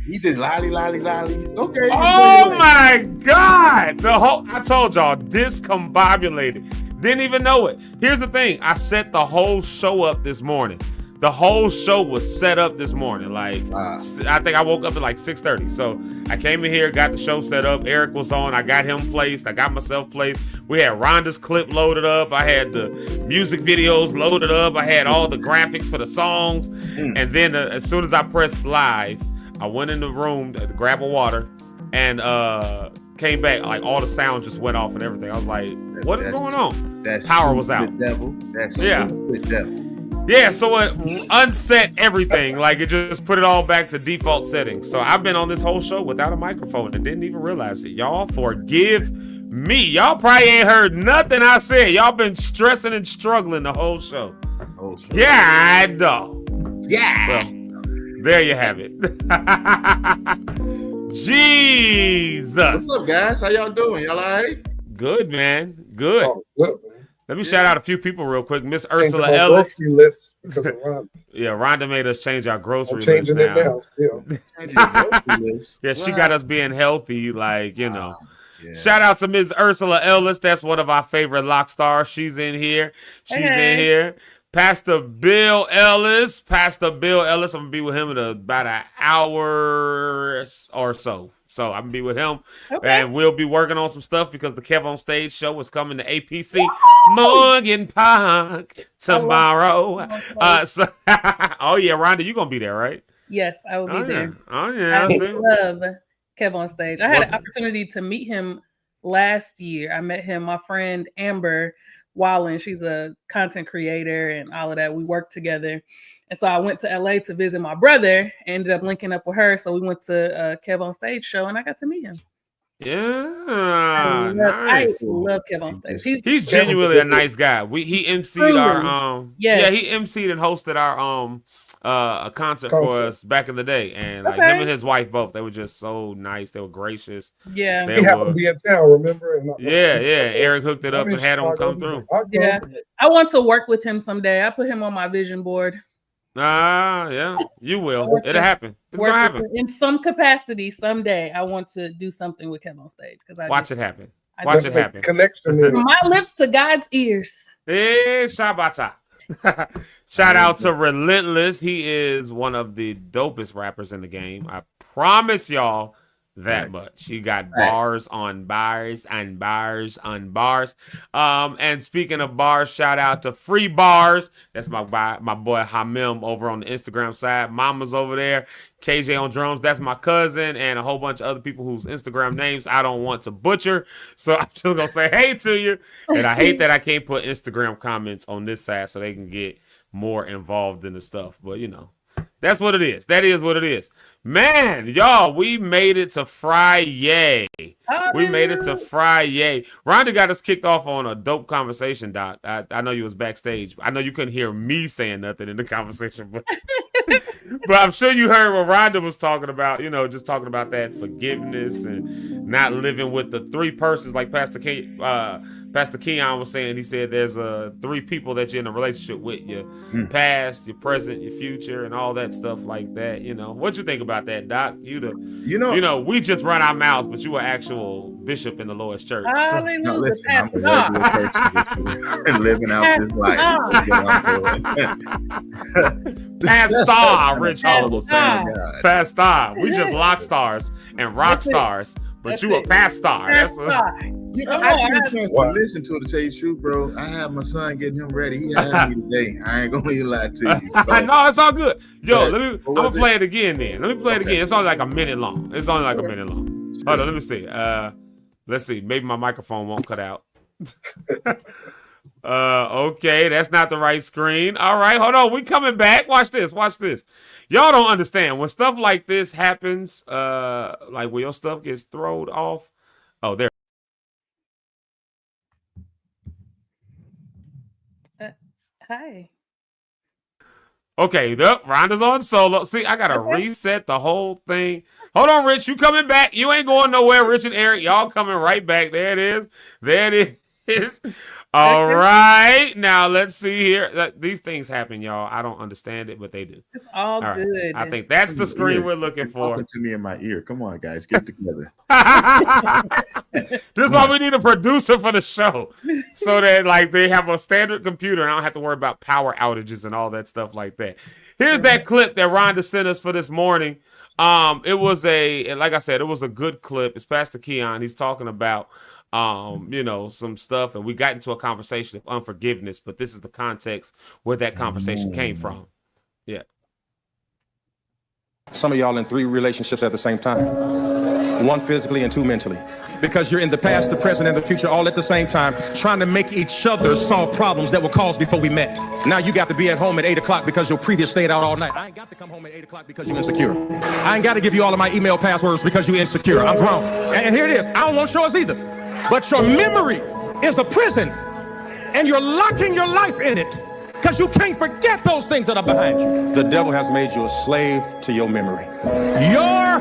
He did lolly. Okay. Oh my God! I told y'all, discombobulated. Didn't even know it. Here's the thing. I set the whole show up this morning. The whole show was set up this morning. Like, wow. I think I woke up at like 6:30. So I came in here, got the show set up. Eric was on. I got him placed. I got myself placed. We had Rhonda's clip loaded up. I had the music videos loaded up. I had all the graphics for the songs. And then as soon as I pressed live, I went in the room to grab a water and came back. Like, all the sound just went off and everything. I was like, what is going on? Power was out. Devil. Yeah, so it unset everything. Like, it just put it all back to default settings. So I've been on this whole show without a microphone and didn't even realize it. Y'all forgive me. Y'all probably ain't heard nothing I said. Y'all been stressing and struggling the whole show. Yeah, dog. Yeah. Well, there you have it. Jesus. What's up, guys? How y'all doing? Y'all all right? Good, man. Good. Oh, good. Let me shout out a few people real quick. Miss Ursula Ellis. List because of Rhonda. Yeah, Rhonda made us change our grocery list now. Yeah, she got us being healthy, like, Yeah. Shout out to Miss Ursula Ellis. That's one of our favorite lock stars. She's in here. In here. Pastor Bill Ellis. I'm gonna be with him in about an hour or so. So I'm gonna be with him, and we'll be working on some stuff because the Kev on Stage show is coming to APC Morgan Park tomorrow. So, oh yeah, Rhonda, you gonna be there, right? Yes, I will be there. Oh yeah, I love Kev on Stage. I had an opportunity to meet him last year. I met him. My friend Amber Wallen, she's a content creator and all of that. We worked together. And so I went to LA to visit my brother, ended up linking up with her. So we went to Kev on Stage show and I got to meet him. Yeah, nice. I love Kev on Stage. He's genuinely a nice guy. He emceed our he emceed and hosted our a concert for us back in the day, and like him and his wife both, they were just so nice. They were gracious. Yeah, he happened to be in town. Remember? And Eric hooked it up and had him come through. Yeah, I want to work with him someday. I put him on my vision board. Yeah, you will. It'll happen. It's gonna happen in some capacity someday. I want to do something with Kev on stage because watch it happen. Watch it happen. Connection. From my lips to God's ears. Hey, Shabata. Shout out to Relentless. He is one of the dopest rappers in the game. I promise y'all that much. He got bars on bars and bars on bars. And speaking of bars, shout out to Free Bars. That's my boy Hamim over on the Instagram side. Mama's over there. KJ on drums. That's my cousin and a whole bunch of other people whose Instagram names I don't want to butcher. So I'm just gonna say hey to you. And I hate that I can't put Instagram comments on this side so they can get more involved in the stuff. But you know. That's what it is. That is what it is. Man, y'all, we made it to FriYay. We made it to FriYay. Rhonda got us kicked off on a dope conversation, Doc. I know you was backstage. I know you couldn't hear me saying nothing in the conversation, but I'm sure you heard what Rhonda was talking about, you know, just talking about that forgiveness and not living with the three persons like Pastor Keon was saying. He said there's three people that you're in a relationship with: your past, your present, your future, and all that stuff like that. You know, what you think about that, Doc? You know, we just run our mouths, but you are actual bishop in the Lord's church. Hallelujah. No, listen, I'm a regular person living out this life. Pastor, Rich Hollow saying, Pastor. We just lock stars and rock stars, but you a pastor. That's You know, I didn't get a chance to listen to it, to tell you the truth, bro. I have my son getting him ready. He had me today. I ain't gonna even lie to you. So. No, it's all good. Yo, I'm gonna play it again then. Let me play it again. It's only like a minute long. Hold on, let me see. Let's see. Maybe my microphone won't cut out. Okay, that's not the right screen. All right, hold on. We coming back. Watch this. Y'all don't understand. When stuff like this happens, like when your stuff gets thrown off. Oh, there. Hi. Okay, Rhonda's on solo. See, I gotta reset the whole thing. Hold on, Rich. You coming back? You ain't going nowhere, Rich and Eric. Y'all coming right back. There it is. All right. Now let's see here. These things happen, y'all. I don't understand it, but they do. It's all right. good. I think that's the screen we're looking for. Talking to me in my ear. Come on, guys, get together. This is why we need a producer for the show, so that like they have a standard computer and I don't have to worry about power outages and all that stuff like that. Here's that clip that Rhonda sent us for this morning. It was like I said, it was a good clip. It's Pastor Keon. He's talking about you know, some stuff, and we got into a conversation of unforgiveness, but this is the context where that conversation came from. Yeah. Some of y'all in 3 relationships at the same time, 1 physically and 2 mentally, because you're in the past, the present, and the future all at the same time, trying to make each other solve problems that were caused before we met. Now you got to be at home at 8 o'clock because your previous stayed out all night. I ain't got to come home at 8 o'clock because you're insecure. I ain't got to give you all of my email passwords because you're insecure. I'm grown. And here it is. I don't want yours either. But your memory is a prison, and you're locking your life in it because you can't forget those things that are behind you. The devil has made you a slave to your memory. Your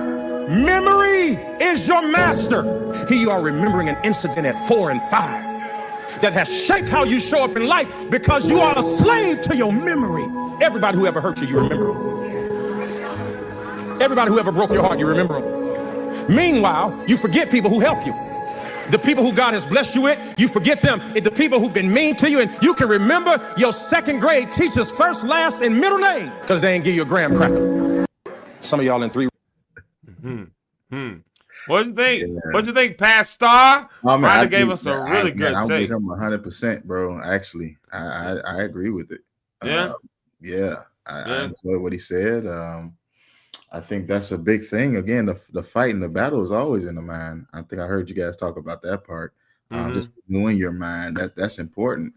memory is your master. Here you are remembering an incident at 4 and 5 that has shaped how you show up in life because you are a slave to your memory. Everybody who ever hurt you, you remember them. Everybody who ever broke your heart, you remember them. Meanwhile, you forget people who help you. The people who God has blessed you with, you forget them. The people who've been mean to you, and you can remember your 2nd grade teacher's first, last, and middle name because they ain't give you a graham cracker. Some of y'all in 3. What do you think? Yeah. What do you think, Pastor? Rhonda gave us a really good take. I'm with him 100%, bro. Actually, I agree with it. Yeah. I enjoyed what he said. I think that's a big thing. Again, the fight and the battle is always in the mind. I think I heard you guys talk about that part. Just knowing your mind, that's important.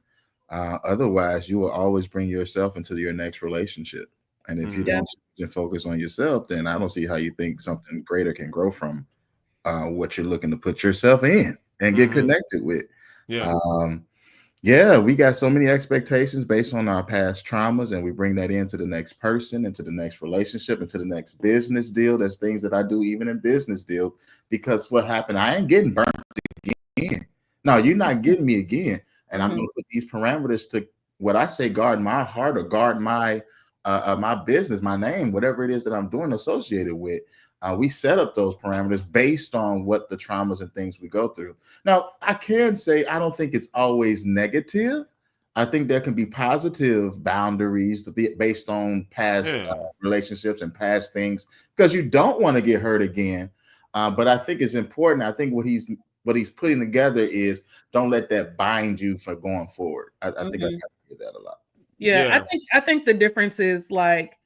Otherwise, you will always bring yourself into your next relationship. And if you don't focus on yourself, then I don't see how you think something greater can grow from what you're looking to put yourself in and get connected with. Yeah. Yeah, we got so many expectations based on our past traumas, and we bring that into the next person, into the next relationship, into the next business deal. There's things that I do even in business deals because what happened, I ain't getting burnt again. No, you're not getting me again. And I'm going to put these parameters to what I say, guard my heart or guard my my business, my name, whatever it is that I'm doing associated with. We set up those parameters based on what the traumas and things we go through. Now, I can say I don't think it's always negative. I think there can be positive boundaries to be based on past relationships and past things because you don't want to get hurt again. But I think it's important. I think what he's putting together is don't let that bind you for going forward. I think I kind of hear that a lot. Yeah, I think the difference is like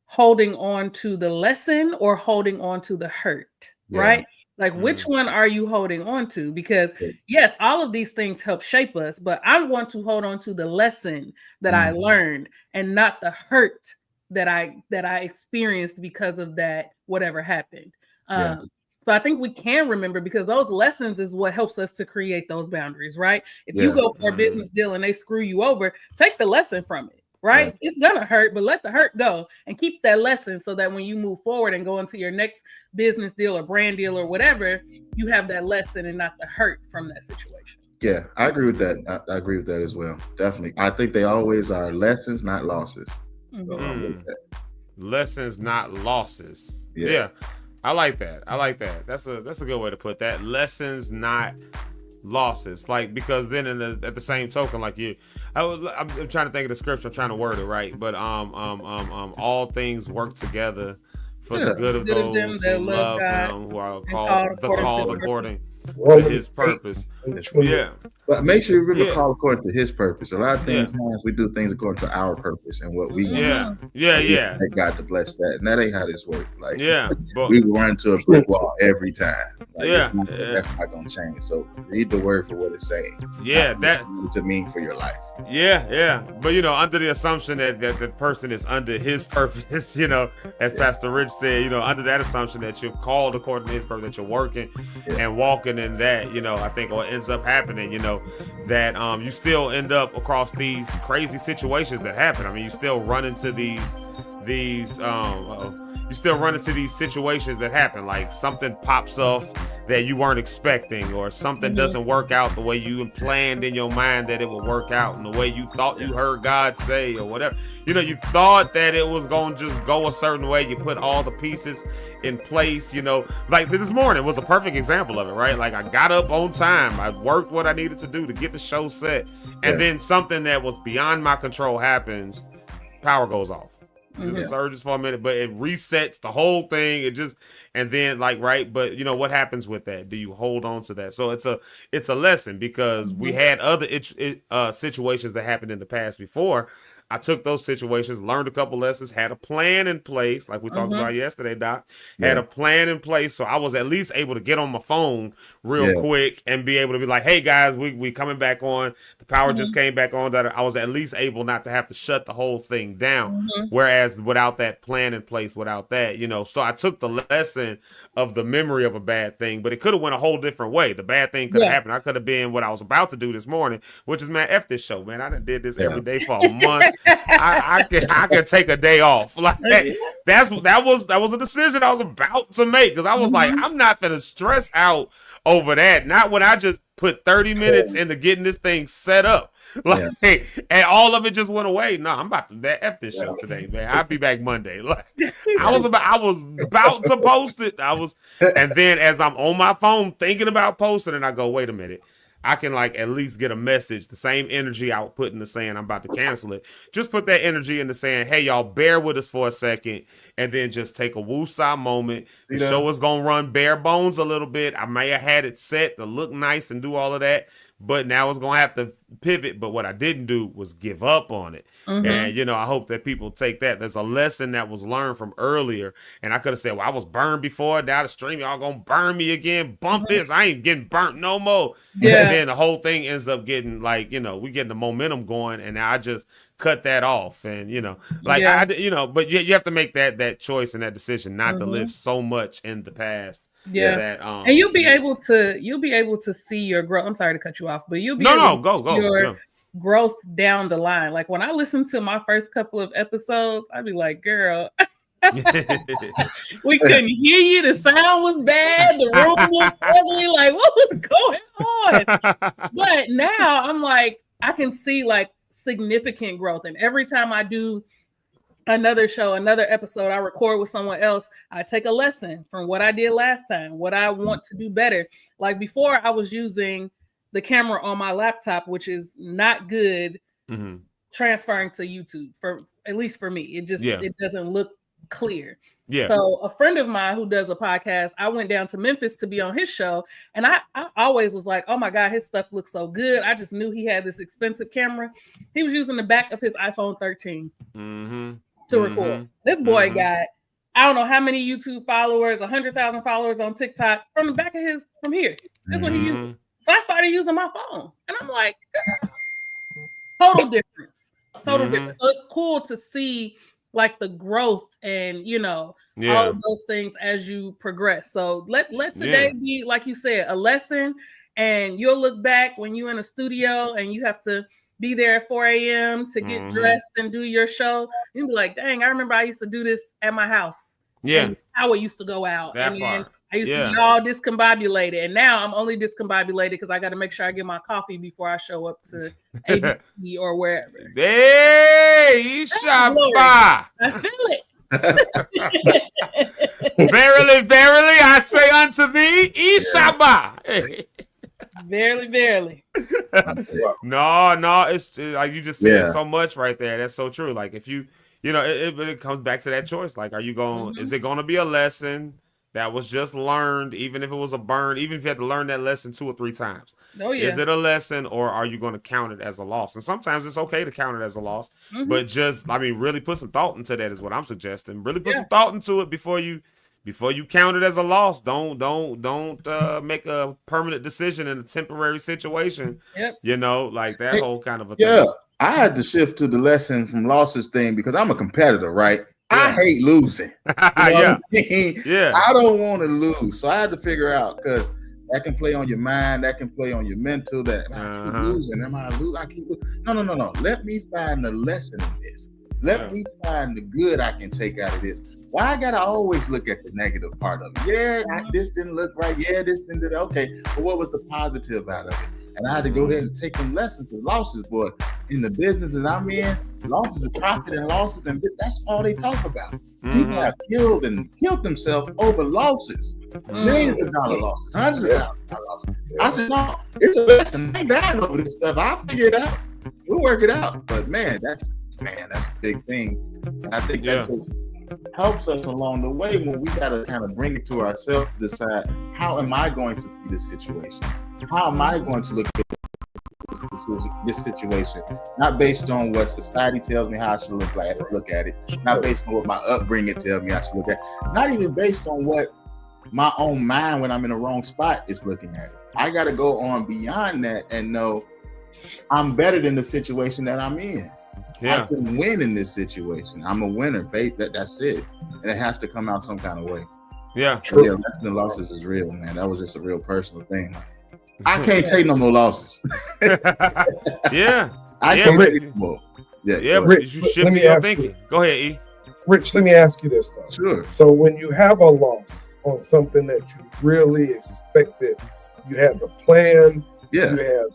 holding on to the lesson or holding on to the hurt, right? Like which one are you holding on to? Because yes, all of these things help shape us, but I want to hold on to the lesson that I learned and not the hurt that I experienced because of that whatever happened. So I think we can remember because those lessons is what helps us to create those boundaries, right? If you go for a business deal and they screw you over, take the lesson from it. Right? It's gonna hurt, but let the hurt go and keep that lesson so that when you move forward and go into your next business deal or brand deal or whatever, you have that lesson and not the hurt from that situation. Yeah, I agree with that. I agree with that as well. Definitely. I think they always are lessons, not losses. So lessons, not losses. Yeah. I like that. That's a good way to put that. Lessons, not losses. Like, because then at the same token, like I'm trying to think of the scripture. I'm trying to word it right, but all things work together for the good of those who love Him, who are called according to His purpose. Yeah, but make sure you remember call according to His purpose. A lot of times we do things according to our purpose and what we want. Thank God to bless that, and that ain't how this works. Like, but we run into a brick wall every time. Like, that's not gonna change. So read the word for what it's saying. That to mean for your life. But under the assumption that the person is under His purpose, as Pastor Rich said, under that assumption that you're called according to His purpose, that you're working and walking in that, I think what ends up happening, that you still end up across these crazy situations that happen. I mean, you still run into these situations that happen, like something pops off that you weren't expecting, or something doesn't work out the way you planned in your mind that it would work out, and the way you thought you heard God say, or whatever. You thought that it was going to just go a certain way. You put all the pieces in place, like this morning was a perfect example of it, right? Like, I got up on time. I worked what I needed to do to get the show set. And then something that was beyond my control happens. Power goes off. Just surges for a minute, but it resets the whole thing. And then but what happens with that? Do you hold on to that? So it's a lesson, because we had other situations that happened in the past before. I took those situations, learned a couple lessons, had a plan in place, like we talked about yesterday, Doc. Had a plan in place, so I was at least able to get on my phone real quick and be able to be like, "Hey guys, we coming back on. The power just came back on." That I was at least able not to have to shut the whole thing down. Whereas without that plan in place, without that, so I took the lesson of the memory of a bad thing, but it could have went a whole different way. The bad thing could have happened. I could have been what I was about to do this morning, which is, man, F this show, man. I done did this every day for a month. I could take a day off. Like, that was a decision I was about to make, because I was like, I'm not gonna stress out over that. Not when I just put 30 minutes into getting this thing set up. Like, and all of it just went away. No, I'm about to F this show today, man. I'll be back Monday. Like, I was about to post it. And then as I'm on my phone thinking about posting, and I go, wait a minute. I can at least get a message, the same energy I would put into saying I'm about to cancel it. Just put that energy into saying, hey, y'all, bear with us for a second, and then just take a woosah moment. The show is going to run bare bones a little bit. I may have had it set to look nice and do all of that, but now it's going to have to pivot. But what I didn't do was give up on it. And, I hope that people take that. There's a lesson that was learned from earlier. And I could have said, well, I was burned before. Down the stream, y'all going to burn me again. Bump this. I ain't getting burnt no more. Yeah. And then the whole thing ends up getting we getting the momentum going. And now I just cut that off. And, but you have to make that choice and that decision not to live so much in the past. Yeah. That, and you'll be able to see your growth. I'm sorry to cut you off, but you'll be go. your growth down the line. Like when I listened to my first couple of episodes, I'd be like, girl, we couldn't hear you. The sound was bad. The room was ugly. Like, what was going on? But now I'm like, I can see like significant growth. And every time I do another show, another episode, I record with someone else, I take a lesson from what I did last time, what I want to do better. Like before, I was using the camera on my laptop, which is not good transferring to YouTube, for at least for me. It just it doesn't look clear. Yeah. So a friend of mine who does a podcast, I went down to Memphis to be on his show, and I always was like, oh my God, his stuff looks so good. I just knew he had this expensive camera. He was using the back of his iPhone 13 to record. This boy got, I don't know how many YouTube followers, 100,000 followers on TikTok from the back of his, from here. That's what he used. So I started using my phone, and I'm like, total difference. Total difference. So it's cool to see like the growth and, you know, all of those things as you progress. So let today be, like you said, a lesson, and you'll look back when you're in a studio and you have to be there at 4 a.m. to get dressed and do your show. You'll be like, dang, I remember I used to do this at my house. Yeah. How it used to go out. That and part. I used to be all discombobulated, and now I'm only discombobulated because I got to make sure I get my coffee before I show up to ABC or wherever. Hey, Ishabah. I feel it. Verily, verily, I say unto thee, Ishabah. Verily, verily. No, it's like you just said so much right there. That's so true. Like if you know, it comes back to that choice. Like, are you going? Is it going to be a lesson that was just learned, even if it was a burn, even if you had to learn that lesson 2 or 3 times? Oh, yeah. Is it a lesson, or are you going to count it as a loss? And sometimes it's okay to count it as a loss, but just, I mean, really put some thought into that is what I'm suggesting. Really put some thought into it before you count it as a loss. Don't make a permanent decision in a temporary situation. You know, like that whole kind of a thing. I had to shift to the lesson from losses thing because I'm a competitor, right? I hate losing. You know what I mean? I don't want to lose. So I had to figure out, because that can play on your mind, that can play on your mental, that I keep losing. Am I losing? I keep losing. No. Let me find the lesson in this. Let me find the good I can take out of this. Why I gotta always look at the negative part of it? This didn't look right. This didn't. Okay, but what was the positive out of it? And I had to go ahead and take them lessons of losses, boy. In the businesses I'm in, losses are profit and losses, and that's all they talk about. People have killed themselves over losses. Millions of dollar losses, hundreds of thousands of losses. I said, no, it's a lesson. I ain't dying over this stuff. I'll figure it out. We'll work it out. But man, that's a big thing. And I think that just helps us along the way when we got to kind of bring it to ourselves to decide, how am I going to see this situation? How am I going to look at this situation? Not based on what society tells me how I should look at it. Not based on what my upbringing tells me I should look at it. Not even based on what my own mind, when I'm in the wrong spot, is looking at it. I got to go on beyond that and know I'm better than the situation that I'm in. I can win in this situation. I'm a winner. That's it. And it has to come out some kind of way. Lesson and losses is real, man. That was just a real personal thing. I can't take no more losses. I can't take no more. Rich, you shift your thinking. Go ahead, E. Rich, let me ask you this though. Sure. So when you have a loss on something that you really expected, you had the plan, you had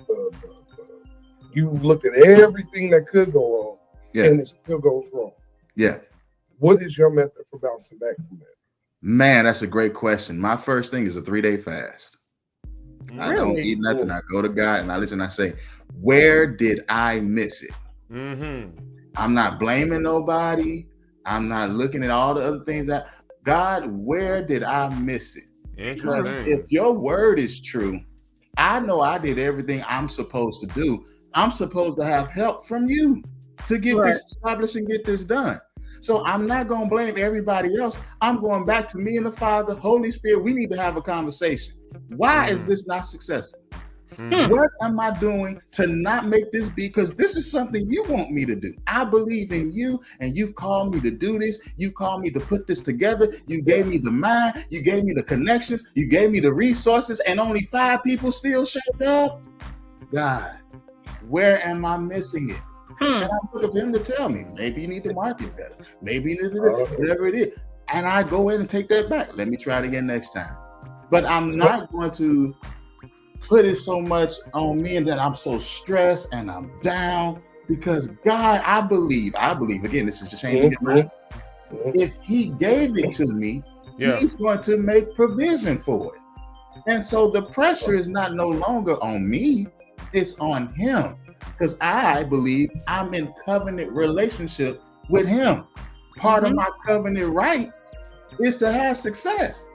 you looked at everything that could go wrong, and it still goes wrong. What is your method for bouncing back from that? Man, that's a great question. My first thing is a 3-day fast. Really? I don't eat nothing. I go to God and I listen. I say, where did I miss it? I'm not blaming nobody. I'm not looking at all the other things that God, where did I miss it? Because if your word is true, I know I did everything I'm supposed to do. I'm supposed to have help from you to get this established and get this done. So I'm not going to blame everybody else. I'm going back to me and the Father, Holy Spirit. We need to have a conversation. Why is this not successful? What am I doing to not make this be? Because this is something you want me to do. I believe in you, and you've called me to do this. You called me to put this together. You gave me the mind. You gave me the connections. You gave me the resources, and only 5 people still showed up. God, Where am I missing it? And I'm looking for him to tell me. Maybe you need to market better. Maybe you need to do whatever it is. And I go in and take that back. Let me try it again next time. But I'm not going to put it so much on me and that I'm so stressed and I'm down, because God, I believe, again, this is just changing your mind. If he gave it to me, he's going to make provision for it. And so the pressure is not no longer on me, it's on him. Because I believe I'm in covenant relationship with him. Part of my covenant right is to have success.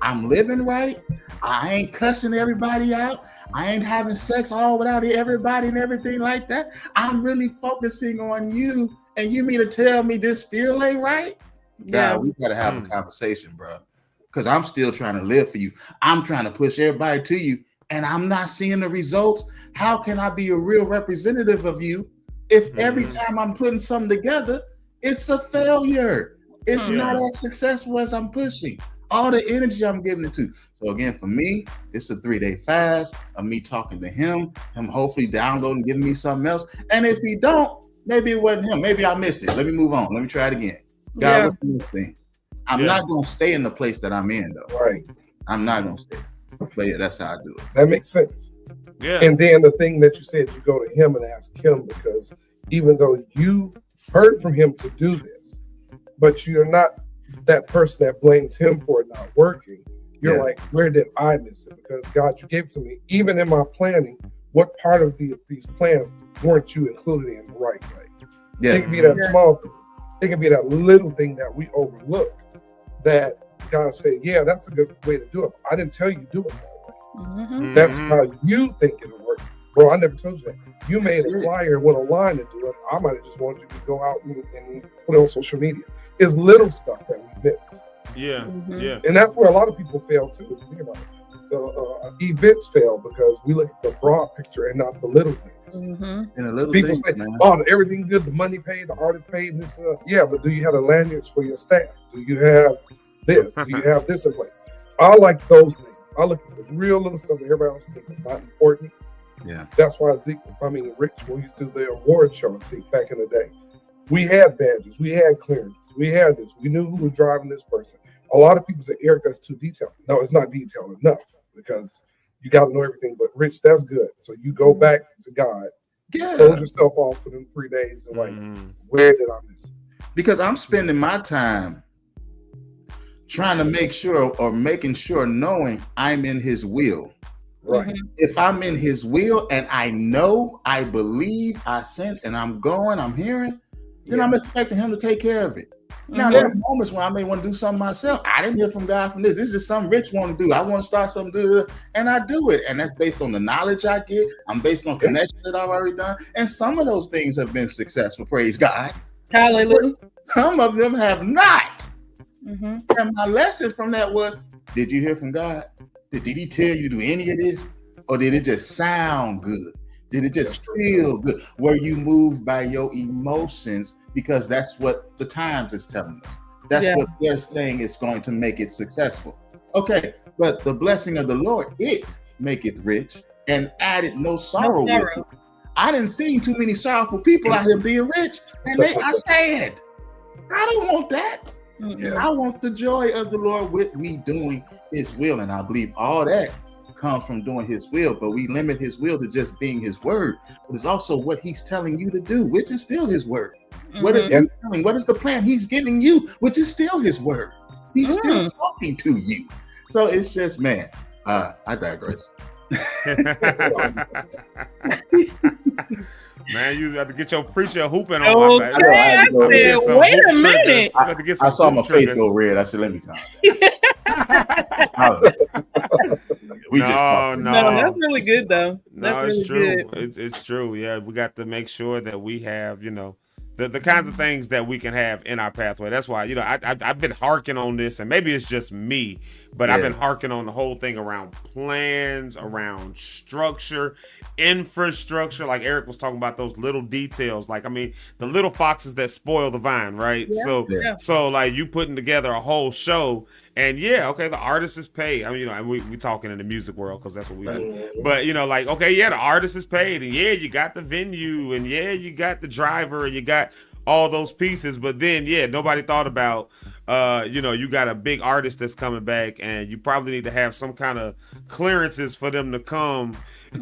I'm living right. I ain't cussing everybody out. I ain't having sex all without everybody and everything like that. I'm really focusing on you, and you mean to tell me this still ain't right? Yeah, we gotta have a conversation, bro. Because I'm still trying to live for you. I'm trying to push everybody to you, and I'm not seeing the results. How can I be a real representative of you if every time I'm putting something together, it's a failure? It's not as successful as I'm pushing. All the energy I'm giving it to. So again, for me, it's a 3-day fast of me talking to him hopefully downloading, giving me something else. And if he don't, maybe it wasn't him. Maybe I missed it. Let me move on. Let me try it again. God, what's the next thing? I'm not going to stay in the place that I'm in, though. Right. I'm not going to stay. That's how I do it. That makes sense. Yeah. And then the thing that you said, you go to him and ask him, because even though you heard from him to do this, but you're not that person that blames him for it not working. You're like, where did I miss it? Because God, you gave it to me. Even in my planning, what part of these plans weren't you included in the right way? Yeah. It can be that small thing. It can be that little thing that we overlook that God said, yeah, that's a good way to do it. I didn't tell you to do it that way. That's how you think it'll work. Bro, I never told you that. You made a flyer and went online to do it. I might have just wanted you to go out and put it on social media. It's little stuff that we miss. Yeah. And that's where a lot of people fail too. Think about it. Events fail because we look at the broad picture and not the little things. And the little people say, "Oh, everything good. The money paid, the artist paid, and this stuff." Yeah, but do you have the lanyards for your staff? Do you have this? Do you have this in place? I like those things. I look at the real little stuff that everybody else thinks is not important. Yeah, that's why Zeke. Rich, when we used to do the award show at Zeke back in the day, we had badges, we had clearances. We had this. We knew who was driving this person. A lot of people say, Eric, that's too detailed. No, it's not detailed enough because you got to know everything. But Rich, that's good. So you go back to God, close yourself off for them 3 days, and like, where did I miss it? Because I'm spending my time trying to make sure, or making sure, knowing I'm in His will. Right. If I'm in His will and I know, I believe, I sense, and I'm going, I'm hearing, then I'm expecting Him to take care of it. Now, there are moments when I may want to do something myself. I didn't hear from God from this. This is just something Rich want to do. I want to start something, and I do it. And that's based on the knowledge I get. I'm based on connections that I've already done. And some of those things have been successful, praise God. Hallelujah. Some of them have not. And my lesson from that was, did you hear from God? Did He tell you to do any of this? Or did it just sound good? Did it just feel good? Were you moved by your emotions? Because that's what the Times is telling us. That's what they're saying is going to make it successful. Okay, but the blessing of the Lord, it maketh rich and added no sorrow with it. I didn't see too many sorrowful people out here being rich. And I said, I don't want that. I want the joy of the Lord with me doing His will. And I believe all that comes from doing His will, but we limit His will to just being His word. But it's also what He's telling you to do, which is still His word. What is He telling? What is the plan He's giving you, which is still His word? He's still talking to you. So it's just, man, I digress. Man, you have to get your preacher hooping on. I said, wait a minute. I saw my face go red. I said, let me come. No, that's really good though. That's really true. Good. It's true. Yeah, we got to make sure that we have, the kinds of things that we can have in our pathway. That's why, I've been harking on this, and maybe it's just me, but I've been harking on the whole thing around plans, around structure, infrastructure. Like Eric was talking about those little details. Like, the little foxes that spoil the vine, right? Yeah. So like you putting together a whole show, And yeah, okay, the artist is paid. I mean, you know, we talking in the music world because that's what we do. But you know, like, okay, yeah, the artist is paid, and yeah, you got the venue, and yeah, you got the driver, and you got all those pieces. But then, yeah, nobody thought about, you know, you got a big artist that's coming back, and you probably need to have some kind of clearances for them to come,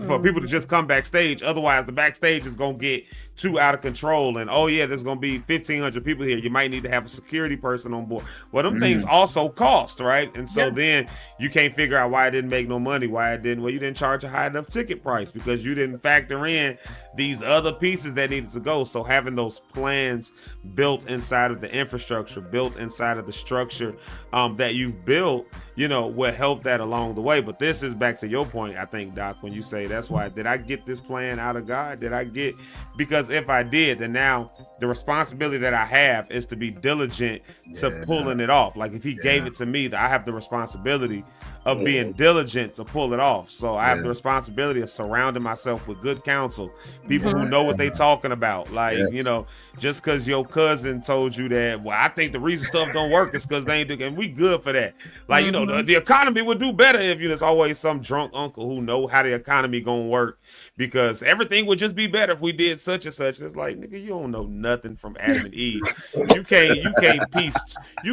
for people to just come backstage. Otherwise, the backstage is gonna get too out of control. And oh yeah, there's gonna be 1,500 people here. You might need to have a security person on board. Well, them things also cost, right? And so then you can't figure out why it didn't make no money. Why it didn't? Well, you didn't charge a high enough ticket price because you didn't factor in these other pieces that needed to go. So having those plans built inside of the infrastructure, built inside of the structure that you've built, you know, will help that along the way. But this is back to your point, I think, Doc, when you say that's why, did I get this plan out of God? Did I get, because if I did, then now the responsibility that I have is to be diligent to pulling it off. Like if he gave it to me, I have the responsibility of being diligent to pull it off. So I have the responsibility of surrounding myself with good counsel, people who know what they talking about. Like, you know, just because your cousin told you that, well, I think the reason stuff don't work is because they ain't doing, and we good for that. Like, you know, the economy would do better if, you know, there's always some drunk uncle who know how the economy gonna work, because everything would just be better if we did such and such. And it's like, nigga, you don't know nothing from Adam and Eve. You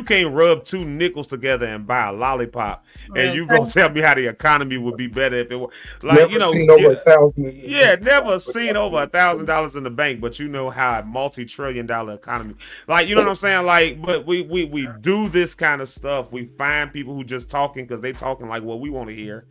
can't rub two nickels together and buy a lollipop, and you gonna tell me how the economy would be better if it were like, never, you know, seen over $1,000. Yeah, never seen over $1,000 in the bank, but you know how a multi-trillion-dollar economy, like, you know what I'm saying? Like, but we do this kind of stuff. We find people who just talking because they talking like what we want to hear,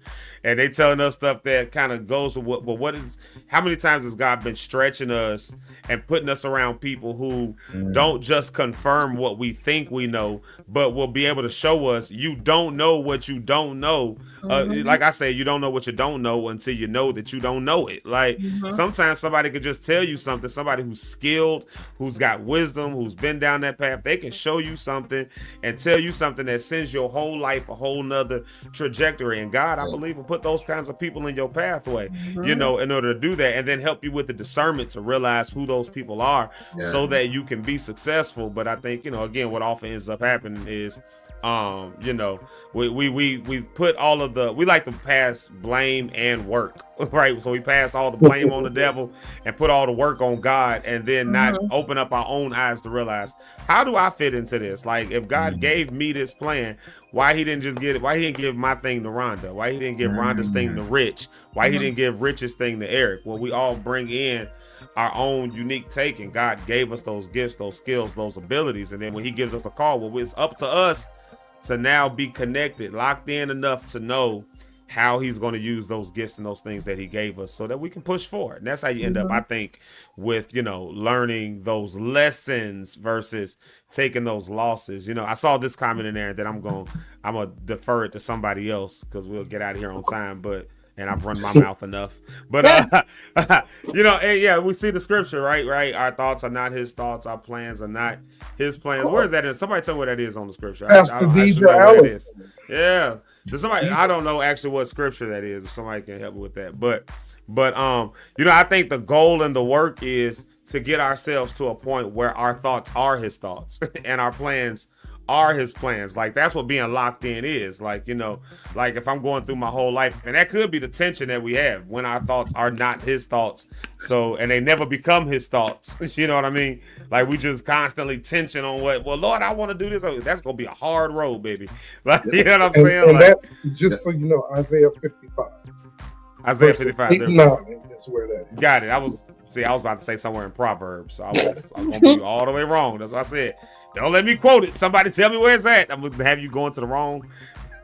and they telling us stuff that kind of goes with what is, how many times has God been stretching us and putting us around people who don't just confirm what we think we know, but will be able to show us you don't know what you don't know. Like I say, you don't know what you don't know until you know that you don't know it. Like sometimes somebody could just tell you something, somebody who's skilled, who's got wisdom, who's been down that path, they can show you something and tell you something that sends your whole life a whole nother trajectory. And God, I believe, will put those kinds of people in your pathway, you know, in order to do that, and then help you with the discernment to realize who those people are so that you can be successful. But I think, you know, again, what often ends up happening is, you know, we put all of the, we like to pass blame and work, right? So we pass all the blame on the devil and put all the work on God, and then not open up our own eyes to realize, how do I fit into this? Like, if God gave me this plan, why he didn't just get it? Why he didn't give my thing to Rhonda? Why he didn't give Rhonda's thing to Rich? Why he didn't give Rich's thing to Eric? Well, we all bring in our own unique take, and God gave us those gifts, those skills, those abilities. And then when he gives us a call, well, it's up to us to now be connected, locked in enough to know how he's going to use those gifts and those things that he gave us so that we can push forward. And that's how you end up, I think, with, you know, learning those lessons versus taking those losses. You know, I saw this comment in there that I'm going to defer it to somebody else because we'll get out of here on time, and I've run my mouth enough. But, you know, and yeah, we see the scripture, right? Our thoughts are not his thoughts. Our plans are not his plans. Where is that in? Somebody tell me what that is on the scripture. Pastor Deidre Ellis. Yeah. Does somebody, I don't know actually what scripture that is. If somebody can help me with that. But you know, I think the goal and the work is to get ourselves to a point where our thoughts are his thoughts and our plans are his plans. Like, that's what being locked in is. Like, you know, like if I'm going through my whole life, and that could be the tension that we have when our thoughts are not his thoughts. So, and they never become his thoughts. You know what I mean? Like, we just constantly tension on what, well, Lord, I want to do this. That's going to be a hard road, baby. Like, you know what I'm saying? And like, that, just so you know, Isaiah 55. Isaiah 55. That's where that is. Got it. I was about to say somewhere in Proverbs. So I was going to be all the way wrong. That's what I said. Don't let me quote it. Somebody tell me where it's at. I'm going to have you going to the wrong.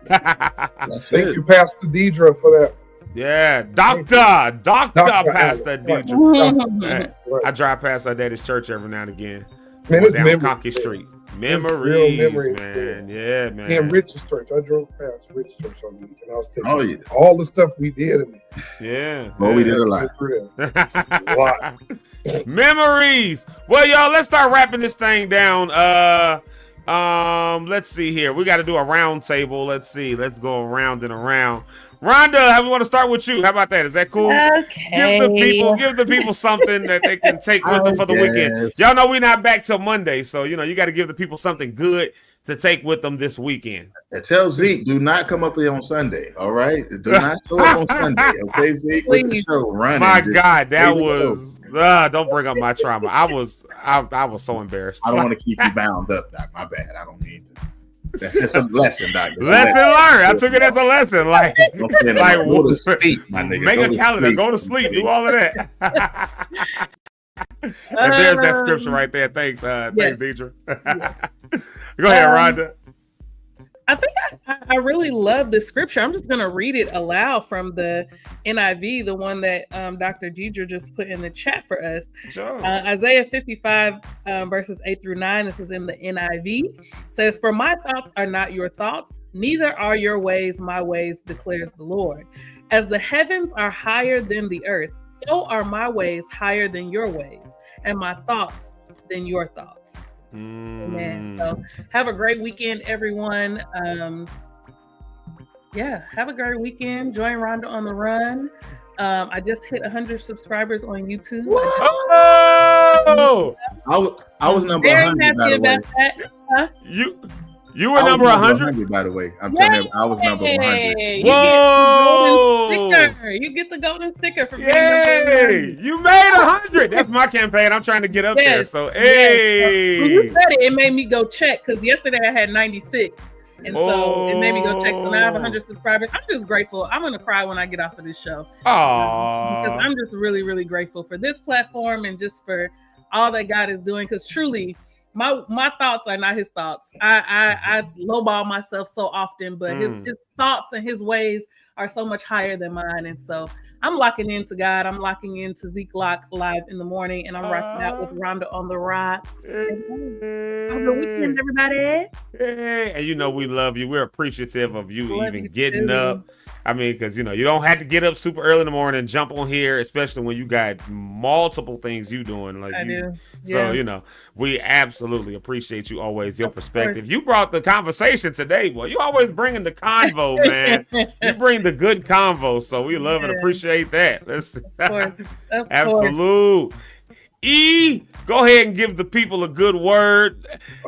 Thank you, Pastor Deidre, for that. Yeah, Doctor Pastor Deidre. I drive past her daddy's church every now and again. Man, it's down Conkey Street. Memories, man. Yeah, man. And Rich's church. I drove past Rich's church on the week, and I was taking all the stuff we did in there. Yeah. Well, we did a lot. Memories. Well, y'all, let's start wrapping this thing down. Let's see here. We got to do a round table. Let's see. Let's go around and around. Rhonda, how we want to start with you? How about that? Is that cool? Okay. Give the people something that they can take with them for the weekend. Y'all know we're not back till Monday, so you know you got to give the people something good to take with them this weekend? And tell Zeke, do not come up here on Sunday. All right, do not show up on Sunday. Okay, Zeke, with the show running. My God, that was don't bring up my trauma. I was so embarrassed. I don't want to keep you bound up, Doc. My bad. I don't need to. That's just a lesson, Doc. Lesson learned. I took it as a lesson. Like go to sleep, my nigga. Make a calendar. Go to sleep. Do all of that. And there's that scripture right there. Thanks, thanks, Deidre. Go ahead, Rhonda. I think I really love the scripture. I'm just going to read it aloud from the NIV, the one that Dr. Deidre just put in the chat for us. Sure. Isaiah 55 verses 8 through 9. This is in the NIV. Says, "For my thoughts are not your thoughts, neither are your ways my ways, declares the Lord. As the heavens are higher than the earth, so are my ways higher than your ways, and my thoughts than your thoughts." Amen. So have a great weekend, everyone. Have a great weekend. Join Rhonda on the Run. I just hit 100 subscribers on YouTube. Oh! I was number 100, by the way. Huh? You were number 100? By the way. I'm telling you, I was number 100. Whoa! You get the golden sticker from Yay! You made 100. That's my campaign. I'm trying to get up there. So, hey. When you said it, it made me go check because yesterday I had 96. And so it made me go check. So now I have 100 subscribers. I'm just grateful. I'm going to cry when I get off of this show. Because I'm just really, really grateful for this platform and just for all that God is doing. Because truly, my thoughts are not his thoughts. I lowball myself so often, but his thoughts and his ways are so much higher than mine. And so I'm locking into God. I'm locking into Zeke Lock live in the morning, and I'm rocking out with Rhonda on the Rocks. Have a good weekend, everybody. Hey, and you know we love you. We're appreciative of you even getting up. I mean, because you don't have to get up super early in the morning and jump on here, especially when you got multiple things you doing. Like So we absolutely appreciate you always. Your perspective. You brought the conversation today. Well, you always bringing the convo, man. You bring the good convo, so we love and appreciate that. Let's absolute. E, go ahead and give the people a good word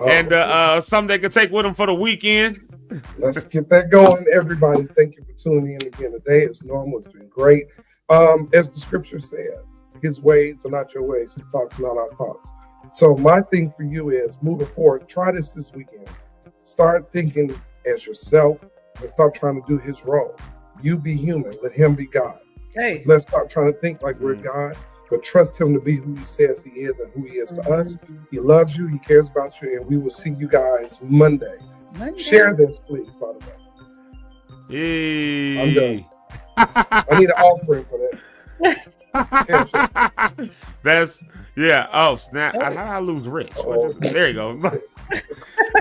and something they can take with them for the weekend. Let's get that going, everybody. Thank you for tuning in again today. As normal, it's been great. As the scripture says, his ways are not your ways, his thoughts are not our thoughts. So my thing for you is moving forward, try this weekend. Start thinking as yourself and stop trying to do his role. You be human, let him be God. Okay. Let's stop trying to think like we're God, but trust him to be who he says he is and who he is to us. He loves you, he cares about you, and we will see you guys Monday. Share this, please, by the way. Hey. I'm done. I need an offering for that. That's Oh, snap! How did I lose Rich? There you go.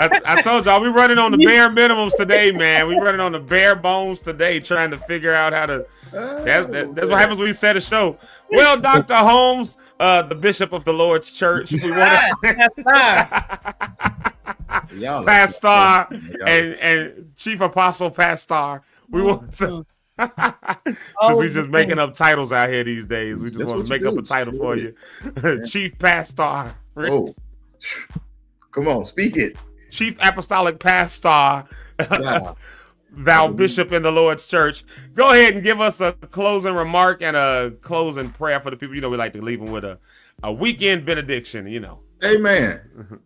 I told y'all we running on the bare minimums today, man. We running on the bare bones today, trying to figure out how to. That's what happens when you set a show. Well, Dr. Holmes, the Bishop of the Lord's Church, we want to. Pastor and Chief Apostle Pastor. We want to since we just making up titles out here these days. We just want to make up a title for you. Chief Pastor. Oh. Come on, speak it. Chief Apostolic Pastor. Thou Bishop in the Lord's Church. Go ahead and give us a closing remark and a closing prayer for the people. We like to leave them with a weekend benediction, Amen.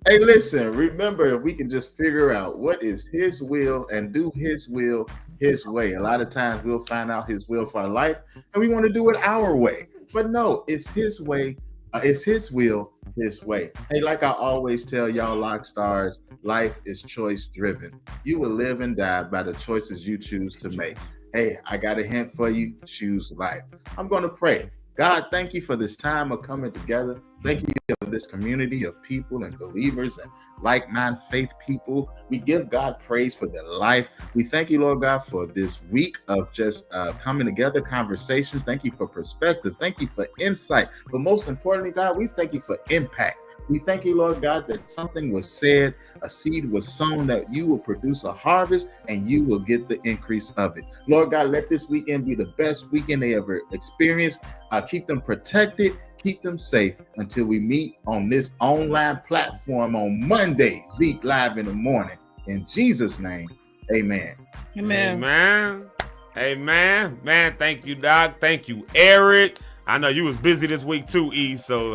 Hey, listen, remember, if we can just figure out what is his will and do his will his way. A lot of times we'll find out his will for our life and we want to do it our way. But no, it's his way. It's his will, his way. Hey, like I always tell y'all Lock Stars, life is choice driven. You will live and die by the choices you choose to make. Hey, I got a hint for you. Choose life. I'm going to pray. God, thank you for this time of coming together. Thank you for this community of people and believers and like-minded faith people. We give God praise for their life. We thank you, Lord God, for this week of just coming together, conversations. Thank you for perspective. Thank you for insight. But most importantly, God, we thank you for impact. We thank you, Lord God, that something was said, a seed was sown, that you will produce a harvest and you will get the increase of it. Lord God, let this weekend be the best weekend they ever experienced. Keep them protected, keep them safe until we meet on this online platform on Monday, Zeke Live in the morning. In Jesus' name, amen. Amen. Amen. Man, thank you, Doc. Thank you, Eric. I know you was busy this week too, E. So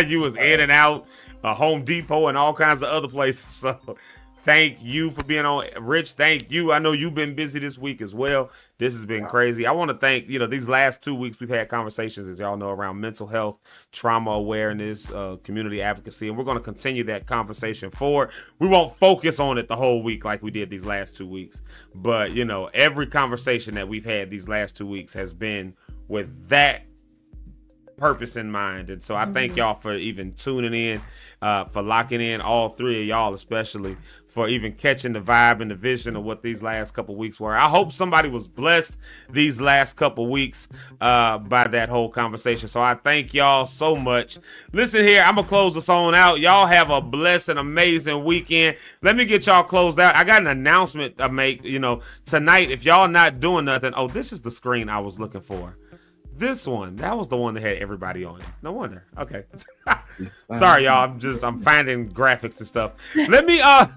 you was in and out, Home Depot and all kinds of other places. So thank you for being on. Rich, thank you. I know you've been busy this week as well. This has been crazy. I want to thank, these last 2 weeks we've had conversations, as y'all know, around mental health, trauma awareness, community advocacy, and we're going to continue that conversation forward. We won't focus on it the whole week like we did these last 2 weeks, but, every conversation that we've had these last 2 weeks has been with that purpose in mind. And so I thank y'all for even tuning in, for locking in, all three of y'all especially, for even catching the vibe and the vision of what these last couple weeks were. I hope somebody was blessed these last couple weeks by that whole conversation. So I thank y'all so much. Listen here, I'm gonna close this on out. Y'all have a blessed and amazing weekend. Let me get y'all closed out. I got an announcement to make. Tonight, if y'all not doing nothing, this is the screen I was looking for. This one, that was the one that had everybody on it. No wonder. Okay. Sorry, y'all. I'm finding graphics and stuff. Let me, all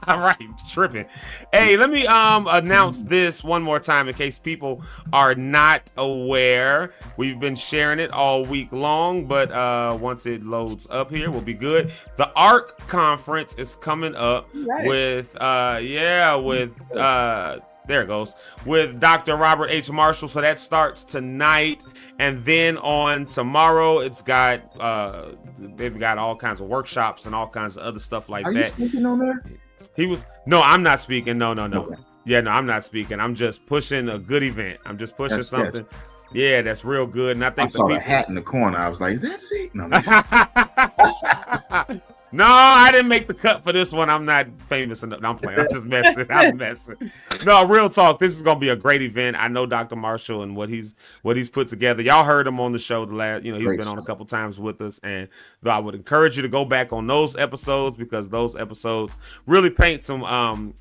right, tripping. Hey, let me, announce this one more time in case people are not aware. We've been sharing it all week long, but, once it loads up here, we'll be good. The ARC conference is coming up with, there it goes, with Dr. Robert H. Marshall. So that starts tonight, and then on tomorrow it's got they've got all kinds of workshops and all kinds of other stuff like that. Are you speaking on there? No, I'm not speaking. No. Okay. Yeah, no, I'm not speaking. I'm just pushing a good event. I'm just pushing something. Yeah, that's real good. And I think I saw the hat in the corner. I was like, is that Zeke? No, no, I didn't make the cut for this one. I'm not famous enough. No, I'm playing. I'm just messing. I'm messing. No, real talk. This is gonna be a great event. I know Dr. Marshall and what he's put together. Y'all heard him on the show the last. He's been on a couple times with us, and I would encourage you to go back on those episodes because those episodes really paint a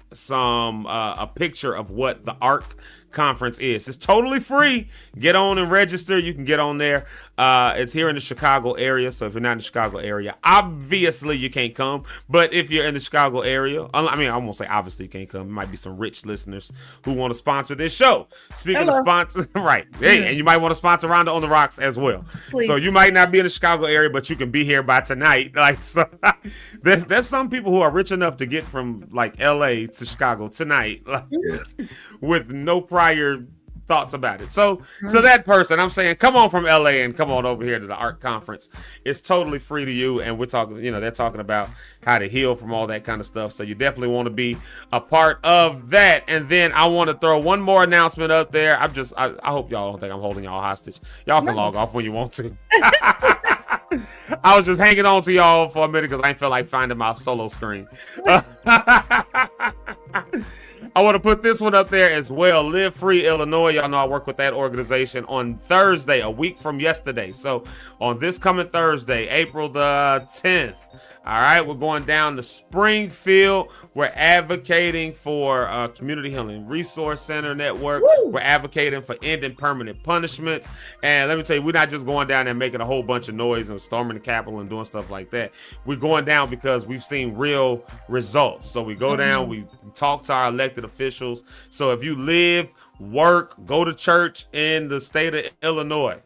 picture of what the ARC conference is. It's totally free. Get on and register. You can get on there. It's here in the Chicago area, so if you're not in the Chicago area, obviously you can't come. But if you're in the Chicago area, I won't say obviously you can't come. There might be some rich listeners who want to sponsor this show. Speaking of sponsors, right? Hey, and you might want to sponsor Rhonda on the Rocks as well. Please. So you might not be in the Chicago area, but you can be here by tonight. So there's some people who are rich enough to get from like LA to Chicago tonight, with no prior thoughts about it. So that person, I'm saying, come on from LA and come on over here to the ARC conference. It's totally free to you, and we're talking, they're talking about how to heal from all that kind of stuff. So you definitely want to be a part of that. And then I want to throw one more announcement up there. I hope y'all don't think I'm holding y'all hostage. Y'all can log off when you want to. I was just hanging on to y'all for a minute because I ain't feel like finding my solo screen. I want to put this one up there as well. Live Free Illinois. Y'all know I work with that organization on Thursday, a week from yesterday. So on this coming Thursday, April the 10th, all right, we're going down to Springfield. We're advocating for Community Healing Resource Center Network. Woo! We're advocating for ending permanent punishments. And let me tell you, we're not just going down there making a whole bunch of noise and storming the Capitol and doing stuff like that. We're going down because we've seen real results. So we go down, we talk to our elected officials. So if you live, work, go to church in the state of Illinois,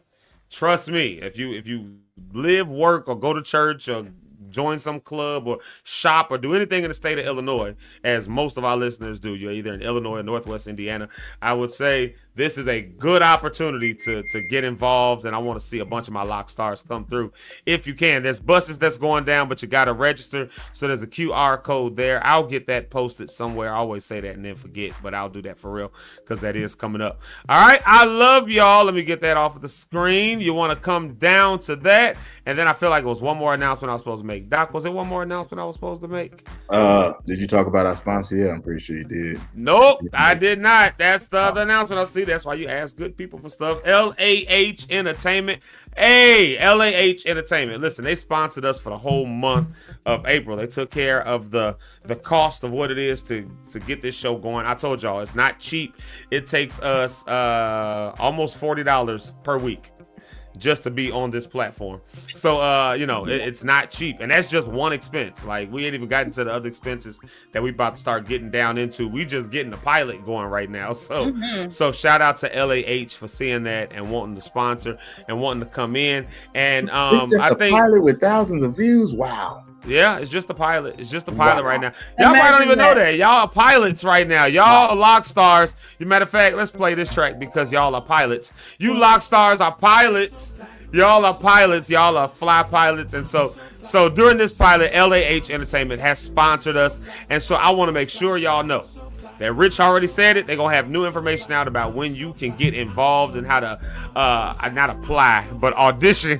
trust me, if you live, work, or go to church, or join some club or shop or do anything in the state of Illinois, as most of our listeners do, you're either in Illinois or Northwest Indiana, I would say this is a good opportunity to get involved, and I want to see a bunch of my lock stars come through if you can. There's buses that's going down, but you got to register, so there's a QR code there. I'll get that posted somewhere. I always say that and then forget, but I'll do that for real because that is coming up. All right, I love y'all. Let me get that off of the screen. You want to come down to that, and then I feel like it was one more announcement I was supposed to make. Doc, was it one more announcement I was supposed to make? Did you talk about our sponsor? Yeah, I'm pretty sure you did. Nope, I did not. That's the other announcement I see. That's why you ask good people for stuff. LAH Entertainment. Hey, LAH Entertainment. Listen, they sponsored us for the whole month of April. They took care of the cost of what it is to get this show going. I told y'all, it's not cheap. It takes us almost $40 per week just to be on this platform. So, you know, it's not cheap. And that's just one expense. Like, we ain't even gotten to the other expenses that we about to start getting down into. We just getting the pilot going right now. So, so shout out to LAH for seeing that and wanting to sponsor and wanting to come in. And It's just I a think pilot with thousands of views. Wow. yeah, it's just a pilot. It's just a pilot right now. Y'all might don't even know that. Y'all are pilots right now. Y'all are lock stars. As a matter of fact, let's play this track because y'all are pilots. You lock stars are pilots. Y'all are pilots. Y'all are fly pilots. And so during this pilot, LAH Entertainment has sponsored us. And so I want to make sure y'all know that Rich already said it. They're going to have new information out about when you can get involved and how to, not apply, but audition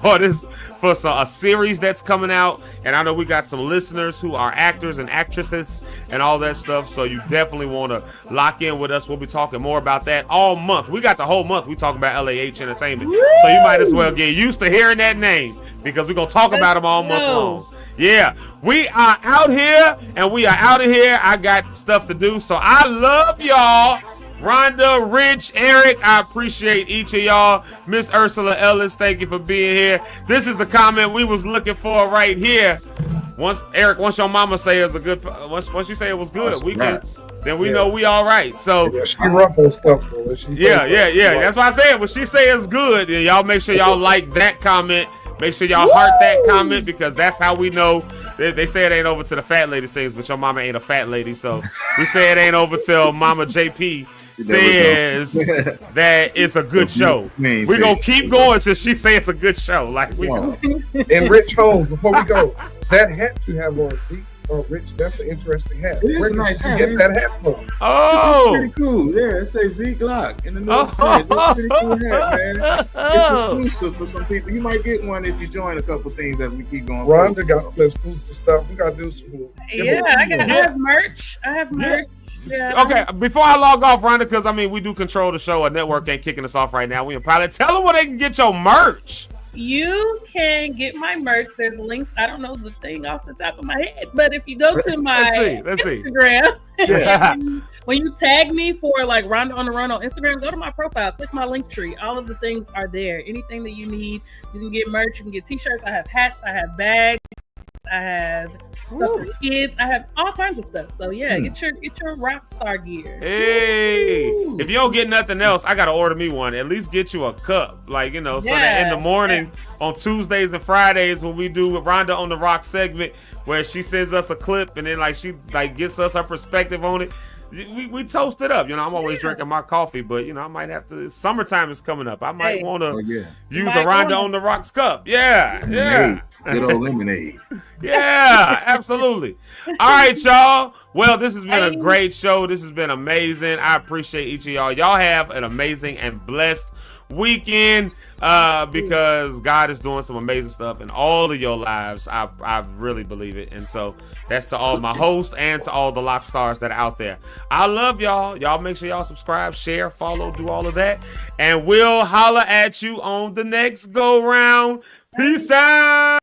for a series that's coming out. And I know we got some listeners who are actors and actresses and all that stuff. So you definitely want to lock in with us. We'll be talking more about that all month. We got the whole month. We talking about LAH Entertainment. Woo! So you might as well get used to hearing that name because we're going to talk about them all month long. Yeah, we are out here and we are out of here. I got stuff to do. So I love y'all. Rhonda, Rich, Eric, I appreciate each of y'all. Miss Ursula Ellis, thank you for being here. This is the comment we was looking for right here. Once your mama say it's a good, once you say it was good, we can, then we know we all right. So she rough on stuff. So yeah. That's why I said when she say it's good, then y'all make sure y'all like that comment. Make sure y'all heart that comment because that's how we know. They say it ain't over till the fat lady sings, but your mama ain't a fat lady. So we say it ain't over till Mama JP says that it's a good show. We gonna keep going till she say it's a good show. Like we go. And Rich Holmes, before we go, that hat you have on, Rich, that's an interesting hat. It is a nice hat. Get that hat from? Oh, it's pretty cool. Yeah, it says Zeke Locke in the new It's a pretty cool hat, man. It's exclusive for some people. You might get one if you join a couple things as we keep going. Rhonda got some exclusive stuff. We gotta do some. I have merch. I have merch. Yeah. Okay, before I log off, Rhonda, because I mean we do control the show. A network ain't kicking us off right now. We in pilot. Tell them where they can get your merch. You can get my merch. There's links. I don't know the thing off the top of my head, but if you go to my Instagram, when you tag me for like Rhonda on the Run on Instagram, go to my profile, click my link tree. All of the things are there. Anything that you need, you can get merch. You can get t-shirts. I have hats. I have bags. I have stuff for kids. I have all kinds of stuff. So yeah, get your rock star gear. Hey, if you don't get nothing else, I gotta order me one. At least get you a cup, like so that in the morning on Tuesdays and Fridays when we do Rhonda on the Rocks segment, where she sends us a clip and then she gets us her perspective on it. We toast it up. I'm always drinking my coffee, but I might have to. Summertime is coming up. I might want to use a Rhonda on the Rocks cup. Yeah. Good old lemonade. Yeah, absolutely. All right, y'all. Well, this has been a great show. This has been amazing. I appreciate each of y'all. Y'all have an amazing and blessed weekend because God is doing some amazing stuff in all of your lives. I really believe it. And so that's to all my hosts and to all the Lock stars that are out there. I love y'all. Y'all make sure y'all subscribe, share, follow, do all of that. And we'll holler at you on the next go round. Peace out.